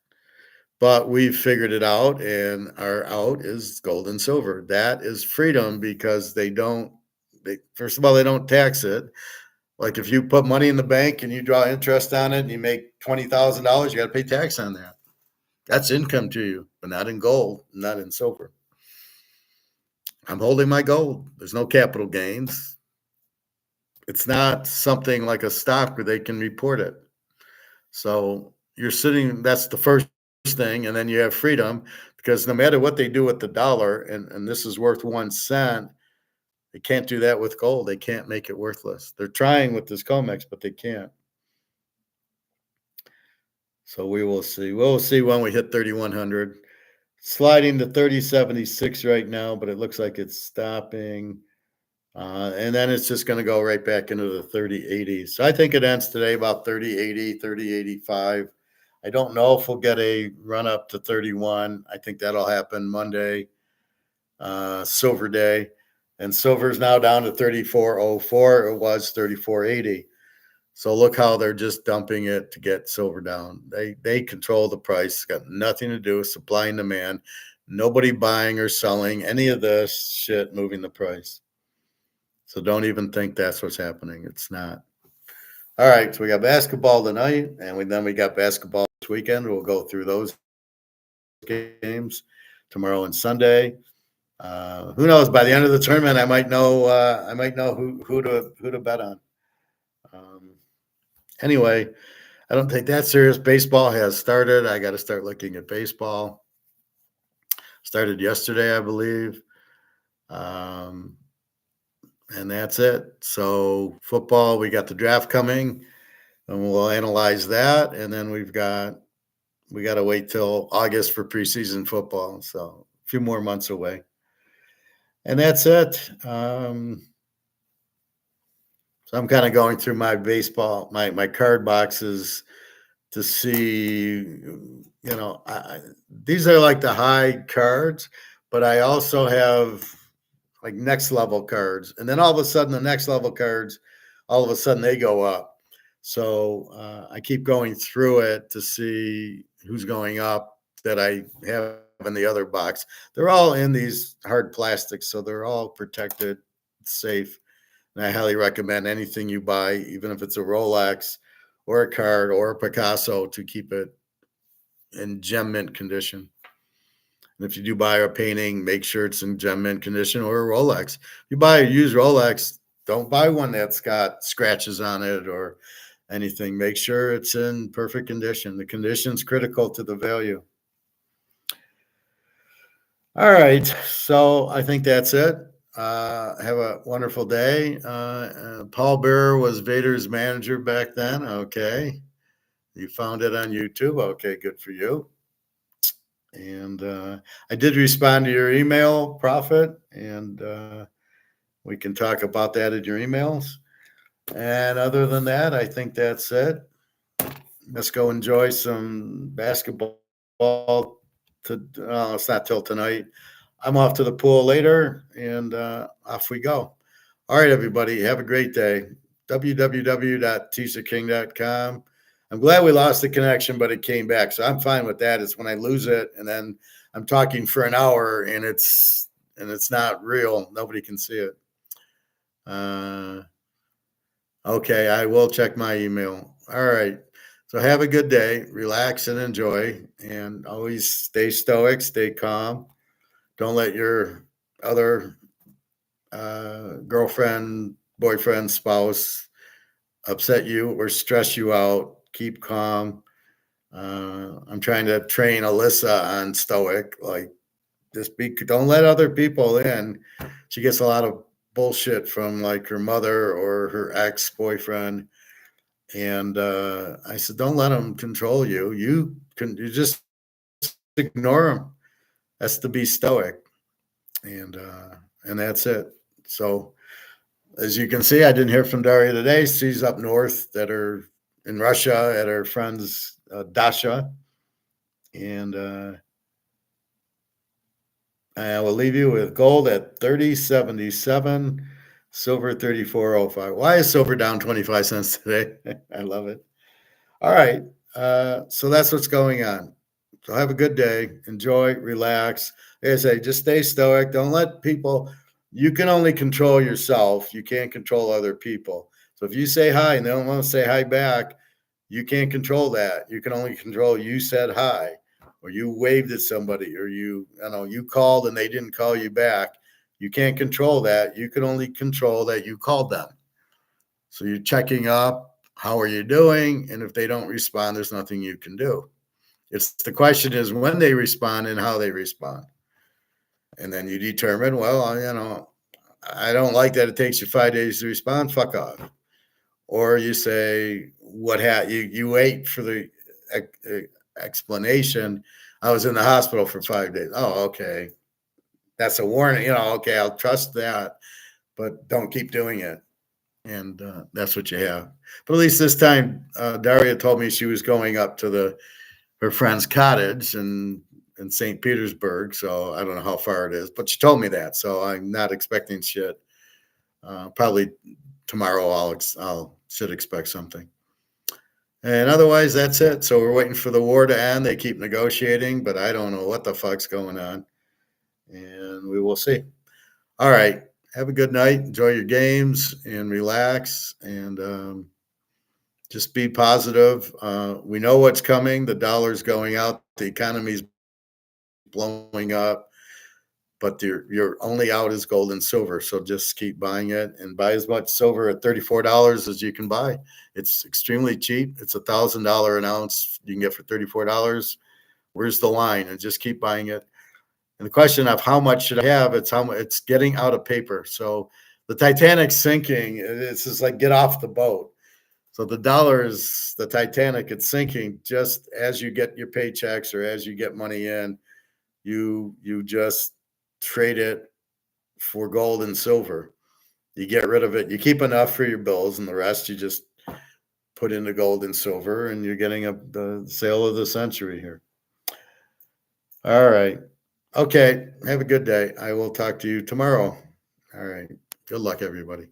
but we've figured it out, and our out is gold and silver. That is freedom, because first of all, they don't tax it. Like if you put money in the bank and you draw interest on it and you make $20,000, you got to pay tax on that. That's income to you, but not in gold, not in silver. I'm holding my gold. There's no capital gains. It's not something like a stock where they can report it. So you're sitting, that's the first thing. And then you have freedom, because no matter what they do with the dollar, and this is worth 1 cent, they can't do that with gold. They can't make it worthless. They're trying with this COMEX, but they can't. So we will see. We'll see when we hit 3,100. Sliding to 3076 right now, but it looks like it's stopping. And then it's just going to go right back into the 3080s. So I think it ends today about 3080, 3085. I don't know if we'll get a run up to 31. I think that'll happen Monday, silver day. And silver's now down to 3404. It was 3480. So look how they're just dumping it to get silver down. They control the price. It's got nothing to do with supply and demand. Nobody buying or selling any of this shit moving the price. So don't even think that's what's happening. It's not. All right, so we got basketball tonight, and then we got basketball this weekend. We'll go through those games tomorrow and Sunday. Who knows? By the end of the tournament, I might know. Who to bet on. Anyway, I don't take that serious. Baseball has started. I got to start looking at baseball. Started yesterday, I believe. And that's it. So football, we got the draft coming, and we'll analyze that. And then we got to wait till August for preseason football. So a few more months away. And that's it. So I'm kind of going through my baseball, my card boxes to see, these are like the high cards, but I also have like next level cards. And then all of a sudden, the next level cards, all of a sudden they go up. So I keep going through it to see who's going up that I have in the other box. They're all in these hard plastics, so they're all protected, safe. And I highly recommend anything you buy, even if it's a Rolex or a card or a Picasso, to keep it in gem mint condition. And if you do buy a painting, make sure it's in gem mint condition, or a Rolex. If you buy a used Rolex, don't buy one that's got scratches on it or anything. Make sure it's in perfect condition. The condition's critical to the value. All right. So I think that's it. Have a wonderful day. Paul Bearer was Vader's manager back then. Okay. You found it on YouTube. Okay, good for you. And I did respond to your email, Prophet, and we can talk about that in your emails. And other than that, I think that's it. Let's go enjoy some basketball. It's not till tonight. I'm off to the pool later, and off we go. All right, everybody, have a great day. www.teaserking.com. I'm glad we lost the connection, but it came back, so I'm fine with that. It's when I lose it, and then I'm talking for an hour, and it's not real. Nobody can see it. Okay, I will check my email. All right. So have a good day. Relax and enjoy, and always stay stoic, stay calm. Don't let your other girlfriend, boyfriend, spouse upset you or stress you out. Keep calm. I'm trying to train Alyssa on stoic. Like, don't let other people in. She gets a lot of bullshit from like her mother or her ex-boyfriend. And I said, don't let them control you. You just ignore them. That's to be stoic. And that's it. So as you can see, I didn't hear from Daria today. She's up north that are in Russia at her friend's Dasha. And I will leave you with gold at 30.77, silver 34.05. Why is silver down 25 cents today? I love it. All right. So that's what's going on. So have a good day. Enjoy, relax. Like I say, just stay stoic. Don't let people, you can only control yourself. You can't control other people. So if you say hi and they don't want to say hi back, you can't control that. You can only control you said hi, or you waved at somebody, or you called and they didn't call you back. You can't control that. You can only control that you called them. So you're checking up. How are you doing? And if they don't respond, there's nothing you can do. The question is when they respond and how they respond. And then you determine, well, I don't like that it takes you 5 days to respond. Fuck off. Or you say, you wait for the explanation. I was in the hospital for 5 days. Oh, okay. That's a warning. Okay, I'll trust that, but don't keep doing it. And that's what you have. But at least this time, Daria told me she was going up to her friend's cottage in St. Petersburg. So I don't know how far it is, but she told me that. So I'm not expecting shit. Probably tomorrow I'll should expect something. And otherwise, that's it. So we're waiting for the war to end. They keep negotiating, but I don't know what the fuck's going on. And we will see. All right. Have a good night. Enjoy your games and relax. And just be positive. We know what's coming. The dollar's going out. The economy's blowing up. But your only out is gold and silver. So just keep buying it and buy as much silver at $34 as you can buy. It's extremely cheap. It's $1,000 an ounce you can get for $34. Where's the line? And just keep buying it. And the question of how much should I have? It's getting out of paper. So the Titanic's sinking. It's just like get off the boat. So the Titanic, it's sinking just as you get your paychecks or as you get money in, you just trade it for gold and silver. You get rid of it. You keep enough for your bills, and the rest you just put into gold and silver, and you're getting the sale of the century here. All right. Okay. Have a good day. I will talk to you tomorrow. All right. Good luck, everybody.